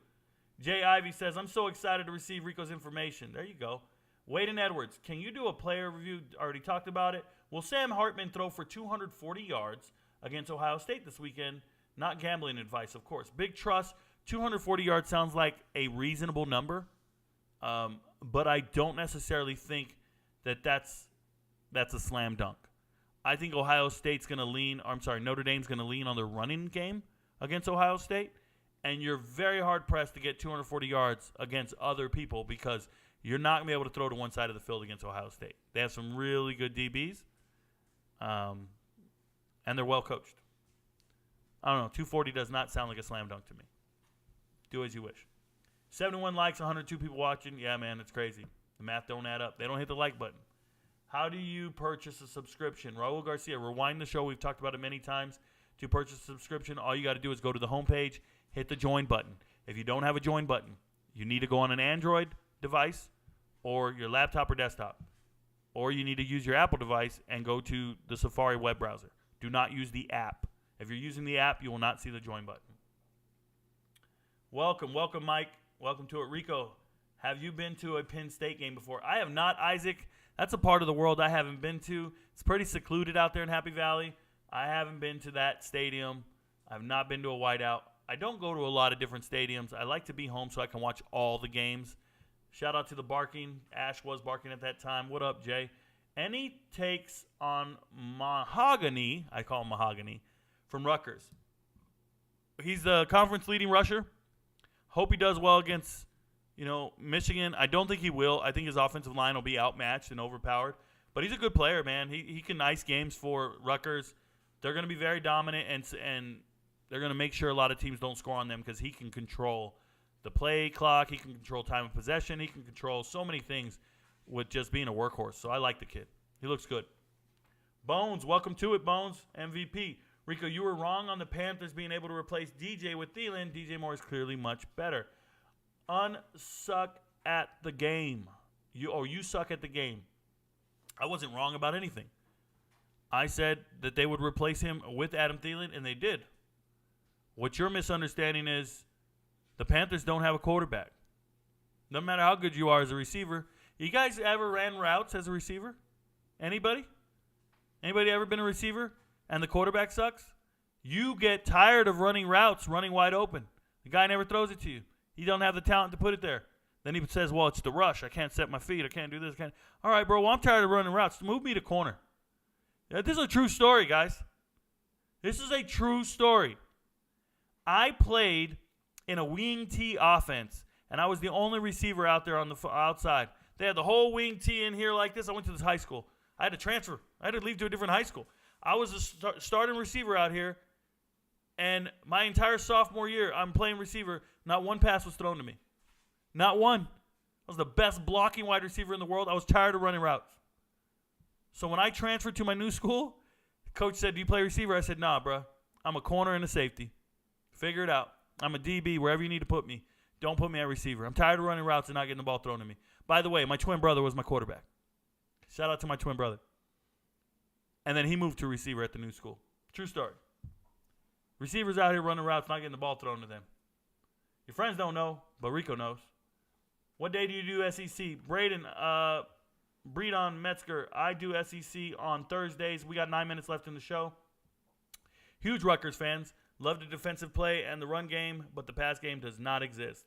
Jay Ivy says, I'm so excited to receive Rico's information. There you go. Wade and Edwards, can you do a player review? Already talked about it. Will Sam Hartman throw for 240 yards against Ohio State this weekend? Not gambling advice, of course. Big trust. 240 yards sounds like a reasonable number, but I don't necessarily think that's a slam dunk. I think Ohio State's going to Notre Dame's going to lean on the running game against Ohio State, and you're very hard-pressed to get 240 yards against other people because you're not going to be able to throw to one side of the field against Ohio State. They have some really good DBs, and they're well coached. I don't know. 240 does not sound like a slam dunk to me. Do as you wish. 71 likes, 102 people watching. Yeah, man, it's crazy. The math don't add up. They don't hit the like button. How do you purchase a subscription? Raul Garcia, rewind the show. We've talked about it many times. To purchase a subscription, all you got to do is go to the homepage, hit the join button. If you don't have a join button, you need to go on an Android device or your laptop or desktop. Or you need to use your Apple device and go to the Safari web browser. Do not use the app. If you're using the app, you will not see the join button. Welcome, Mike. Welcome to it. Rico, have you been to a Penn State game before? I have not, Isaac. That's a part of the world I haven't been to. It's pretty secluded out there in Happy Valley. I haven't been to that stadium. I've not been to a whiteout. I don't go to a lot of different stadiums. I like to be home so I can watch all the games. Shout out to the barking. Ash was barking at that time. What up, Jay? Any takes on Mahogany, I call him Mahogany, from Rutgers? He's the conference leading rusher. Hope he does well against, Michigan. I don't think he will. I think his offensive line will be outmatched and overpowered. But he's a good player, man. He can ice games for Rutgers. They're going to be very dominant, and they're going to make sure a lot of teams don't score on them because he can control the play clock. He can control time of possession. He can control so many things with just being a workhorse. So I like the kid. He looks good. Bones, welcome to it, Bones. MVP. Rico, you were wrong on the Panthers being able to replace DJ with Thielen. DJ Moore is clearly much better. Unsuck at the game. You suck at the game. I wasn't wrong about anything. I said that they would replace him with Adam Thielen, and they did. What you're misunderstanding is the Panthers don't have a quarterback. No matter how good you are as a receiver. You guys ever ran routes as a receiver? Anybody? Anybody ever been a receiver and the quarterback sucks? You get tired of running routes, running wide open. The guy never throws it to you. He don't have the talent to put it there. Then he says, well, it's the rush. I can't set my feet. I can't do this. All right, bro, well, I'm tired of running routes. Move me to corner. Yeah, this is a true story, guys. This is a true story. I played in a wing T offense, and I was the only receiver out there on the outside. They had the whole wing T in here like this. I went to this high school. I had to transfer. I had to leave to a different high school. I was a starting receiver out here, and my entire sophomore year, I'm playing receiver. Not one pass was thrown to me. Not one. I was the best blocking wide receiver in the world. I was tired of running routes. So when I transferred to my new school, coach said, do you play receiver? I said, nah, bro. I'm a corner and a safety. Figure it out. I'm a DB wherever you need to put me. Don't put me at receiver. I'm tired of running routes and not getting the ball thrown to me. By the way, my twin brother was my quarterback. Shout out to my twin brother. And then he moved to receiver at the new school. True story. Receivers out here running routes, not getting the ball thrown to them. Your friends don't know, but Rico knows. What day do you do SEC? Breedon Metzger, I do SEC on Thursdays. We got 9 minutes left in the show. Huge Rutgers fans. Love the defensive play and the run game, but the pass game does not exist.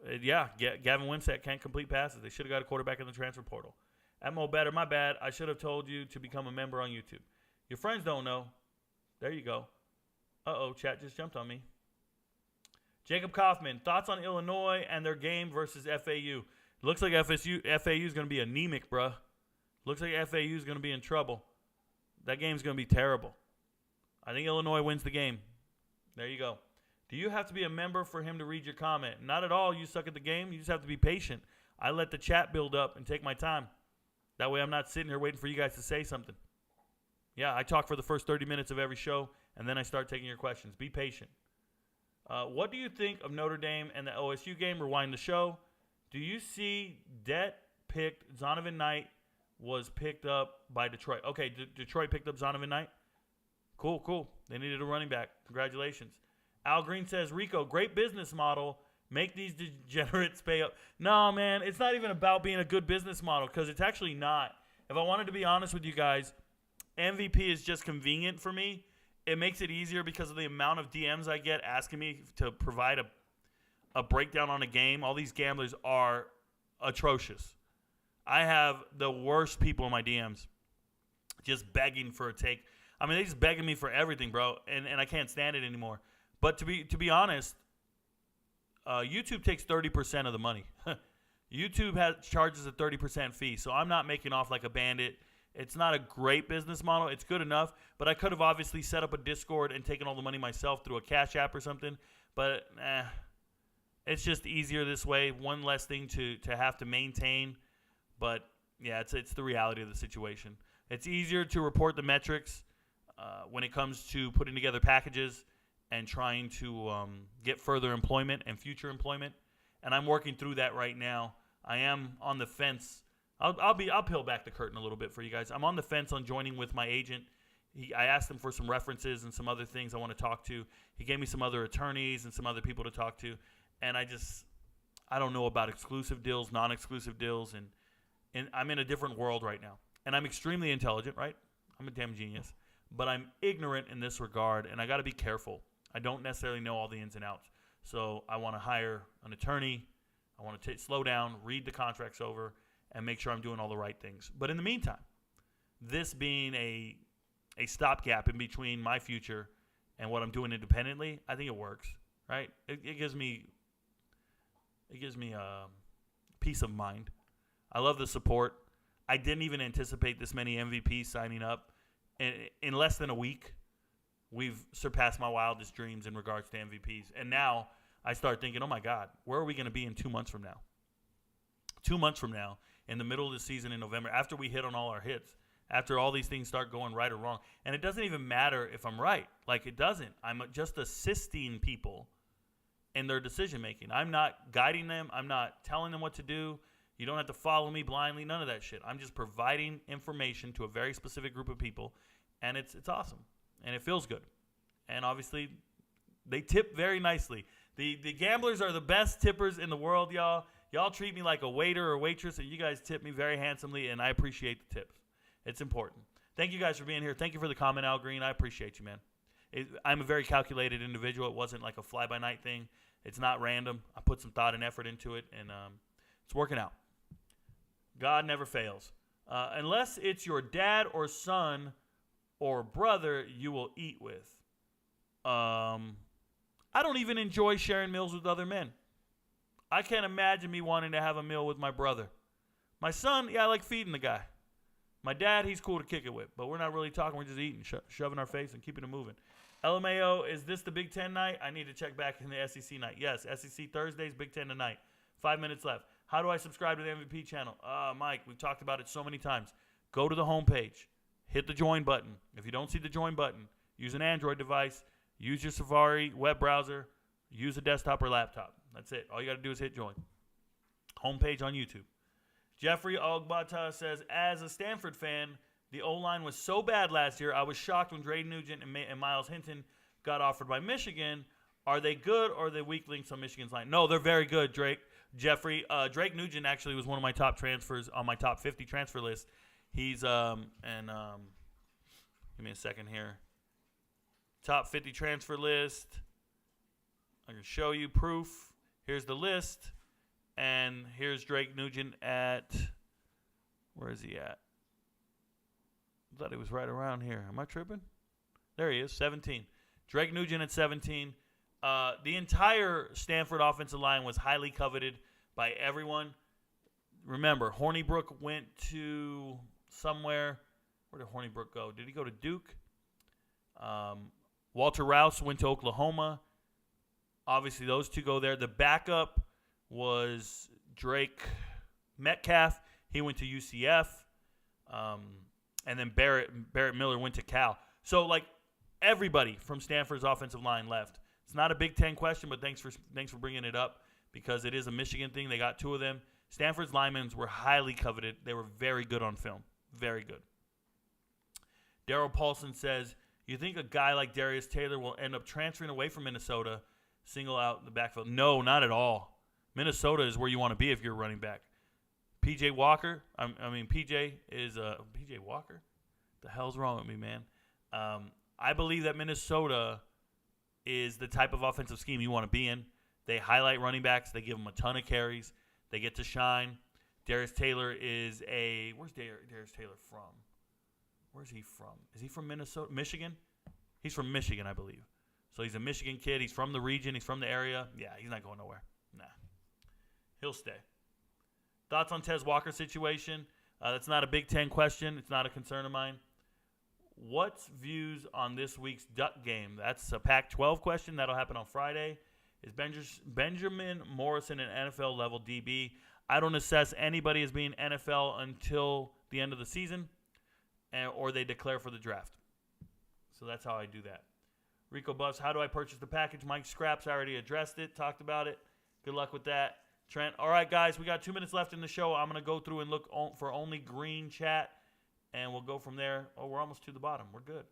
Gavin Wimsatt can't complete passes. They should have got a quarterback in the transfer portal. Mo Better, my bad. I should have told you to become a member on YouTube. Your friends don't know. There you go. Uh-oh, chat just jumped on me. Jacob Kaufman, thoughts on Illinois and their game versus FAU? Looks like FAU is going to be anemic, bruh. Looks like FAU is going to be in trouble. That game's going to be terrible. I think Illinois wins the game. There you go. Do you have to be a member for him to read your comment? Not at all. You suck at the game. You just have to be patient. I let the chat build up and take my time. That way I'm not sitting here waiting for you guys to say something. Yeah, I talk for the first 30 minutes of every show, and then I start taking your questions. Be patient. What do you think of Notre Dame and the OSU game? Rewind the show. Do you see Det picked Zonovan Knight was picked up by Detroit? Okay, Detroit picked up Zonovan Knight? Cool. They needed a running back. Congratulations. Al Green says, Rico, great business model. Make these degenerates pay up. No, man, it's not even about being a good business model because it's actually not. If I wanted to be honest with you guys, MVP is just convenient for me. It makes it easier because of the amount of DMs I get asking me to provide a breakdown on a game. All these gamblers are atrocious. I have the worst people in my DMs just begging for a take. I mean, they just begging me for everything, bro, and I can't stand it anymore. But to be honest, YouTube takes 30% of the money. YouTube charges a 30% fee, so I'm not making off like a bandit. It's not a great business model. It's good enough, but I could have obviously set up a Discord and taken all the money myself through a Cash App or something. But it's just easier this way. One less thing to have to maintain. But yeah, it's the reality of the situation. It's easier to report the metrics when it comes to putting together packages and trying to get further employment and future employment. And I'm working through that right now. I am on the fence. I'll peel back the curtain a little bit for you guys. I'm on the fence on joining with my agent. I asked him for some references and some other things I want to talk to. He gave me some other attorneys and some other people to talk to. And I don't know about exclusive deals, non-exclusive deals. And I'm in a different world right now. And I'm extremely intelligent, right? I'm a damn genius. But I'm ignorant in this regard, and I got to be careful. I don't necessarily know all the ins and outs. So I want to hire an attorney. I want to slow down, read the contracts over, and make sure I'm doing all the right things. But in the meantime, this being a stopgap in between my future and what I'm doing independently, I think it works, right? It gives me peace of mind. I love the support. I didn't even anticipate this many MVPs signing up. In less than a week, we've surpassed my wildest dreams in regards to MVPs. And now I start thinking, oh, my God, where are we going to be in 2 months from now? 2 months from now, in the middle of the season in November, after we hit on all our hits, after all these things start going right or wrong. And it doesn't even matter if I'm right. Like, it doesn't. I'm just assisting people in their decision-making. I'm not guiding them. I'm not telling them what to do. You don't have to follow me blindly. None of that shit. I'm just providing information to a very specific group of people, and it's awesome. And it feels good. And obviously, they tip very nicely. The gamblers are the best tippers in the world, y'all. Y'all treat me like a waiter or waitress, and you guys tip me very handsomely, and I appreciate the tips. It's important. Thank you guys for being here. Thank you for the comment, Al Green. I appreciate you, man. I'm a very calculated individual. It wasn't like a fly-by-night thing. It's not random. I put some thought and effort into it, and it's working out. God never fails. Unless it's your dad or son or brother you will eat with. I don't even enjoy sharing meals with other men. I can't imagine me wanting to have a meal with my brother. My son, yeah, I like feeding the guy. My dad, he's cool to kick it with, but we're not really talking. We're just eating, shoving our face and keeping it moving. LMAO, is this the Big Ten night? I need to check back in the SEC night. Yes, SEC Thursdays, Big Ten tonight. 5 minutes left. How do I subscribe to the MVP channel? Mike, we've talked about it so many times. Go to the homepage. Hit the join button. If you don't see the join button, use an Android device. Use your Safari web browser. Use a desktop or laptop. That's it. All you got to do is hit join. Homepage on YouTube. Jeffrey Ogbata says, as a Stanford fan, the O-line was so bad last year, I was shocked when Drake Nugent and Miles Hinton got offered by Michigan. Are they good or are they weak links on Michigan's line? No, they're very good, Jeffrey. Drake Nugent actually was one of my top transfers on my top 50 transfer list. He's, give me a second here. Top 50 transfer list. I can show you proof. Here's the list. And here's Drake Nugent at, where is he at? I thought he was right around here. Am I tripping? There he is, 17. Drake Nugent at 17. The entire Stanford offensive line was highly coveted by everyone. Remember, Hornibrook went to somewhere. Where did Hornibrook go? Did he go to Duke? Walter Rouse went to Oklahoma. Obviously, those two go there. The backup was Drake. Metcalf, he went to UCF. And then Barrett Miller went to Cal. So, like, everybody from Stanford's offensive line left. It's not a Big Ten question, but thanks for bringing it up because it is a Michigan thing. They got 2 of them. Stanford's linemen were highly coveted. They were very good on film. Very good. Daryl Paulson says, you think a guy like Darius Taylor will end up transferring away from Minnesota, single out the backfield? No, not at all. Minnesota is where you want to be if you're a running back. PJ Walker, PJ is PJ Walker? The hell's wrong with me, man? I believe that Minnesota is the type of offensive scheme you want to be in. They highlight running backs. They give them a ton of carries. They get to shine. Darius Taylor is where's Darius Taylor from? Where's he from? Is he from Minnesota? Michigan? He's from Michigan, I believe. So he's a Michigan kid. He's from the region. He's from the area. Yeah, he's not going nowhere. Nah. He'll stay. Thoughts on Tez Walker's situation? That's not a Big Ten question. It's not a concern of mine. What's views on this week's Duck game? That's a Pac-12 question. That'll happen on Friday. Is Benjamin Morrison an NFL-level DB? I don't assess anybody as being NFL until the end of the season or they declare for the draft. So that's how I do that. Rico Buffs, how do I purchase the package? Mike Scraps, I already addressed it, talked about it. Good luck with that. Trent, all right, guys, we got 2 minutes left in the show. I'm going to go through and look for only green chat, and we'll go from there. Oh, we're almost to the bottom. We're good.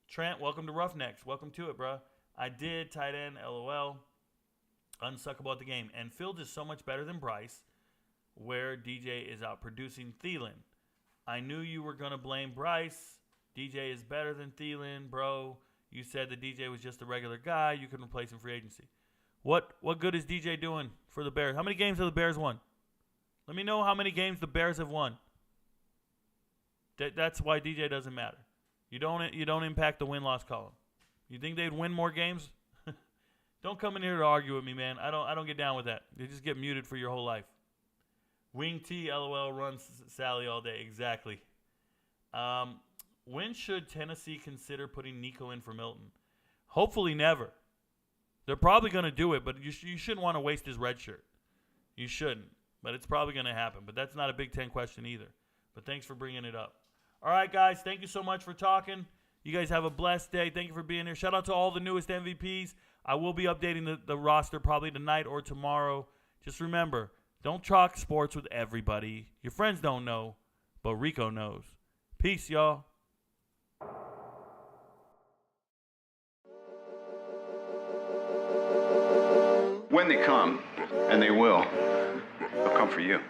Trent, welcome to Roughnecks. Welcome to it, bro. I did, tight end, LOL. Unsuckable at the game. And Fields is so much better than Bryce, where DJ is out producing Thielen. I knew you were going to blame Bryce. DJ is better than Thielen, bro. You said that DJ was just a regular guy. You could replace him free agency. What good is DJ doing for the Bears? How many games have the Bears won? Let me know how many games the Bears have won. That's why DJ doesn't matter. You don't impact the win-loss column. You think they'd win more games? Don't come in here to argue with me, man. I don't get down with that. You just get muted for your whole life. Wing T, LOL, runs Sally all day. Exactly. When should Tennessee consider putting Nico in for Milton? Hopefully never. They're probably going to do it, but you shouldn't want to waste his red shirt. You shouldn't, but it's probably going to happen. But that's not a Big Ten question either. But thanks for bringing it up. All right, guys, thank you so much for talking. You guys have a blessed day. Thank you for being here. Shout out to all the newest MVPs. I will be updating the roster probably tonight or tomorrow. Just remember, don't talk sports with everybody. Your friends don't know, but Rico knows. Peace, y'all. When they come, and they will, they'll come for you.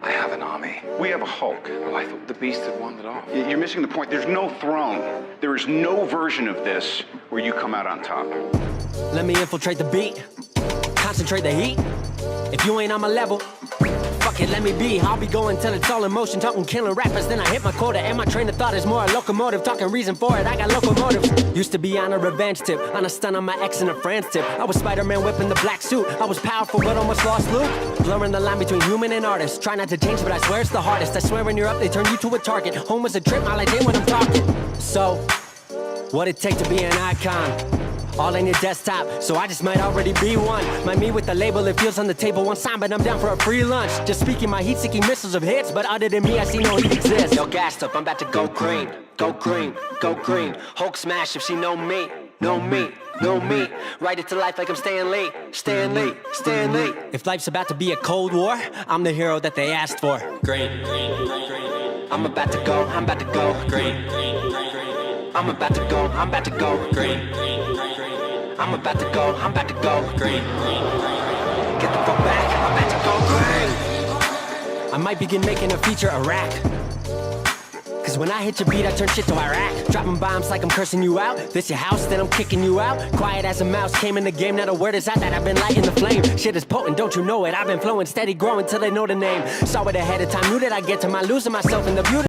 I have an army. We have a Hulk. Well, I thought the beast had wandered off. You're missing the point. There's no throne. There is no version of this where you come out on top. Let me infiltrate the beat, concentrate the heat. If you ain't on my level, fuck it, let me be. I'll be going till it's all in motion, talking killing rappers, then I hit my quota. And my train of thought is more a locomotive, talking reason for it, I got locomotives. Used to be on a revenge tip, on a stun on my ex and a friend's tip. I was Spider-Man whipping the black suit, I was powerful but almost lost Luke. Blurring the line between human and artist, try not to change but I swear it's the hardest. I swear when you're up they turn you to a target. Home was a trip, all I did when I'm talking. So, what it take to be an icon? All in your desktop, so I just might already be one. My me with the label, it feels on the table one sign, but I'm down for a free lunch. Just speaking my heat-seeking missiles of hits, but other than me, I see no heat exist. Yo, gassed up, I'm about to go green, go green, go green. Hulk smash if she know me, know me, know me. Write it to life like I'm Stan Lee, Stan Lee, Stan Lee. If life's about to be a Cold War, I'm the hero that they asked for. Green, green, green, green. I'm about to go green, green, green, green. I'm about to go green, green, green. I'm about to go green. Get the fuck back, I'm about to go green. I might begin making a feature Iraq. Cause when I hit your beat, I turn shit to Iraq. Dropping bombs like I'm cursing you out. This your house, then I'm kicking you out. Quiet as a mouse, came in the game, not a word is out that I've been lighting the flame. Shit is potent, don't you know it? I've been flowing, steady growing till they know the name. Saw it ahead of time, knew that I'd get to my losing myself in the beauty.